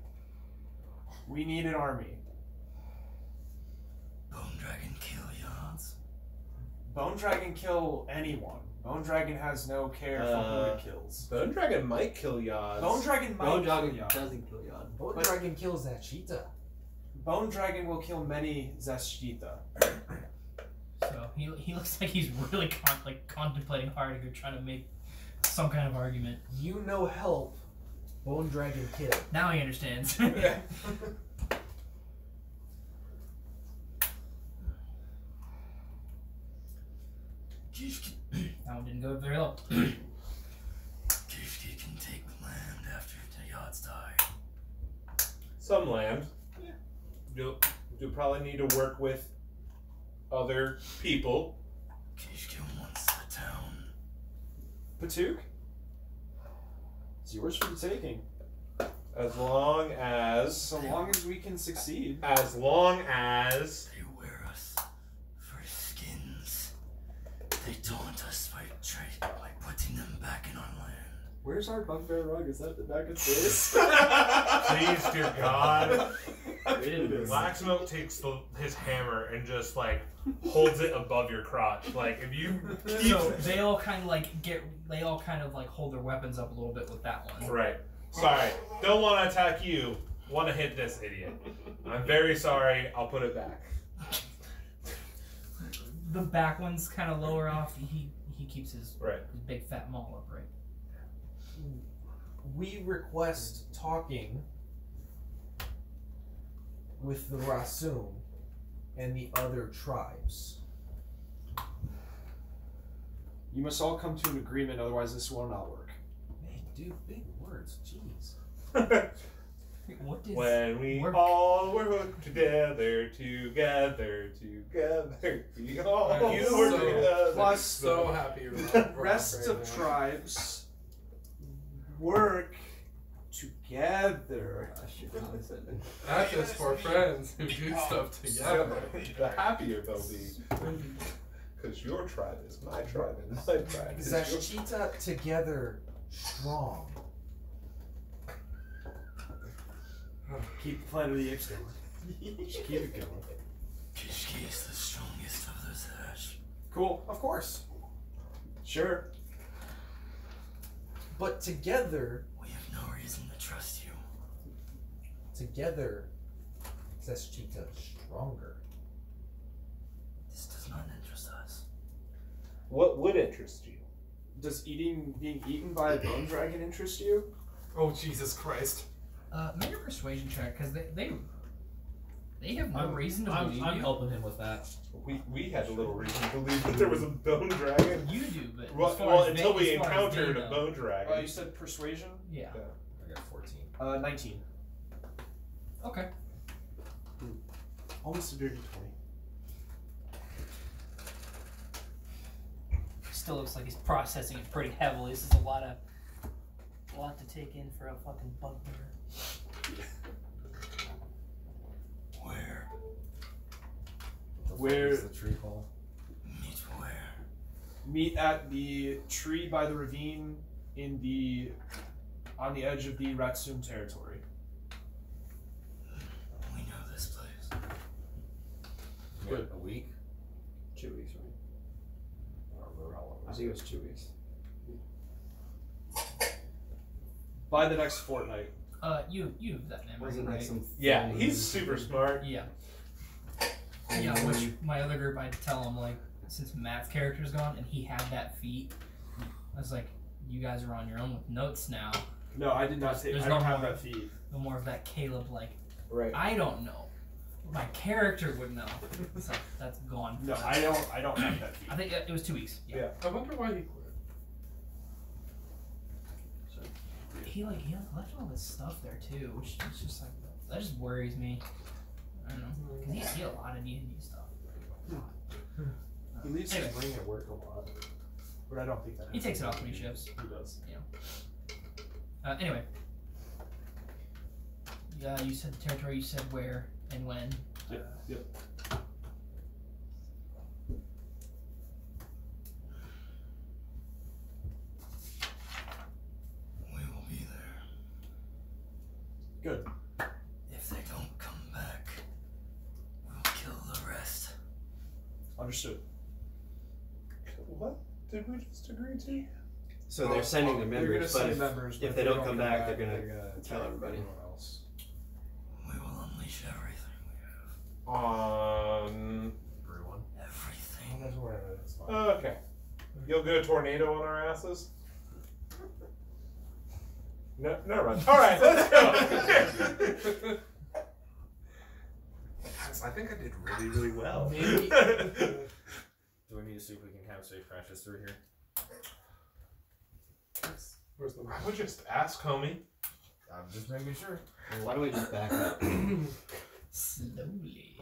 We need an army. Bone dragon kill Yods. Bone Dragon kill anyone. Bone Dragon has no care for who it kills. Bone Dragon might kill Yods. Bone Dragon might Bone kill Dragon Yod. doesn't kill Yod. Bone But- Dragon kills that cheetah. Bone Dragon will kill many Zeshita. So he looks like he's really contemplating hard here, trying to make some kind of argument. You know help. Bone Dragon kill. Now he understands. Yeah. That one didn't go very well. Kishki can take land after the Yods die. Some land. You'll probably need to work with other people. Kishki wants the town. Patuk? It's yours for the taking. As long as. So long as we can succeed. As long as. They wear us for skins. They taunt us by putting them back in our land. Where's our bugbear rug? Is that the back of this? Please, dear God. It is. Waxsmoke takes his hammer and just like holds it above your crotch. Like if you keep So they all kind of like hold their weapons up a little bit with that one. right. Sorry, don't want to attack you. Want to hit this idiot. I'm very sorry. I'll put it back. The back one's kind of lower off. He keeps his Right. big fat maul upright. We request talking with the Rasum and the other tribes. You must all come to an agreement, otherwise this will not work. Man, dude, big words. Jeez. What is When we work? all work together, we all I'm work so- together. Plus, So happy you're the rest of tribes work together. I should probably say that. That's just for friends who do stuff together. The happier they'll be. Because your tribe is my tribe, and my tribe is yours. Zashchita together strong. Keep the Planet of the Apes going. Just keep it going. Kishki is the strongest of the Zash. Cool. Of course. Sure. But together, We have no reason to trust you. together, Zashchita stronger. This does not interest us. What would interest you? Does being eaten by a bone dragon interest you? Oh, Jesus Christ. Make a persuasion check because they have no reason to believe I'm you. helping him with that. We had a little reason to believe that there was a bone dragon. You do, but Well, as far well as until they, we as far as they encountered a know. bone dragon. You said persuasion? Yeah. I got 14. 19. Okay. Almost a dirty 20. Still looks like he's processing it pretty heavily. This is a lot to take in for a fucking bugbear. Where? Where? Is the tree called? Meet where? Meet at the tree by the ravine on the edge of the Ratsum territory. We know this place. Good. A week? 2 weeks, right? I don't remember how long it I was. think it was 2 weeks. By the next fortnight. You have that memory, Wasn't right? like some. Yeah, fun- he's super smart. Yeah. Yeah, which my other group, I had to tell him, like, since Matt's character's gone and he had that feat, I was like, you guys are on your own with notes now. No, I did not take. There's I don't no have more- that feed. No more of that Caleb, like, Right. I don't know. My character would know. So that's gone. No, I don't have that feed. I think it was 2 weeks. Yeah. I wonder why he quit. He left all this stuff there too, which is just like, that just worries me. I don't know. Because he had a lot of D&D stuff. He leaves Anyway. his ring at work a lot, but I don't think that. He takes it off when he shifts. He does. Anyway. Yeah, you said the territory, you said where and when. Yep. We will be there. Good. If they don't come back, we'll kill the rest. Understood. What did we just agree to? So they're sending the They're members, gonna but send members, but if they don't come back, they're gonna kill attack everybody. everyone else. We will unleash everything we have. On Everyone. Everything. That's where it's fine. okay. You'll get a tornado on our asses. No, never mind. All right, let's go. Guys, I think I did really, really well. Maybe- Do we need to see if we can have safe crashes through here? Where's the? I would just ask, homie. I'm just making sure. Why don't we just back up? Slowly.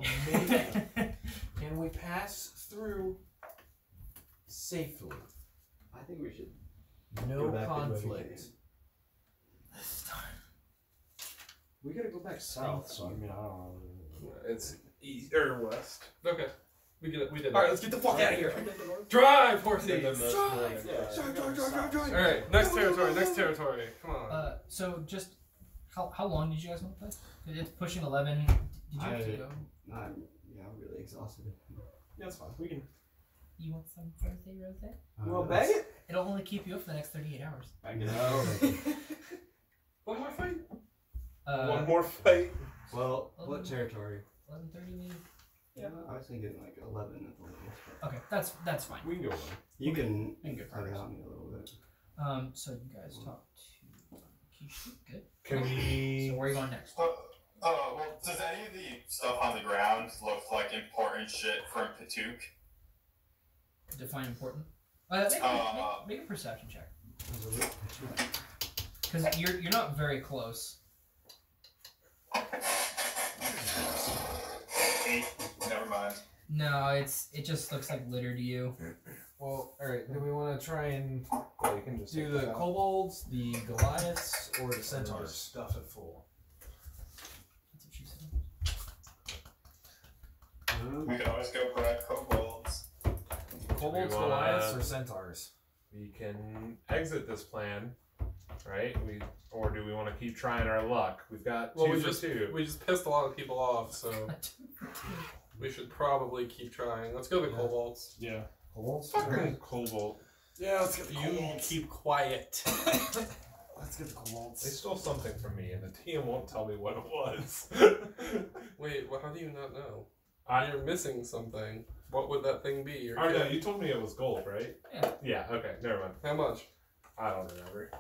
Can we pass through safely? I think we should. No Go back the way we conflict. came. This time. We gotta go back south. So I mean, I don't know. It's east or west. Okay. We did it. All right, let's get the fuck out of here. Drive, horsey! Drive! Alright, next territory. Come on. So just how long did you guys want to play? It's pushing 11. Did you have to go? I'm really exhausted. Yeah, that's fine. We can. You want some birthday rosé? Well, bag it. It'll only keep you up for the next 38 hours. Bag it. One more fight? One more fight. Well, what territory? 11:30 maybe. Yeah, I was thinking like 11 at the latest. Okay, that's fine. We can go on. You can We can get cut it progress. out me a little bit. So you guys talk to Kishi. Good. Can we? So where are you going next? Well, does any of the stuff on the ground look like important shit from Patuk? Define important. Make a perception check. Because you're not very close. 8. Never mind. No, it just looks like litter to you. Well, alright, do we want to try and you can just Do take the that out. kobolds, the Goliaths, or the centaurs? Stuff it full. That's what she said. We could always go for kobolds. Kobolds, wanna- Goliaths, or centaurs? We can exit this plan, right? Or do we want to keep trying our luck? We've got Well, two we for just two. pissed a lot of people off, so we should probably keep trying. Let's go the kobolds. Yeah. Kobolds? Fucking Cobalt. Yeah, let's get the You kobolds. keep quiet. Let's get the kobolds. They stole something from me, and the TM won't tell me what it was. Wait, well, how do you not know? I- You're missing something. What would that thing be? You're Oh no, kidding. you told me it was gold, right? Yeah. Yeah. Okay. Never mind. How much? I don't remember.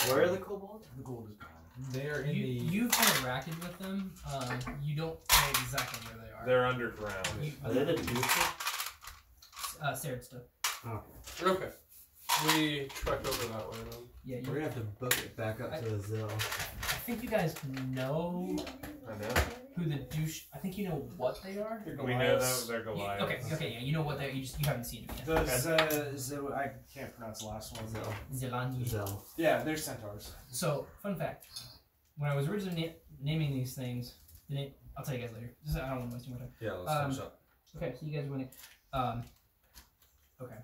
Where are the kobolds? The gold is gone. They're in You've interacted with them. You don't know exactly where they are. They're underground. Are they the future? Sarista. Okay. We trekked over that way then. Yeah, We're gonna have to book it back up to the Zill. I think you guys know I know. who the douche. I think you know what they are. We know that they're Goliaths. Okay, yeah, you know what they are. You haven't seen them yet. I can't pronounce the last one. Zelani. Zill. Yeah, they're centaurs. So, fun fact: when I was originally naming these things, the name I'll tell you guys later. Just, I don't want to waste too much time. Yeah, let's finish up. Okay, so you guys are going to. Okay,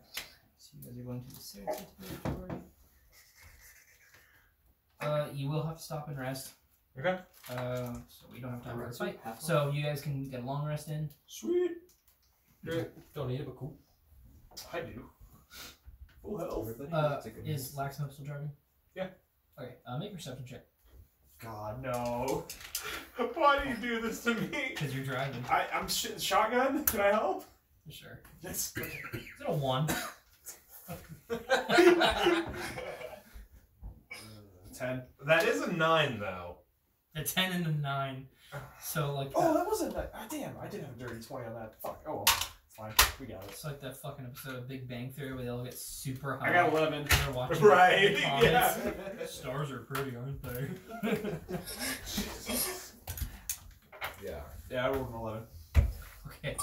so you guys are going to the Saracen territory. You will have to stop and rest. Okay. So we don't have time for this fight. So you guys can get a long rest in. Sweet. Don't need it, but cool. I do. Full health. Is Laxmo still driving? Yeah. Okay, make a perception check. God, no. Why do you do this to me? Because you're driving. I'm shotgun. Can I help? Sure. Yes. Is it a 1? 10. That is a 9, though. A 10 and a 9. So, like. Oh, that wasn't that. Damn, I did have a dirty 20 on that. Fuck. Oh, well. It's fine. We got it. It's like that fucking episode of Big Bang Theory where they all get super high. I got 11. They're watching Right, the comments. yeah. Stars are pretty, aren't they? Yeah. Yeah, I rolled an 11. Okay.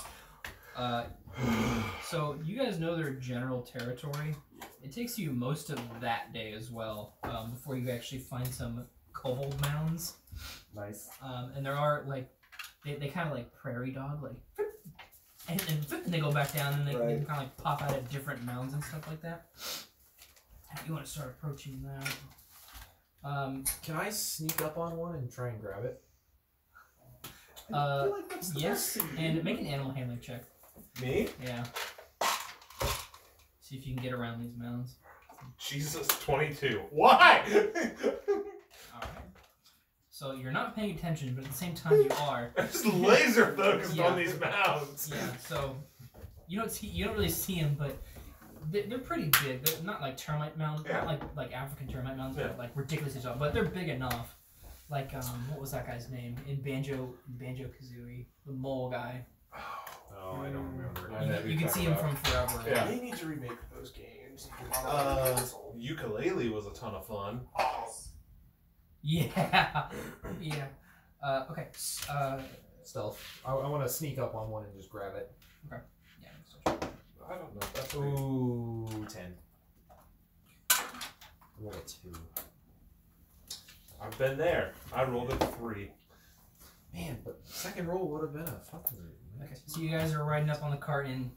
So you guys know their general territory. It takes you most of that day as well before you actually find some kobold mounds. Nice. And there are like they kind of like prairie dog like, and they go back down and they kind of like pop out of different mounds and stuff like that. If you want to start approaching that. Can I sneak up on one and try and grab it? Yes, and make an animal handling check. Me? Yeah. See if you can get around these mounds. Jesus, 22. Why? Alright. So you're not paying attention, but at the same time you are. I'm just laser focused Yeah. on these mounds. Yeah, so you don't really see them, but they're pretty big. They're not like termite mounds, Yeah. not like African termite mounds, Yeah. but like ridiculously tall. But they're big enough. Like what was that guy's name in Banjo Kazooie? The mole guy. Oh, I don't remember. You can see him from forever. Yeah. They need to remake those games. Ukulele was a ton of fun. Yeah. Yeah. Okay. Stealth. I want to sneak up on one and just grab it. Okay. Yeah. I don't know. That's Ooh, 10. Roll a 2. I've been there. I rolled a 3. Man, but second roll would have been a fucking. Okay. So you guys are riding up on the cart, and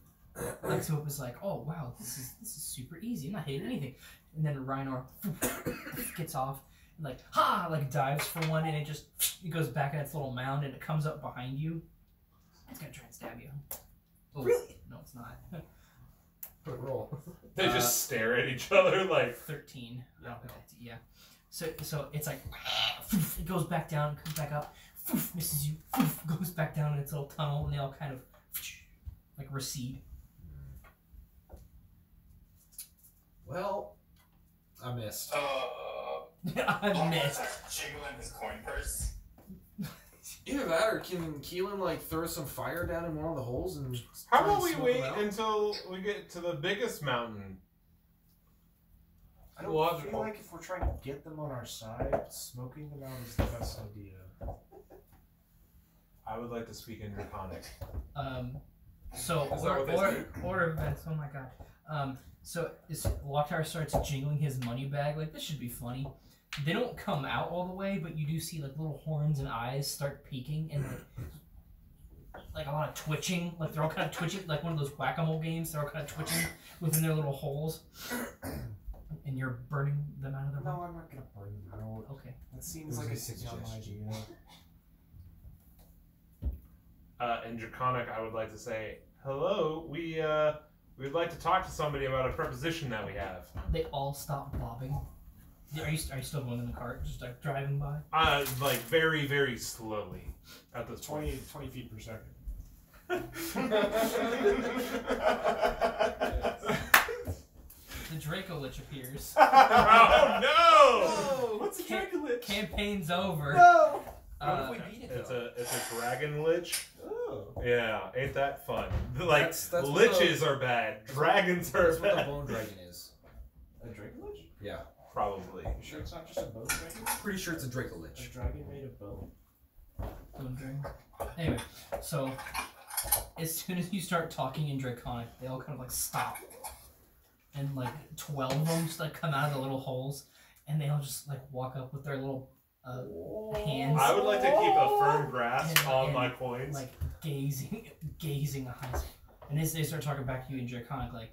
Lexhope is like, "Oh wow, this is super easy. I'm not hitting anything." And then Rhinor gets off, and like dives for one, and it goes back at its little mound, and it comes up behind you. It's gonna try and stab you. Oh, really? No, it's not. Quick roll. They just stare at each other like 13. Yeah. So it's like it goes back down, comes back up, misses you, goes back down in its little tunnel, and they all kind of like recede. Well, I missed. I missed. Jiggling his coin purse. either that or can Keelan like throw some fire down in one of the holes and. How try and about we smoke wait them out? until we get to the biggest mountain? I don't Logical. feel like if we're trying to get them on our side, smoking them out is the best idea. I would like to speak in Draconic. So Is that what they order of events. Oh my god. So Locktower starts jingling his money bag. Like, this should be funny. They don't come out all the way, but you do see like little horns and eyes start peeking and like a lot of twitching. Like they're all kind of twitching, like one of those whack-a-mole games. They're all kind of twitching within their little holes. And you're burning them out of their No, I'm not gonna burn them out. Okay. That seems like a dumb idea. In Draconic, I would like to say, hello, we'd like to talk to somebody about a preposition that we have. They all stop bobbing. Are you still going in the cart, just like driving by? Like very, very slowly at this 20 feet per second. The Draco Lich appears. Oh no! Oh, what's a Draco Lich? Campaign's over. No! What if we beat it It's though? a dragon lich. Oh. Yeah, ain't that fun? Like That's what liches are bad, dragons are That's what the bad. bone dragon is. A Draco Lich? Yeah. Probably. You sure it's not just a bone dragon? Pretty sure it's a Draco A Lich. dragon made of bone? Anyway, so as soon as you start talking in Draconic, they all kind of like stop. And like 12 of them just like come out of the little holes, and they all just like walk up with their little hands. I would like to keep a firm grasp And- on and, my coins. like gazing eyes. And as they start talking back to you in Draconic, like,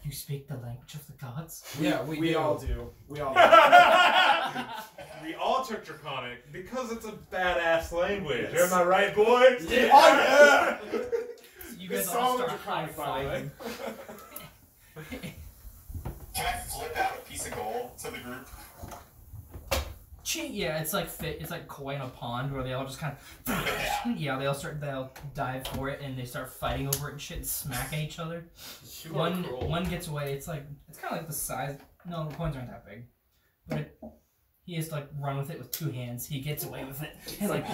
you speak the language of the gods? Yeah, We all do. We all do. We all took Draconic because it's a badass language. Yes. Am I right, boys? Yeah. Oh, yeah. You This guys all song start Draconic, by the way. Can I flip out a piece of gold to the group? Yeah, it's like it's like koi in a pond where they all just kind of they'll dive for it and they start fighting over it and shit and smacking each other. You are One cruel. gets away. It's kind of like the size. No, the coins aren't that big, but he has to like run with it with two hands. He gets away with it and like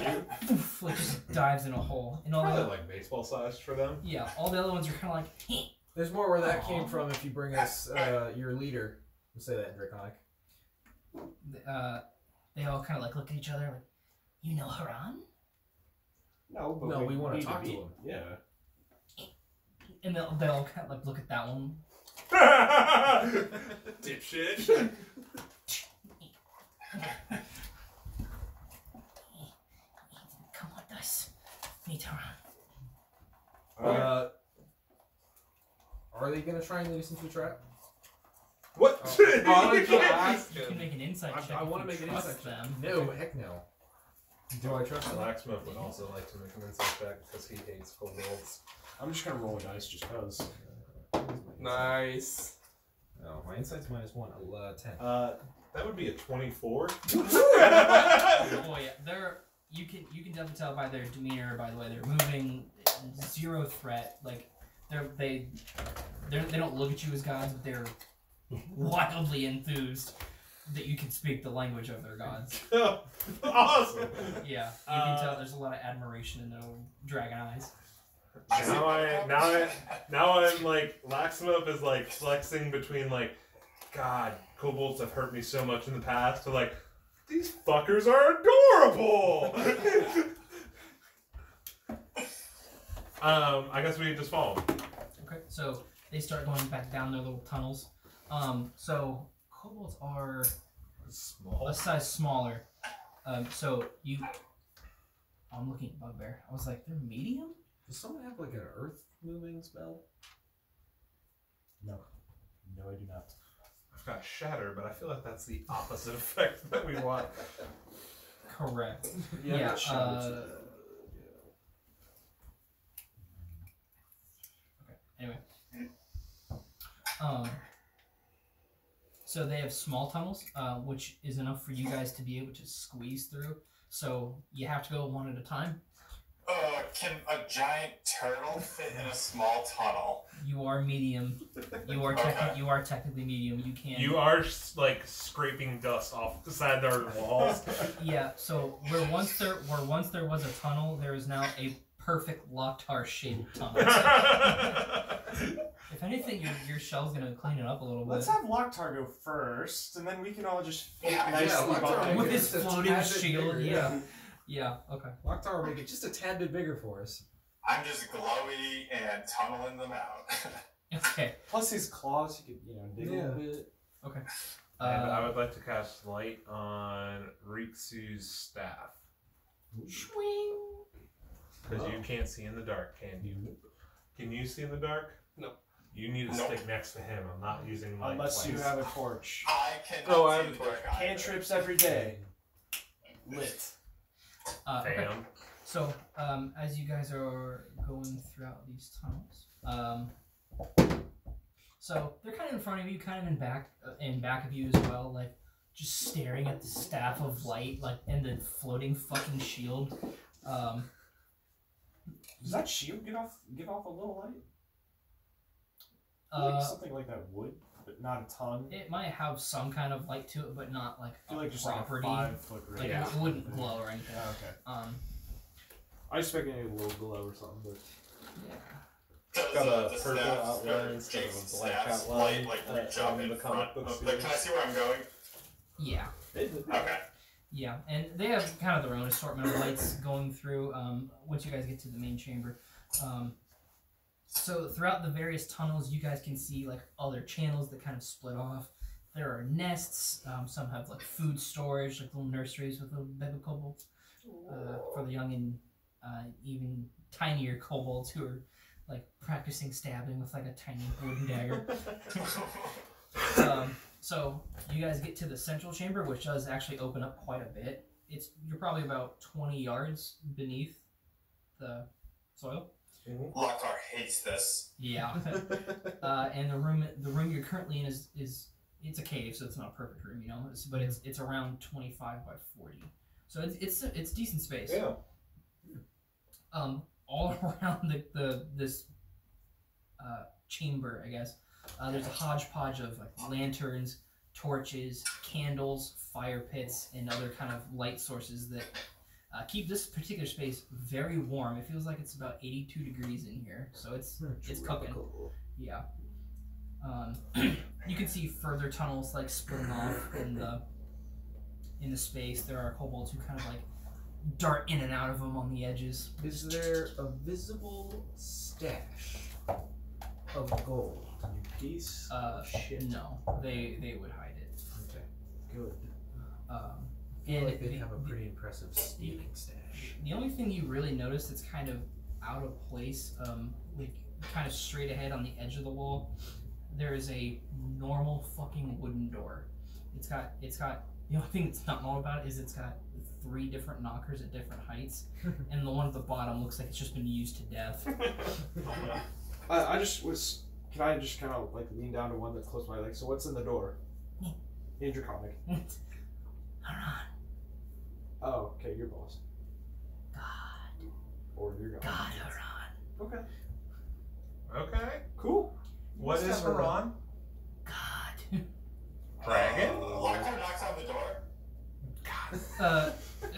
just dives in a hole. And all Probably the like baseball sized for them. all the other ones are kind of like. There's more where that Aw. came from if you bring us your leader. We'll say that in Draconic. They all kind of like look at each other like, you know Haran? No, but No, we want need to talk to beat- him. Yeah. And they'll all kind of like look at that one. Dipshit. Come with us. Meet Haran. Are they gonna try and lead us into a trap? What? You can ask can him. make an insight check. I if want to you make an trust insight check. them. No, heck no. Do I trust them? Blacksmith would also like to make an insight check because he hates kobolds. I'm just gonna roll a dice just cause. Nice. No, my insight's -1. 10. That would be a 24. Oh yeah, you can definitely tell by their demeanor, by the way they're moving, zero threat. Like they don't look at you as gods, but they're wildly enthused that you can speak the language of their gods. Awesome. Yeah, you can tell there's a lot of admiration in their dragon eyes. Now I'm like Laxmup is like flexing between like, God, kobolds have hurt me so much in the past to like, these fuckers are adorable. I guess we just follow them. Okay, so they start going back down their little tunnels. So kobolds are Small. a size smaller. So I'm looking at Bugbear. I was like, they're medium? Does someone have like an earth moving spell? No, I do not. I've got Shatter, but I feel like that's the opposite effect that we want. Correct. Yeah, Yeah. that's true. Anyway. So they have small tunnels, which is enough for you guys to be able to squeeze through. So you have to go one at a time. Can a giant turtle fit in a small tunnel? You are medium. You are you are technically medium. You can. You are like scraping dust off the side of our walls. Yeah. So where once there was a tunnel, there is now a perfect Locktar shaped tunnel. If anything, your shell's gonna clean it up a little bit. Let's have Locktar go first, and then we can all just fit Yeah, nicely Locktar behind with him. his Just a floating tad bit shield. bigger, Yeah. Yeah. Okay. Locktower will make it just a tad bit bigger for us. I'm just glowy and tunneling them out. Okay. Plus his claws, you could dig a little bit. Okay. And I would like to cast light on Riksu's staff. Swing. Because you can't see in the dark, can you? Can you see in the dark? No. You need to stick next to him. I'm not using light. Unless you have a torch. I can. Oh, I have a torch. Cantrips every day. Lit. Okay. Fam. So, as you guys are going throughout these tunnels, so they're kind of in front of you, kind of in back of you as well, like just staring at the staff of light, like and the floating fucking shield. Does that shield give off a little light? Like something like that would, but not a ton. It might have some kind of light to it, but not like I feel like just property. like a 5-foot radius. Like it wouldn't glow or anything. Yeah, okay. I expect maybe a little glow or something, but It's got a purple outline instead of a black outline. In the comic book can I see where I'm going? Yeah. Okay. Yeah, and they have kind of their own assortment of lights going through once you guys get to the main chamber. So throughout the various tunnels, you guys can see like other channels that kind of split off. There are nests. Some have like food storage, like little nurseries with little baby kobolds for the young and even tinier kobolds who are like practicing stabbing with like a tiny wooden dagger. So you guys get to the central chamber, which does actually open up quite a bit. You're probably about 20 yards beneath the soil. Lockhart hates this. Yeah. And the room you're currently in is it's a cave, so it's not a perfect room, you know. But it's around 25 by 40, so it's decent space. Yeah. All around this chamber, I guess. There's a hodgepodge of like lanterns, torches, candles, fire pits, and other kind of light sources that keep this particular space very warm. It feels like it's about 82 degrees in here, so it's cooking. Yeah. You can see further tunnels like splitting off in the space. There are kobolds who kind of like dart in and out of them on the edges. Is there a visible stash of gold? Piece? Shit. No, they would hide it. Okay, good. I feel like they have a pretty impressive stealing stash. The only thing you really notice that's kind of out of place, like kind of straight ahead on the edge of the wall, there is a normal fucking wooden door. It's got the only thing that's not normal about it is it's got 3 different knockers at different heights, and the one at the bottom looks like it's just been used to death. Can I just kind of like lean down to one that's close to my leg? So what's in the door? Danger comic. Haran. Oh, okay, your boss. God. Or your god. God, Haran. Okay. Okay. Cool. What is Haran? God. Dragon? Lockhart knocks on the door.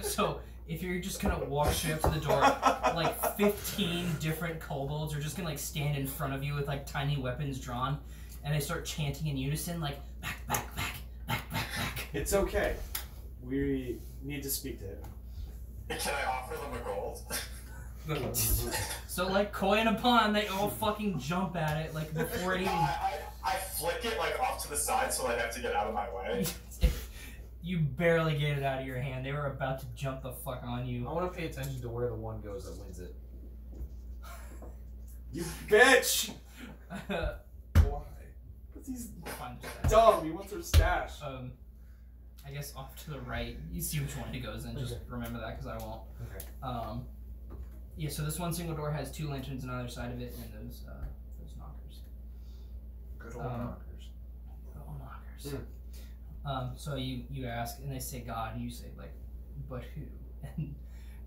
So if you're just gonna walk straight up to the door, like 15 different kobolds are just gonna like stand in front of you with like tiny weapons drawn, and they start chanting in unison like back, back, back, back, back, back. It's okay. We need to speak to him. Can I offer them a gold? So like coin upon, they all fucking jump at it like before it even. I flick it like off to the side so I have to get out of my way. You barely get it out of your hand. They were about to jump the fuck on you. I want to pay attention to where the one goes that wins it. You bitch! Why? Because he's Fine, dumb. He wants her stash. I guess off to the right. You see which one it goes in. Just remember that because I won't. Okay. Yeah. So this one single door has 2 lanterns on either side of it, and those knockers. Good old knockers. Good old knockers. So you ask, and they say God, and you say like, but who? And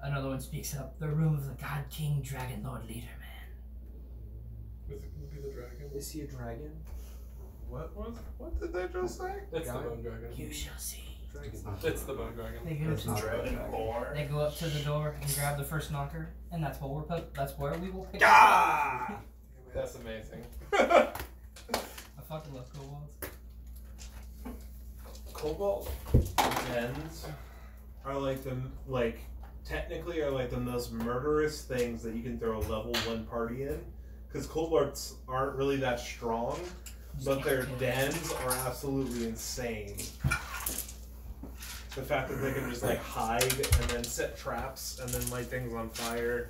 another one speaks up. The room of the God King Dragon Lord Leader Man. Is it gonna be the dragon? Is he a dragon? What did they just say? It's the bone dragon. You shall see. It's the bone dragon. They go up to the door and grab the first knocker, and that's where we will pick. Ah! That's amazing. I fucking love kobolds. Cobalt ends are technically are like the most murderous things that you can throw a level 1 party in, because kobolds aren't really that strong, but their dens are absolutely insane. The fact that they can just like hide and then set traps and then light things on fire.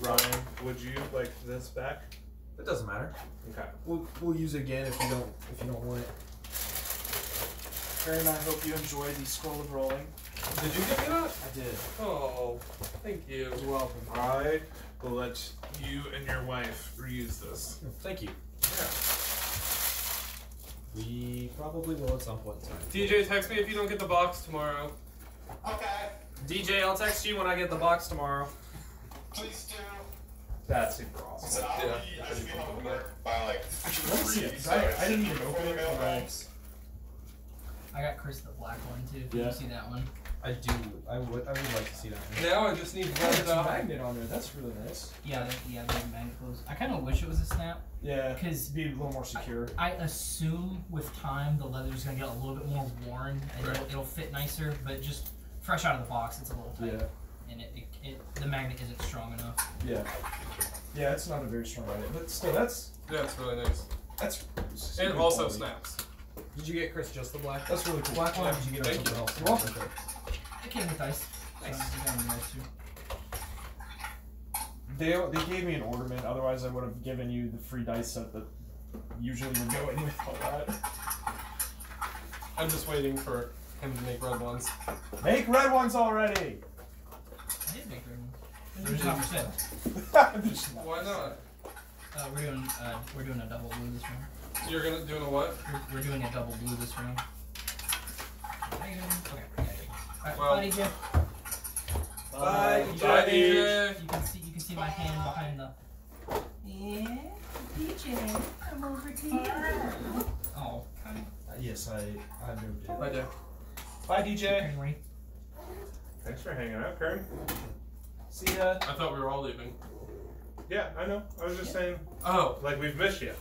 Ryan, would you like this back? It doesn't matter. Okay. We'll use it again if you don't want it. Aaron, I hope you enjoyed the scroll of rolling. Did you give me that? I did. Oh, thank you. You're welcome. I will let you and your wife reuse this. Thank you. Yeah. We probably will at some point in time. DJ, text me if you don't get the box tomorrow. Okay. DJ, I'll text you when I get the box tomorrow. Please do. That's super awesome. So I should be home from work by like Let me see it. 3, I didn't even open it. I got Chris the black one too. Did Yeah. you see that one? I do. I would like to see that one. Now I just need There's red a dot. magnet on there. That's really nice. Yeah, the magnet close. I kind of wish it was a snap. Yeah. Because be a little more secure. I assume with time the leather's gonna get a little bit more worn and Right. it'll fit nicer. But just fresh out of the box, it's a little tight. Yeah. And the magnet isn't strong enough. Yeah. Yeah, it's not a very strong magnet, but still, that's Yeah, it's really nice. that's. And good also quality. snaps. Did you get Chris just the black? That's really cool. Black one, or did you get Thank something else? You're welcome. It came with dice. Nice. So you got them nice too. They gave me an ornament. Otherwise, I would have given you the free dice set that usually would go in with all that. I'm just waiting for him to make red ones. Make red ones already. I did make red ones. They're just not for sale. Why not? We're doing a double blue this round. You're gonna doing a what? We're doing a double blue this round. Okay. Alright, Well- bye, DJ. Bye, Bye, DJ. You can see my hand behind the. Yeah, DJ, come over here. Oh, kind of. Yes, I moved it. Bye, Jay. Bye, DJ. Anyway, Thanks for hanging out, Kern. See ya. I thought we were all leaving. Yeah, I know. I was just saying, Oh. like, we've missed you.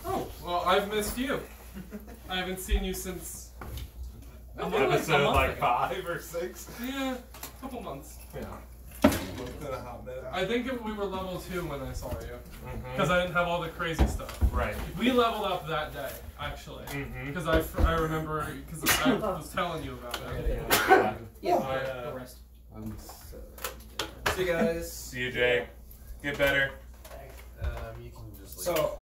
Oh. Well, I've missed you. I haven't seen you since. A month Episode like ago. 5 or 6. Yeah, a couple months. Yeah. I think we were level 2 when I saw you. Mhm. Because I didn't have all the crazy stuff. Right. We leveled up that day, actually. Mhm. Because I remember, because I was telling you about it. yeah, the rest. I'm so. See you guys. See you, Jake. Get better. You can just leave. So